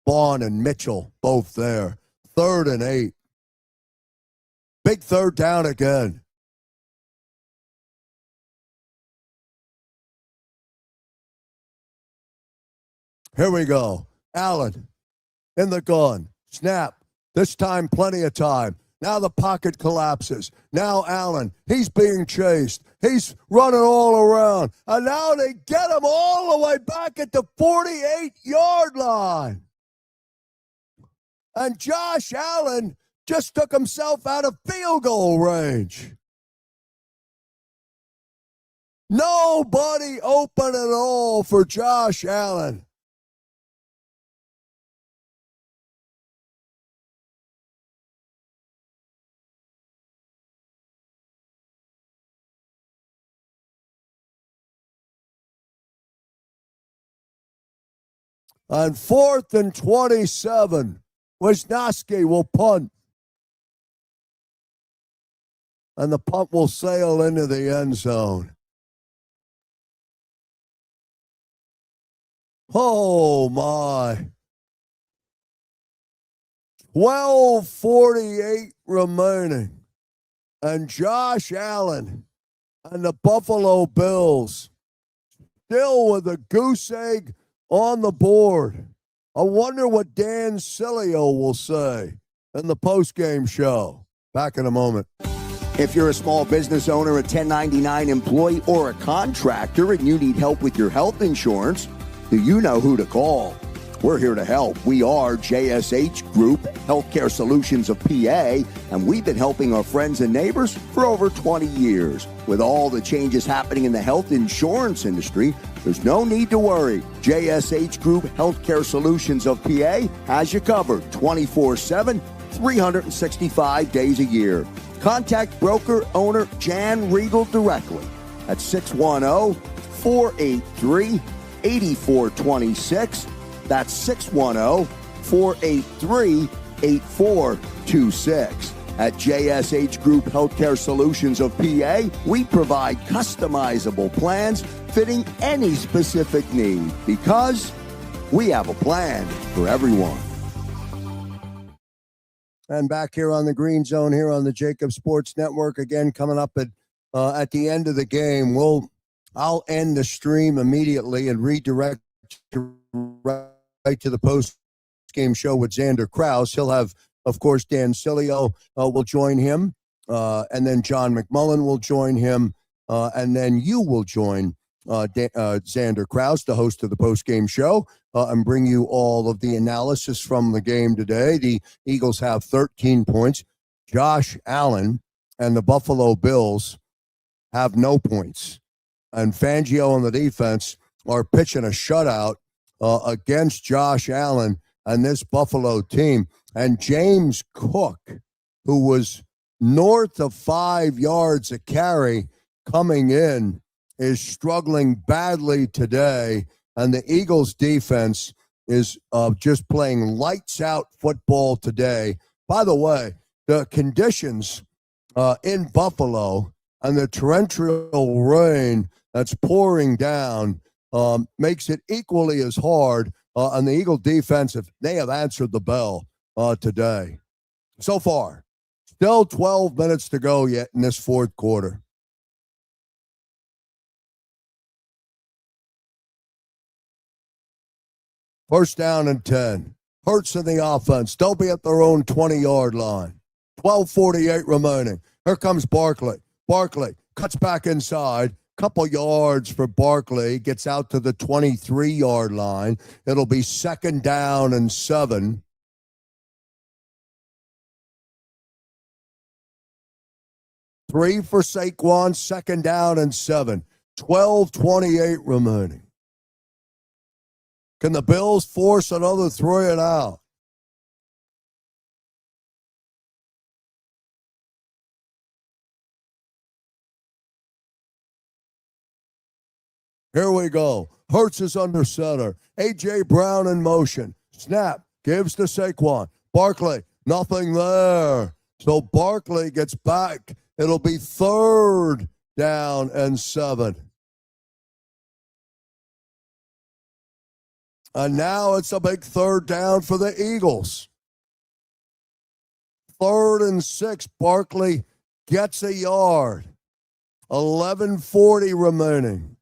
Bond and Mitchell both there. 3rd and 8. Big 3rd down again. Here we go. Allen in the gun. Snap. This time, plenty of time. Now the pocket collapses. Now Allen, he's being chased. He's running all around. And now they get him all the way back at the 48-yard line. And Josh Allen just took himself out of field goal range. Nobody open at all for Josh Allen. On 4th and 27, Wisnowski will punt. And the punt will sail into the end zone. Oh, my. 12:48 remaining. And Josh Allen and the Buffalo Bills still with a goose egg on the board. I wonder what Dan Cilio will say in the postgame show. Back in a moment. If you're a small business owner, a 1099 employee, or a contractor and you need help with your health insurance, do you know who to call? We're here to help. We are JSH Group Healthcare Solutions of PA, and we've been helping our friends and neighbors for over 20 years. With all the changes happening in the health insurance industry, there's no need to worry. JSH Group Healthcare Solutions of PA has you covered 24/7, 365 days a year. Contact broker owner Jan Riegel directly at 610-483-8426. That's 610-483-8426. At JSH Group Healthcare Solutions of PA, we provide customizable plans fitting any specific need because we have a plan for everyone. And back here on the Green Zone, here on the JAKIB Sports Network, again coming up at the end of the game. I'll end the stream immediately and redirect you right to the post-game show with Xander Krause. He'll have, of course, Dan Cilio will join him, and then John McMullen will join him, and then you will join Xander Krause, the host of the post-game show, and bring you all of the analysis from the game today. The Eagles have 13 points. Josh Allen and the Buffalo Bills have no points. And Fangio and the defense are pitching a shutout against Josh Allen and this Buffalo team. And James Cook, who was north of 5 yards a carry coming in, is struggling badly today, and the Eagles' defense is just playing lights-out football today. By the way, the conditions in Buffalo and the torrential rain that's pouring down makes it equally as hard on the Eagle defense. If they have answered the bell today. So far, still 12 minutes to go yet in this fourth quarter. First down and 10. Hurts in the offense. They'll be at their own 20-yard line. 12:48 remaining. Here comes Barkley. Barkley cuts back inside. Couple yards for Barkley. Gets out to the 23-yard line. It'll be second down and 7. Three for Saquon. Second down and 7. 12:28 remaining. Can the Bills force another 3 and out? Here we go. Hurts is under center. A.J. Brown in motion. Snap. Gives to Saquon. Barkley. Nothing there. So Barkley gets back. It'll be third down and 7. And now it's a big third down for the Eagles. 3rd and 6. Barkley gets a yard. 11:40 remaining.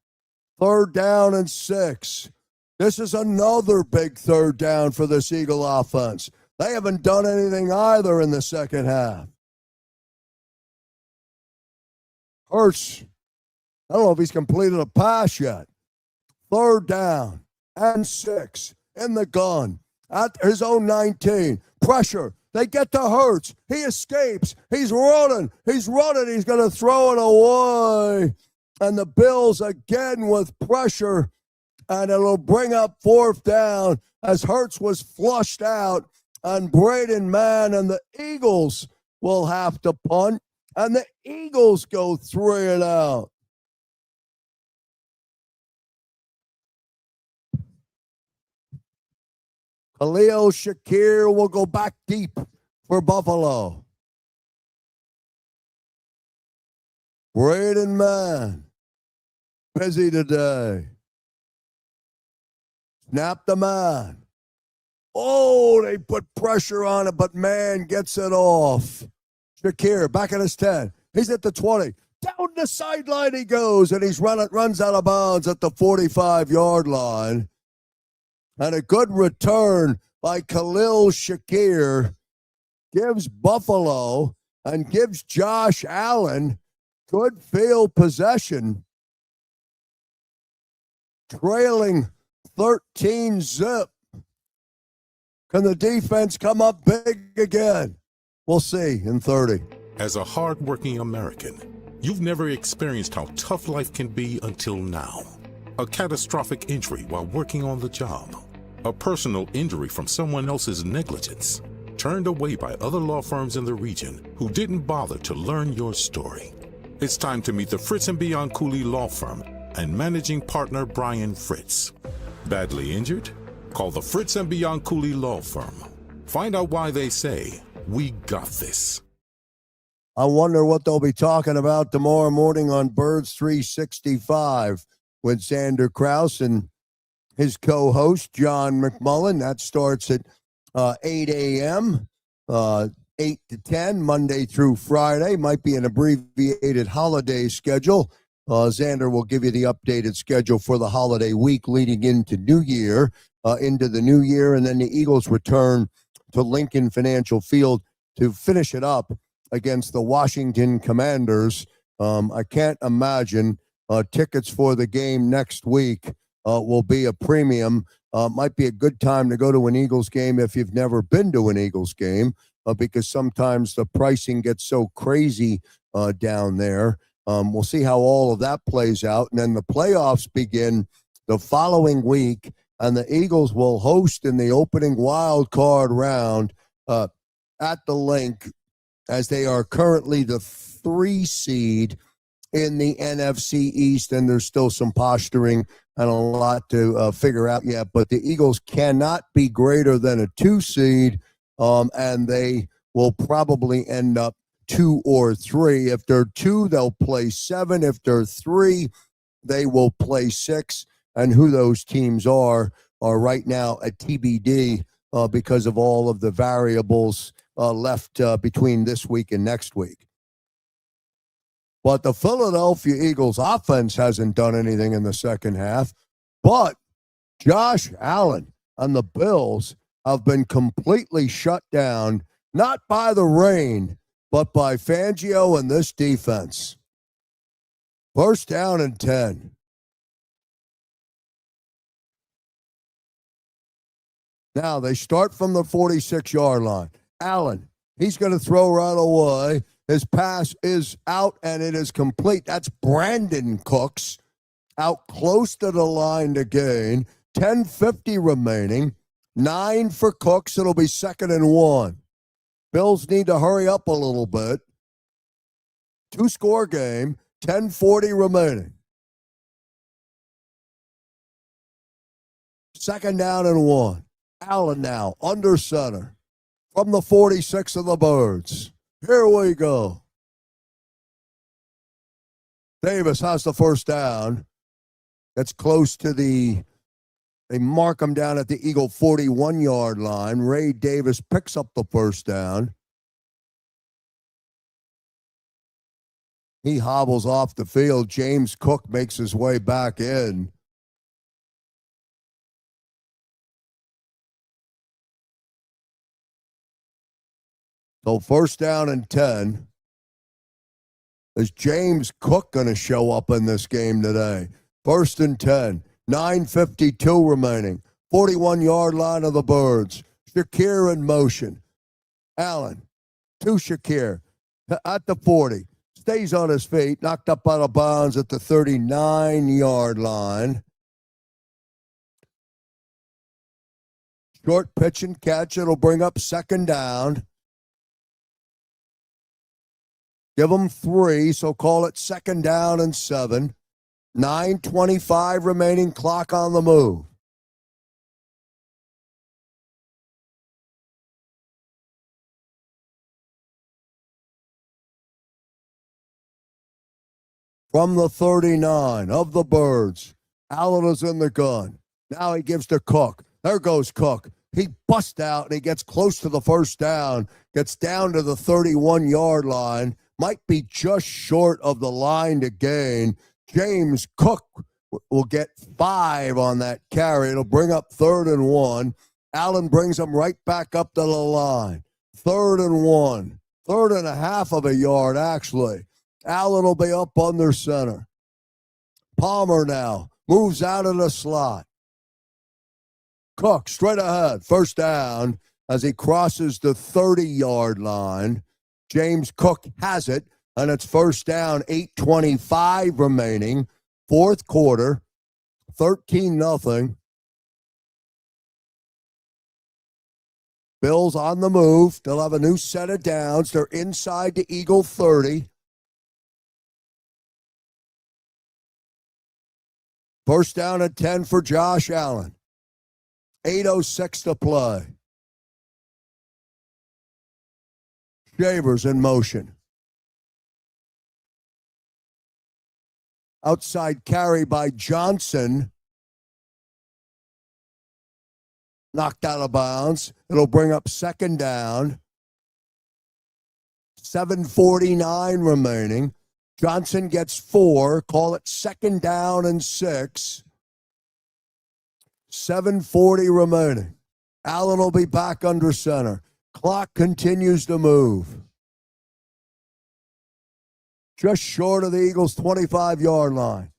3rd down and 6. This is another big third down for this Eagle offense. They haven't done anything either in the second half. Hurts. I don't know if he's completed a pass yet. 3rd down and 6 in the gun at his own 19. Pressure. They get to Hurts. He escapes. He's running. He's running. He's going to throw it away. And the Bills again with pressure. And it'll bring up 4th down as Hurts was flushed out. And Braden Mann and the Eagles will have to punt. And the Eagles go 3 and out. Khalil Shakir will go back deep for Buffalo. Braden Mann, busy today. Snap the man. Oh, they put pressure on it, but Mann gets it off. Shakir back at his 10. He's at the 20. Down the sideline he goes, and runs out of bounds at the 45-yard line. And a good return by Khalil Shakir gives Buffalo and gives Josh Allen good field possession, trailing 13-zip. Can the defense come up big again? We'll see in 30. As a hard-working American, you've never experienced how tough life can be until now. A catastrophic injury while working on the job. A personal injury from someone else's negligence. Turned away by other law firms in the region who didn't bother to learn your story. It's time to meet the Fritz and Bianculli Law Firm and managing partner Brian Fritz. Badly injured? Call the Fritz and Bianculli Law Firm. Find out why they say, "We got this." I wonder what they'll be talking about tomorrow morning on Birds 365 with Xander Krause and his co-host, John McMullen. That starts at 8 a.m., 8 to 10, Monday through Friday. Might be an abbreviated holiday schedule. Xander will give you the updated schedule for the holiday week leading into New Year, into the New Year, and then the Eagles return to Lincoln Financial Field to finish it up against the Washington Commanders. I can't imagine tickets for the game next week will be a premium. Might be a good time to go to an Eagles game if you've never been to an Eagles game, because sometimes the pricing gets so crazy down there. We'll see how all of that plays out. And then the playoffs begin the following week, and the Eagles will host in the opening wild card round at the Link, as they are currently the 3 seed in the NFC East, and there's still some posturing and a lot to figure out yet. But the Eagles cannot be greater than a 2 seed, and they will probably end up 2 or 3. If they're 2, they'll play 7. If they're 3, they will play 6. And who those teams are right now at TBD because of all of the variables left between this week and next week. But the Philadelphia Eagles offense hasn't done anything in the second half. But Josh Allen and the Bills have been completely shut down, not by the rain, but by Fangio and this defense. First down and 10. Now they start from the 46-yard line. Allen, he's going to throw right away. His pass is out, and it is complete. That's Brandon Cooks out close to the line to gain. 10:50 remaining. 9 for Cooks. It'll be 2nd and 1. Bills need to hurry up a little bit. 2-score game. 10:40 remaining. 2nd down and 1. Allen now under center from the 46 of the Birds. Here we go. Davis has the first down. That's close to they mark him down at the Eagle 41-yard line. Ray Davis picks up the first down. He hobbles off the field. James Cook makes his way back in. So first down and 10. Is James Cook going to show up in this game today? First and 10. 9:52 remaining. 41-yard line of the Birds. Shakir in motion. Allen to Shakir at the 40. Stays on his feet. Knocked up out of bounds at the 39-yard line. Short pitch and catch. It'll bring up 2nd down. Give them 3, so call it 2nd down and 7. 9:25 remaining, clock on the move. From the 39 of the Birds, Allen is in the gun. Now he gives to Cook. There goes Cook. He busts out and he gets close to the first down, gets down to the 31-yard line. Might be just short of the line to gain. James Cook will get 5 on that carry. It'll bring up 3rd and 1. Allen brings him right back up to the line. 3rd and 1 3.5 of a yard, actually. Allen will be up under center. Palmer now moves out of the slot. Cook straight ahead. First down as he crosses the 30-yard line. James Cook has it, and it's first down, 8:25 remaining. Fourth quarter, 13-0. Bills on the move. They'll have a new set of downs. They're inside the Eagle 30. First down at 10 for Josh Allen. 8:06 to play. Shavers in motion. Outside carry by Johnson. Knocked out of bounds. It'll bring up second down. 7:49 remaining. Johnson gets 4. Call it second down and 6. 7:40 remaining. Allen will be back under center. Clock continues to move. Just short of the Eagles' 25-yard line.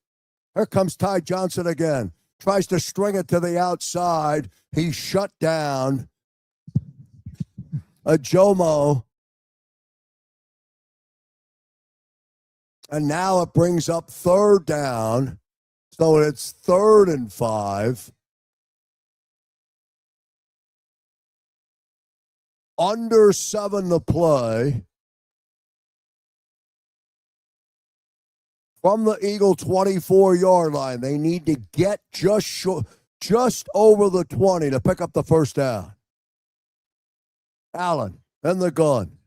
Here comes Ty Johnson again. Tries to string it to the outside. He's shut down. Jomo. And now it brings up third down. So it's 3rd and 5. Under 7 to play. From the Eagle 24-yard line, they need to get just over the 20 to pick up the first down. Allen in the gun.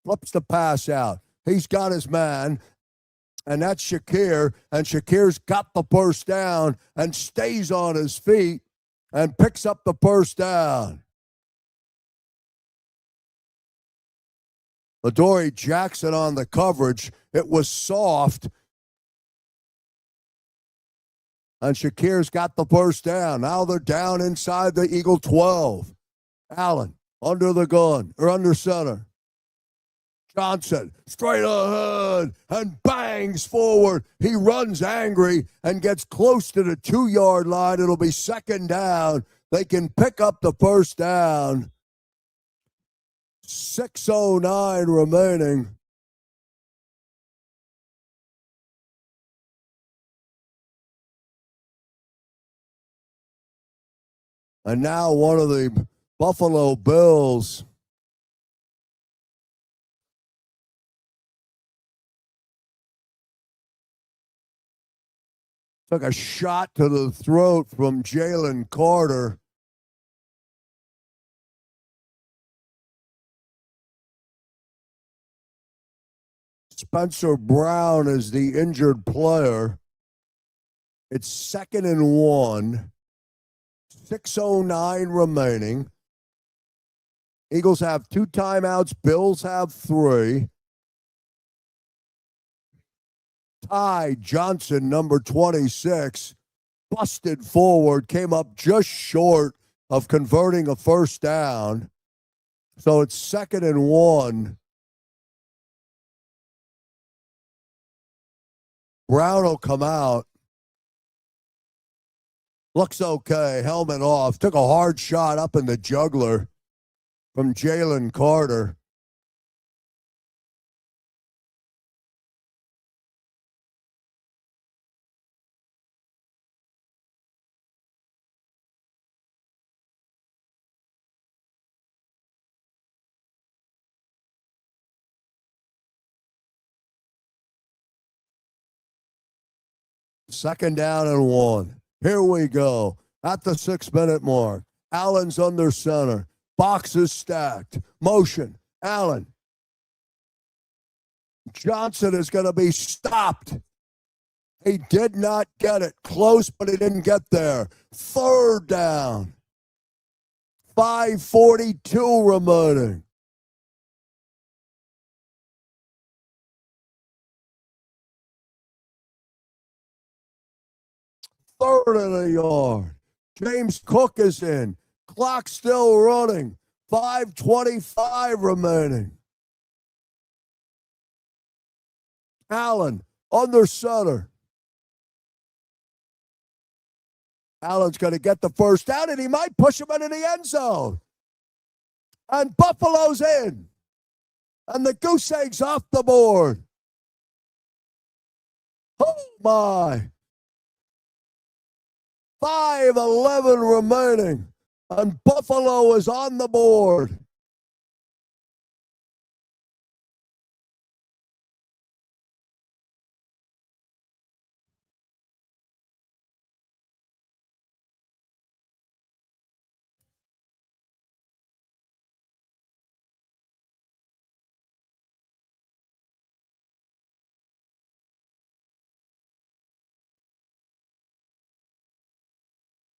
Flips the pass out. He's got his man, and that's Shakir. And Shakir's got the first down and stays on his feet and picks up the first down. Adoree Jackson on the coverage. It was soft. And Shakir's got the first down. Now they're down inside the Eagle 12. Allen under the gun, or under center. Johnson straight ahead and bangs forward. He runs angry and gets close to the 2-yard line. It'll be second down. They can pick up the first down. 6:09 remaining. And now one of the Buffalo Bills took a shot to the throat from Jalen Carter. Spencer Brown is the injured player. It's 2nd and 1. 6:09 remaining. Eagles have 2 timeouts. Bills have 3. Ty Johnson, number 26, busted forward, came up just short of converting a first down. So it's 2nd and 1. Brown will come out. Looks okay. Helmet off. Took a hard shot up in the jugular from Jalen Carter. Second down and 1. Here we go. At the 6-minute mark. Allen's under center. Box is stacked. Motion. Allen. Johnson is going to be stopped. He did not get it. Close, but he didn't get there. Third down. 5:42 remaining. Third and a yard. James Cook is in. Clock still running. 5:25 remaining. Allen under center. Allen's going to get the first down, and he might push him into the end zone. And Buffalo's in. And the goose egg's off the board. Oh, my. 5:11 remaining. And Buffalo is on the board.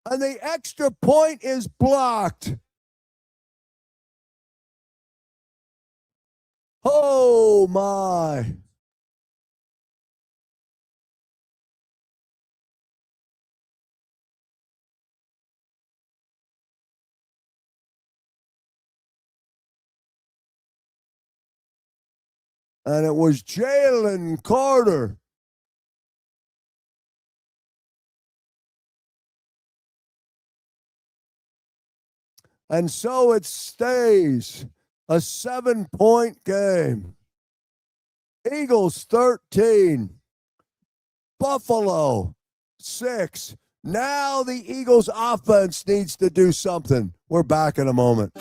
And the extra point is blocked. Oh, my. And it was Jalen Carter. And so it stays a 7-point game. Eagles 13, Buffalo 6. Now the Eagles offense needs to do something. We're back in a moment.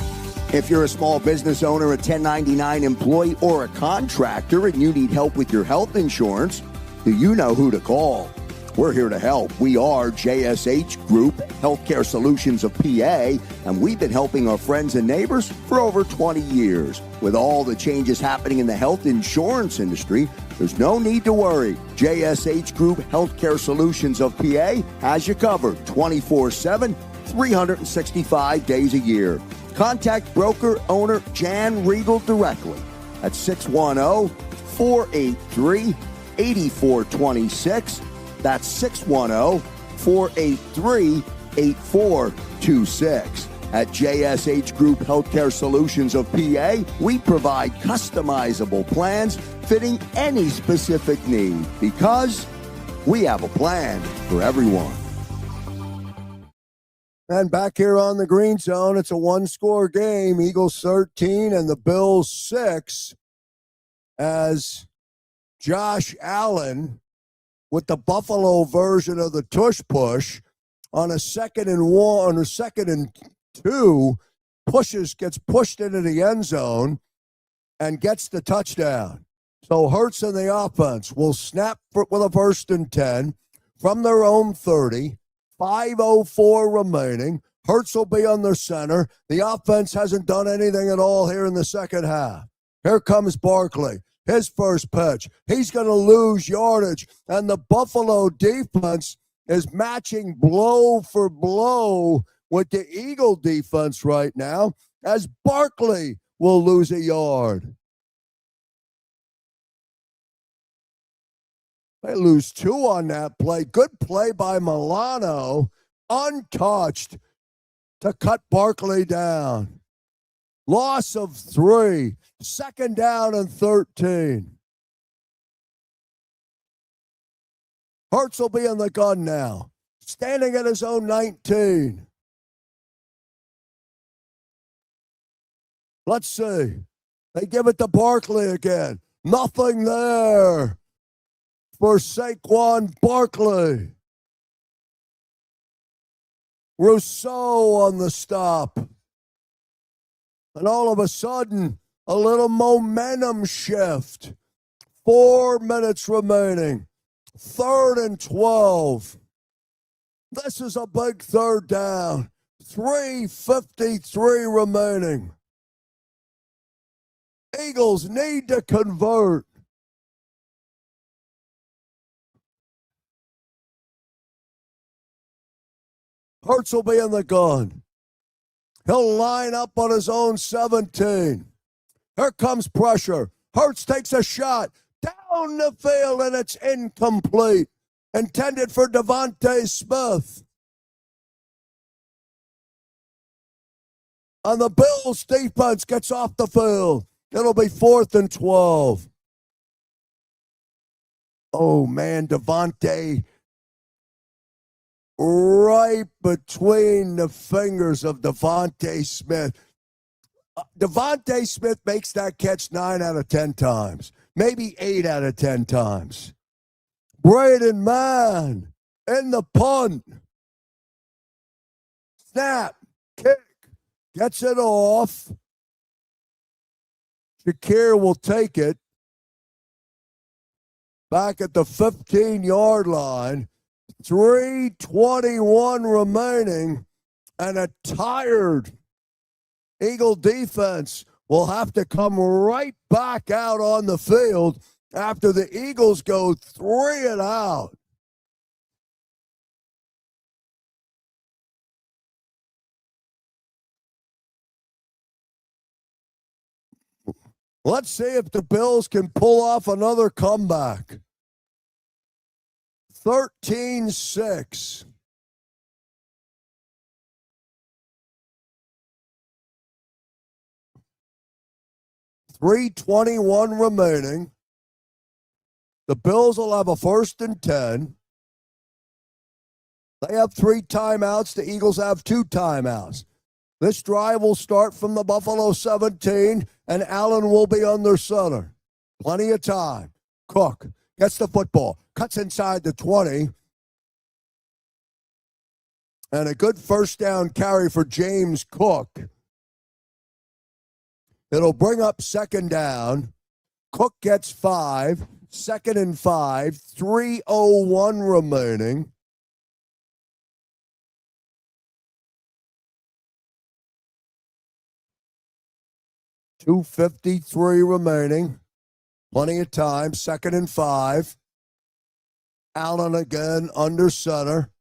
If you're a small business owner, a 1099 employee, or a contractor and you need help with your health insurance, do you know who to call? We're here to help. We are JSH Group, Healthcare Solutions of PA, and we've been helping our friends and neighbors for over 20 years. With all the changes happening in the health insurance industry, there's no need to worry. JSH Group, Healthcare Solutions of PA has you covered 24/7, 365 days a year. Contact broker owner Jan Riegel directly at 610-483-8426. That's 610-483-8426. At JSH Group Healthcare Solutions of PA, we provide customizable plans fitting any specific need because we have a plan for everyone. And back here on the green zone, it's a one-score game. Eagles 13 and the Bills 6 as Josh Allen with the Buffalo version of the tush push on a 2nd and 1, or 2nd and 2, gets pushed into the end zone and gets the touchdown. So Hurts and the offense will snap with a 1st and 10 from their own 30. 5:04 remaining. Hurts will be on their center. The offense hasn't done anything at all here in the second half. Here comes Barkley. His first pitch. He's going to lose yardage. And the Buffalo defense is matching blow for blow with the Eagle defense right now, as Barkley will lose a yard. They lose 2 on that play. Good play by Milano, untouched, to cut Barkley down. Loss of 3, 2nd down and 13. Hurts will be in the gun now, standing at his own 19. Let's see. They give it to Barkley again. Nothing there for Saquon Barkley. Rousseau on the stop. And all of a sudden, a little momentum shift. 4 minutes remaining. 3rd and 12. This is a big 3rd down. 3:53 remaining. Eagles need to convert. Hurts will be in the gun. He'll line up on his own 17. Here comes pressure. Hurts takes a shot down the field, and it's incomplete. Intended for Devontae Smith. And the Bills defense gets off the field. It'll be 4th and 12. Oh, man, Devontae right between the fingers of Devontae Smith. Devontae Smith makes that catch 9 out of 10 times, maybe 8 out of 10 times. Braden Mann in the punt. Snap, kick, gets it off. Shakir will take it. Back at the 15-yard line. 3:21 remaining. And a tired Eagle defense will have to come right back out on the field after the Eagles go 3 and out. Let's see if the Bills can pull off another comeback. 13-6. $3:21 remaining. The Bills will have a 1st and 10. They have 3 timeouts. The Eagles have 2 timeouts. This drive will start from the Buffalo 17, and Allen will be under center. Plenty of time. Cook gets the football, cuts inside the 20, and a good first down carry for James Cook. It'll bring up 2nd down. Cook gets 5, 2nd and 5, 3:01 remaining. $2:53 remaining. Plenty of time. 2nd and 5. Allen again under center.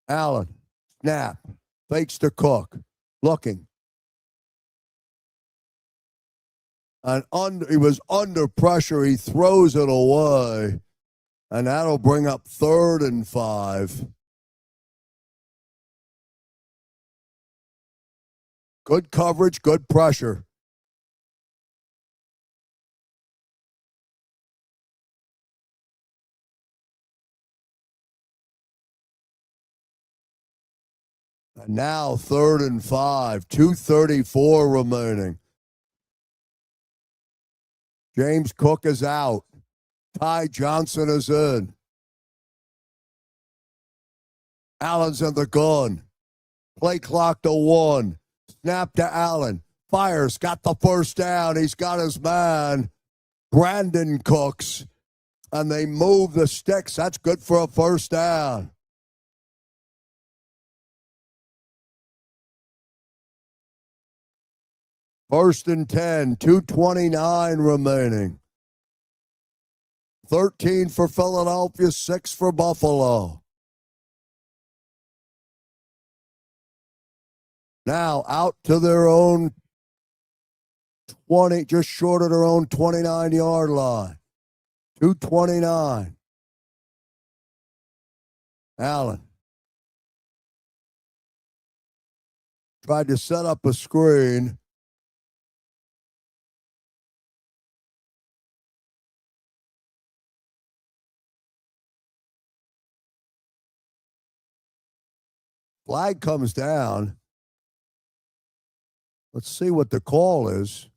Allen, snap, fakes to Cook, looking. And he was under pressure. He throws it away. And that'll bring up 3rd and 5. Good coverage, good pressure. And now 3rd and 5, 2:34 remaining. James Cook is out. Ty Johnson is in. Allen's in the gun. Play clock to 1. Snap to Allen. Fires, got the 1st down. He's got his man, Brandon Cooks. And they move the sticks. That's good for a 1st down. First and 10, 2:29 remaining. 13 for Philadelphia, 6 for Buffalo. Now out to their own 20, just short of their own 29-yard line. 2:29. Allen tried to set up a screen. Flag comes down. Let's see what the call is.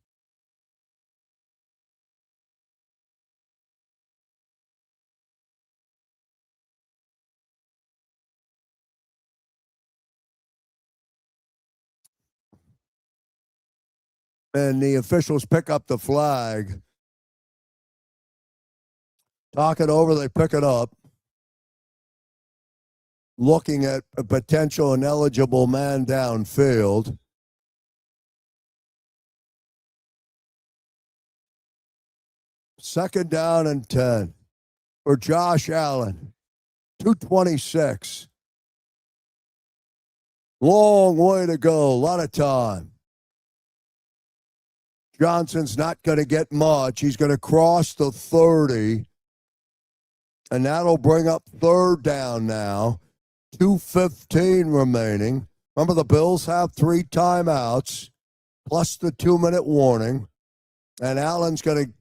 And the officials pick up the flag. Talk it over, they pick it up. Looking at a potential ineligible man downfield. Second down and 10 for Josh Allen. 2:26. Long way to go. A lot of time. Johnson's not going to get much. He's going to cross the 30. And that'll bring up 3rd down now. 2:15 remaining. Remember, the Bills have 3 timeouts plus the 2-minute warning. And Allen's going to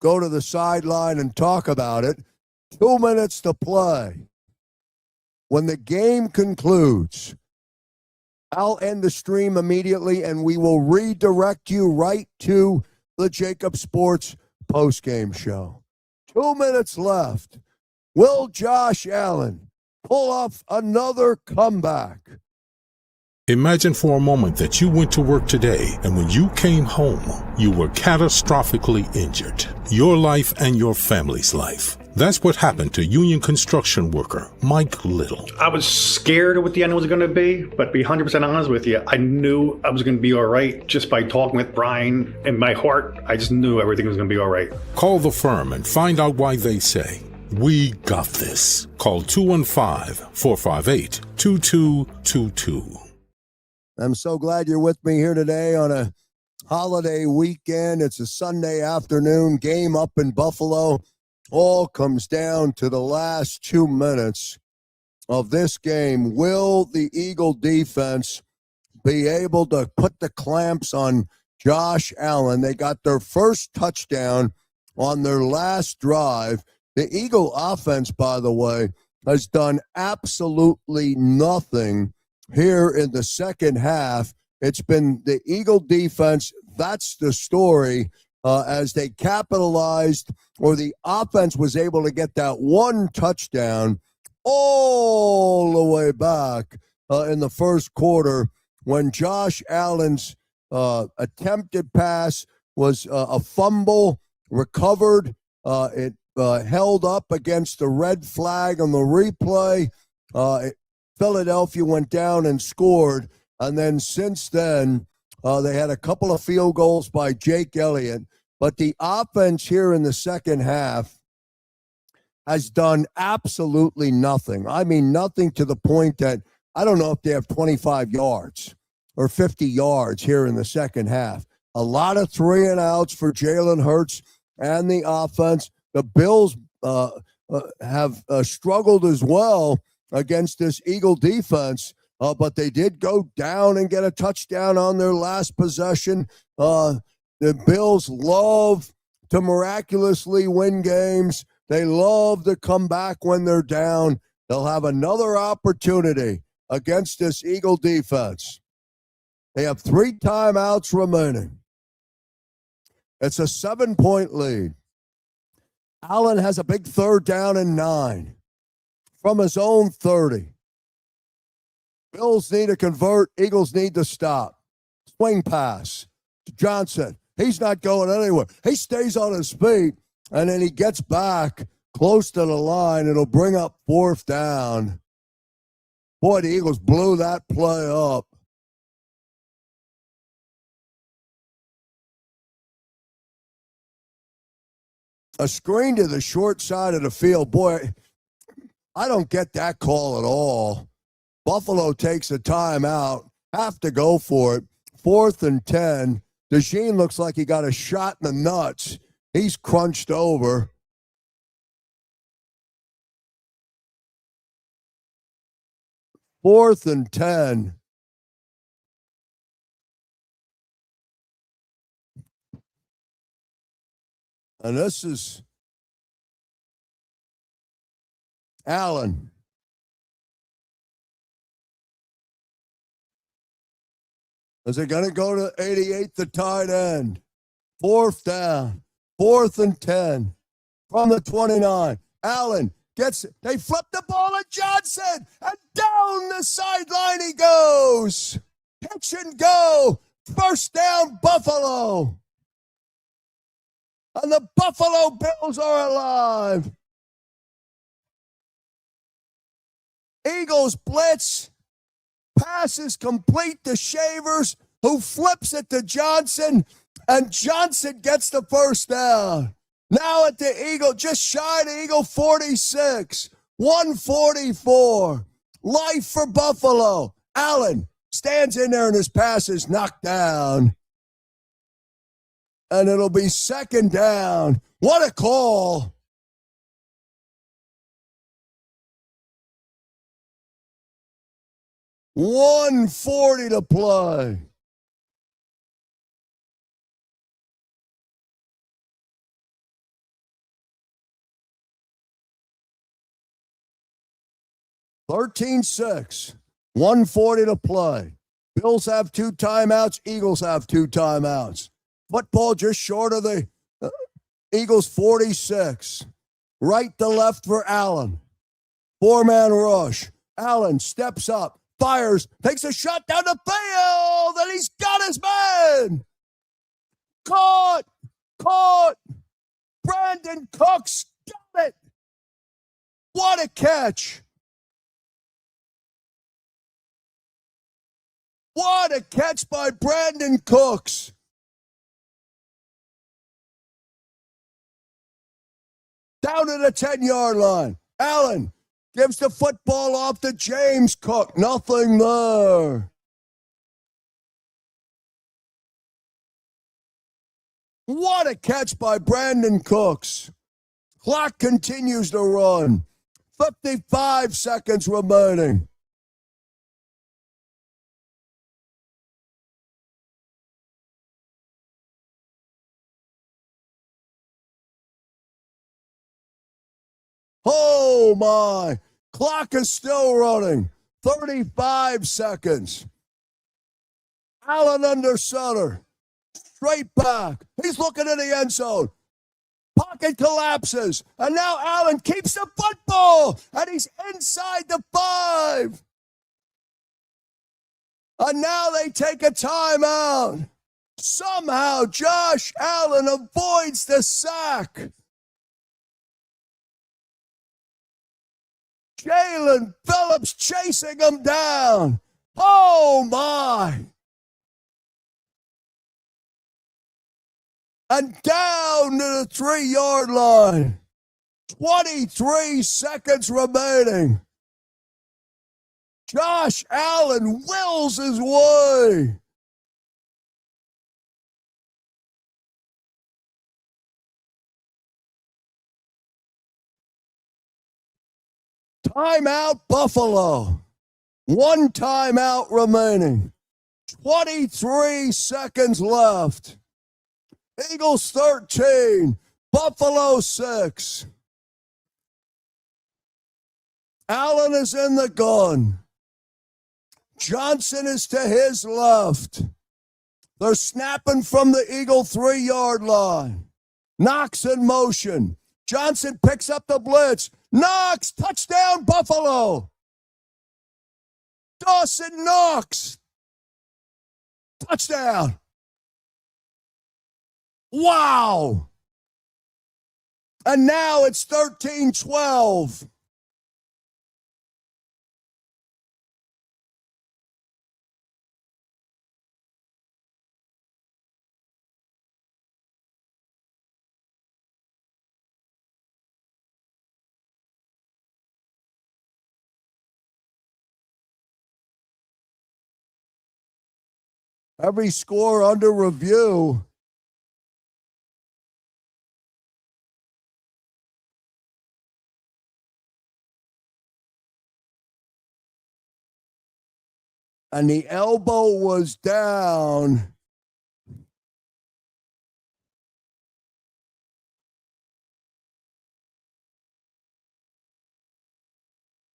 go to the sideline and talk about it. 2 minutes to play. When the game concludes, I'll end the stream immediately, and we will redirect you right to the JAKIB Sports postgame show. 2 minutes left. Will Josh Allen pull off another comeback? Imagine for a moment that you went to work today and when you came home, you were catastrophically injured. Your life and your family's life. That's what happened to union construction worker Mike Little. I was scared of what the end was going to be, but to be 100% honest with you, I knew I was going to be all right just by talking with Brian. In my heart, I just knew everything was going to be all right. Call the firm and find out why they say, "We got this." Call 215-458-2222. I'm so glad you're with me here today on a holiday weekend. It's a Sunday afternoon game up in Buffalo. All comes down to the last 2 minutes of this game. Will the Eagle defense be able to put the clamps on Josh Allen? They got their first touchdown on their last drive. The Eagle offense, by the way, has done absolutely nothing here in the second half. It's been the Eagle defense. That's the story. As they capitalized, or the offense was able to get that one touchdown all the way back in the first quarter when Josh Allen's attempted pass was a fumble, recovered. It held up against the red flag on the replay. Philadelphia went down and scored, and then since then, they had a couple of field goals by Jake Elliott. But the offense here in the second half has done absolutely nothing. I mean, nothing to the point that I don't know if they have 25 yards or 50 yards here in the second half. A lot of 3-and-outs for Jalen Hurts and the offense. The Bills have struggled as well against this Eagle defense, but they did go down and get a touchdown on their last possession. The Bills love to miraculously win games. They love to come back when they're down. They'll have another opportunity against this Eagle defense. They have 3 timeouts remaining. It's a 7-point lead. Allen has a big 3rd down and 9 from his own 30. Bills need to convert. Eagles need to stop. Swing pass to Johnson. He's not going anywhere. He stays on his feet, and then he gets back close to the line. It'll bring up 4th down. Boy, the Eagles blew that play up. A screen to the short side of the field. Boy, I don't get that call at all. Buffalo takes a timeout. Have to go for it. 4th and 10. DeJean looks like he got a shot in the nuts. He's crunched over. Fourth and 10. And this is Allen. Is it going to go to 88, the tight end? 4th down. 4th and 10 from the 29. Allen gets it. They flip the ball at Johnson, and down the sideline he goes. Catch and go. 1st down, Buffalo. And the Buffalo Bills are alive. Eagles blitz. Pass is complete to Shavers, who flips it to Johnson, and Johnson gets the 1st down. Now at the Eagle, just shy of Eagle 46, 144. Life for Buffalo. Allen stands in there and his pass is knocked down. And it'll be 2nd down. What a call. $140 to play. 13-6. 140 to play. Bills have 2 timeouts. Eagles have 2 timeouts. Football just short of the Eagles 46. Right to left for Allen. 4-man rush. Allen steps up, fires, takes a shot down the field, and he's got his man. Caught. Brandon Cooks got it. What a catch. What a catch by Brandon Cooks. Down to the 10-yard line. Allen gives the football off to James Cook. Nothing there. What a catch by Brandon Cooks. Clock continues to run. 55 seconds remaining. Oh, my. Clock is still running. 35 seconds. Allen under center. Straight back. He's looking in the end zone. Pocket collapses. And now Allen keeps the football. And he's inside the 5. And now they take a timeout. Somehow Josh Allen avoids the sack. Jalen Phillips chasing him down. Oh, my. And down to the 3-yard line. 23 seconds remaining. Josh Allen wills his way. Timeout, Buffalo. 1 timeout remaining. 23 seconds left. Eagles 13, Buffalo 6. Allen is in the gun. Johnson is to his left. They're snapping from the Eagle 3-yard line. Knox in motion. Johnson picks up the blitz. Knox, touchdown, Buffalo. Dawson Knox, touchdown. Wow. And now it's 13-12. Every score under review. And the elbow was down.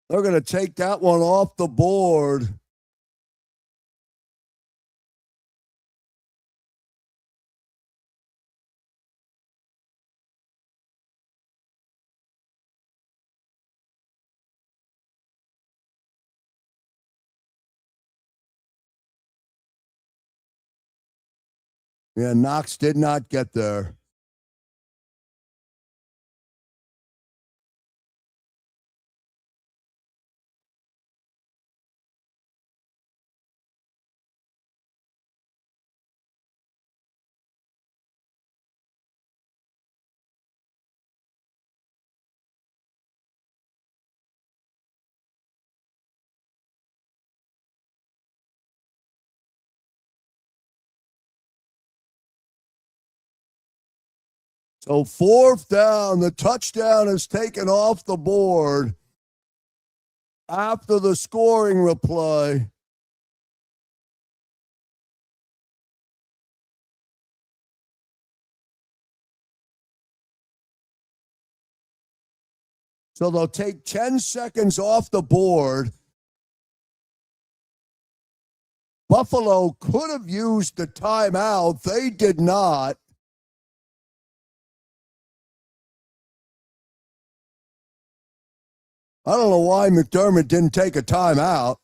They're going to take that one off the board. Yeah, Knox did not get there. So 4th down, the touchdown is taken off the board after the scoring replay. So they'll take 10 seconds off the board. Buffalo could have used the timeout. They did not. I don't know why McDermott didn't take a timeout.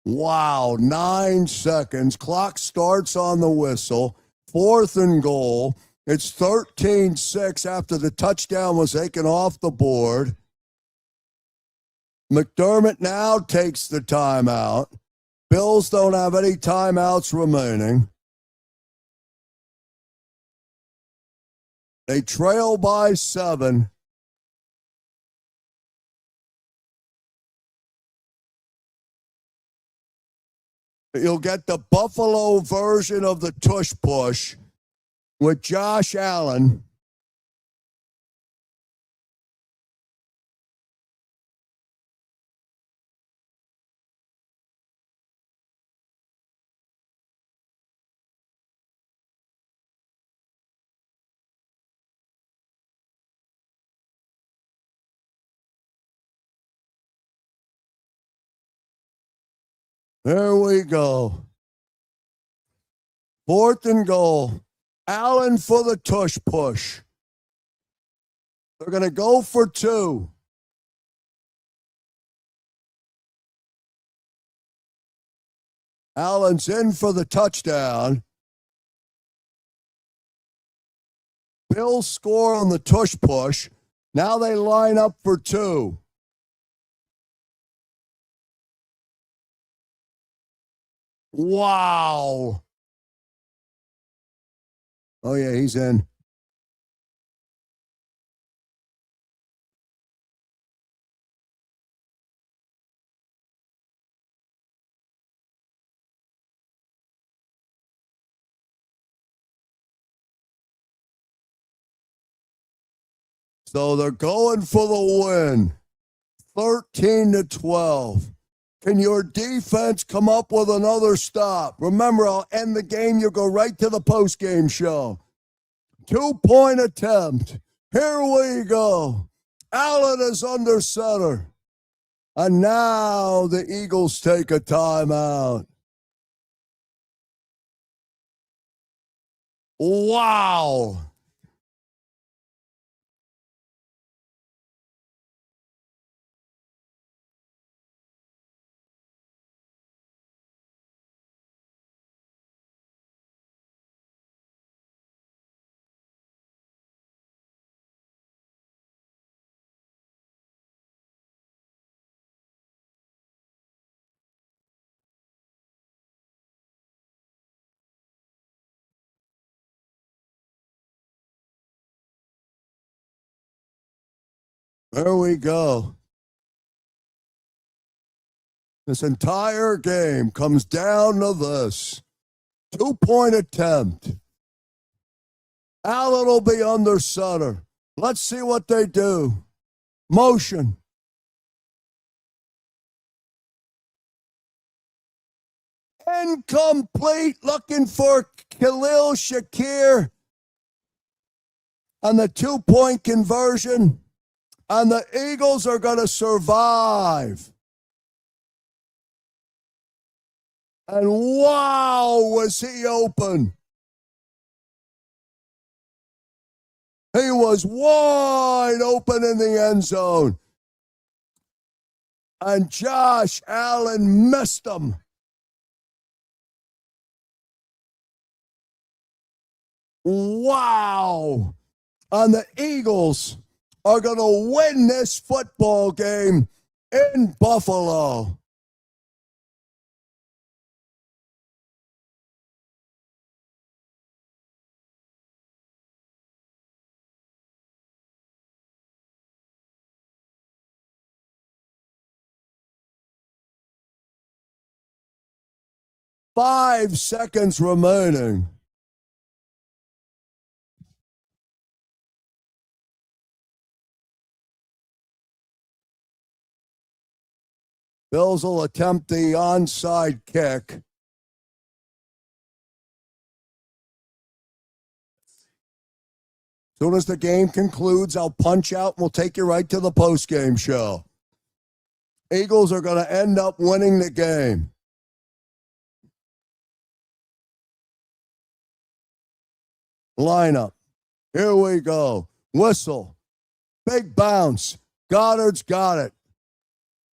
Wow, 9 seconds. Clock starts on the whistle. 4th and goal. It's 13-6 after the touchdown was taken off the board. McDermott now takes the timeout. Bills don't have any timeouts remaining. They trail by 7. You'll get the Buffalo version of the tush push with Josh Allen. There we go. 4th and goal. Allen for the tush push. They're going to go for 2. Allen's in for the touchdown. Bills score on the tush push. Now they line up for 2. Wow. Oh, yeah, he's in. So they're going for the win. 13-12. Can your defense come up with another stop? Remember, I'll end the game. You'll go right to the post-game show. 2-point attempt. Here we go. Allen is under center. And now the Eagles take a timeout. Wow. There we go. This entire game comes down to this. 2-point attempt. Allen will be under center. Let's see what they do. Motion. Incomplete. Looking for Khalil Shakir on the 2-point conversion. And the Eagles are going to survive. And wow, was he open. He was wide open in the end zone. And Josh Allen missed him. Wow. And the Eagles are going to win this football game in Buffalo. 5 seconds remaining. Bills will attempt the onside kick. As soon as the game concludes, I'll punch out and we'll take you right to the postgame show. Eagles are going to end up winning the game. Lineup. Here we go. Whistle. Big bounce. Goddard's got it.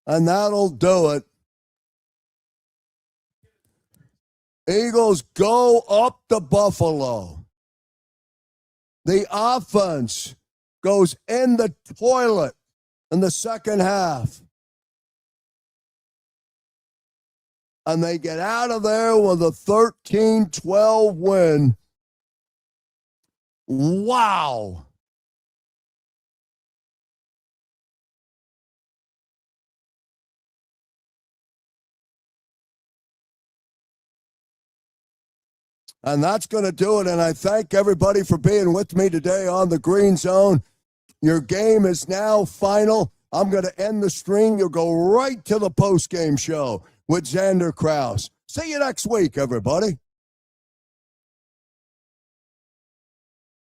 And that'll do it. Eagles go up to Buffalo. The offense goes in the toilet in the second half. And they get out of there with a 13-12 win. Wow. And that's going to do it. And I thank everybody for being with me today on the Green Zone. Your game is now final. I'm going to end the stream. You'll go right to the post-game show with Xander Krause. See you next week, everybody.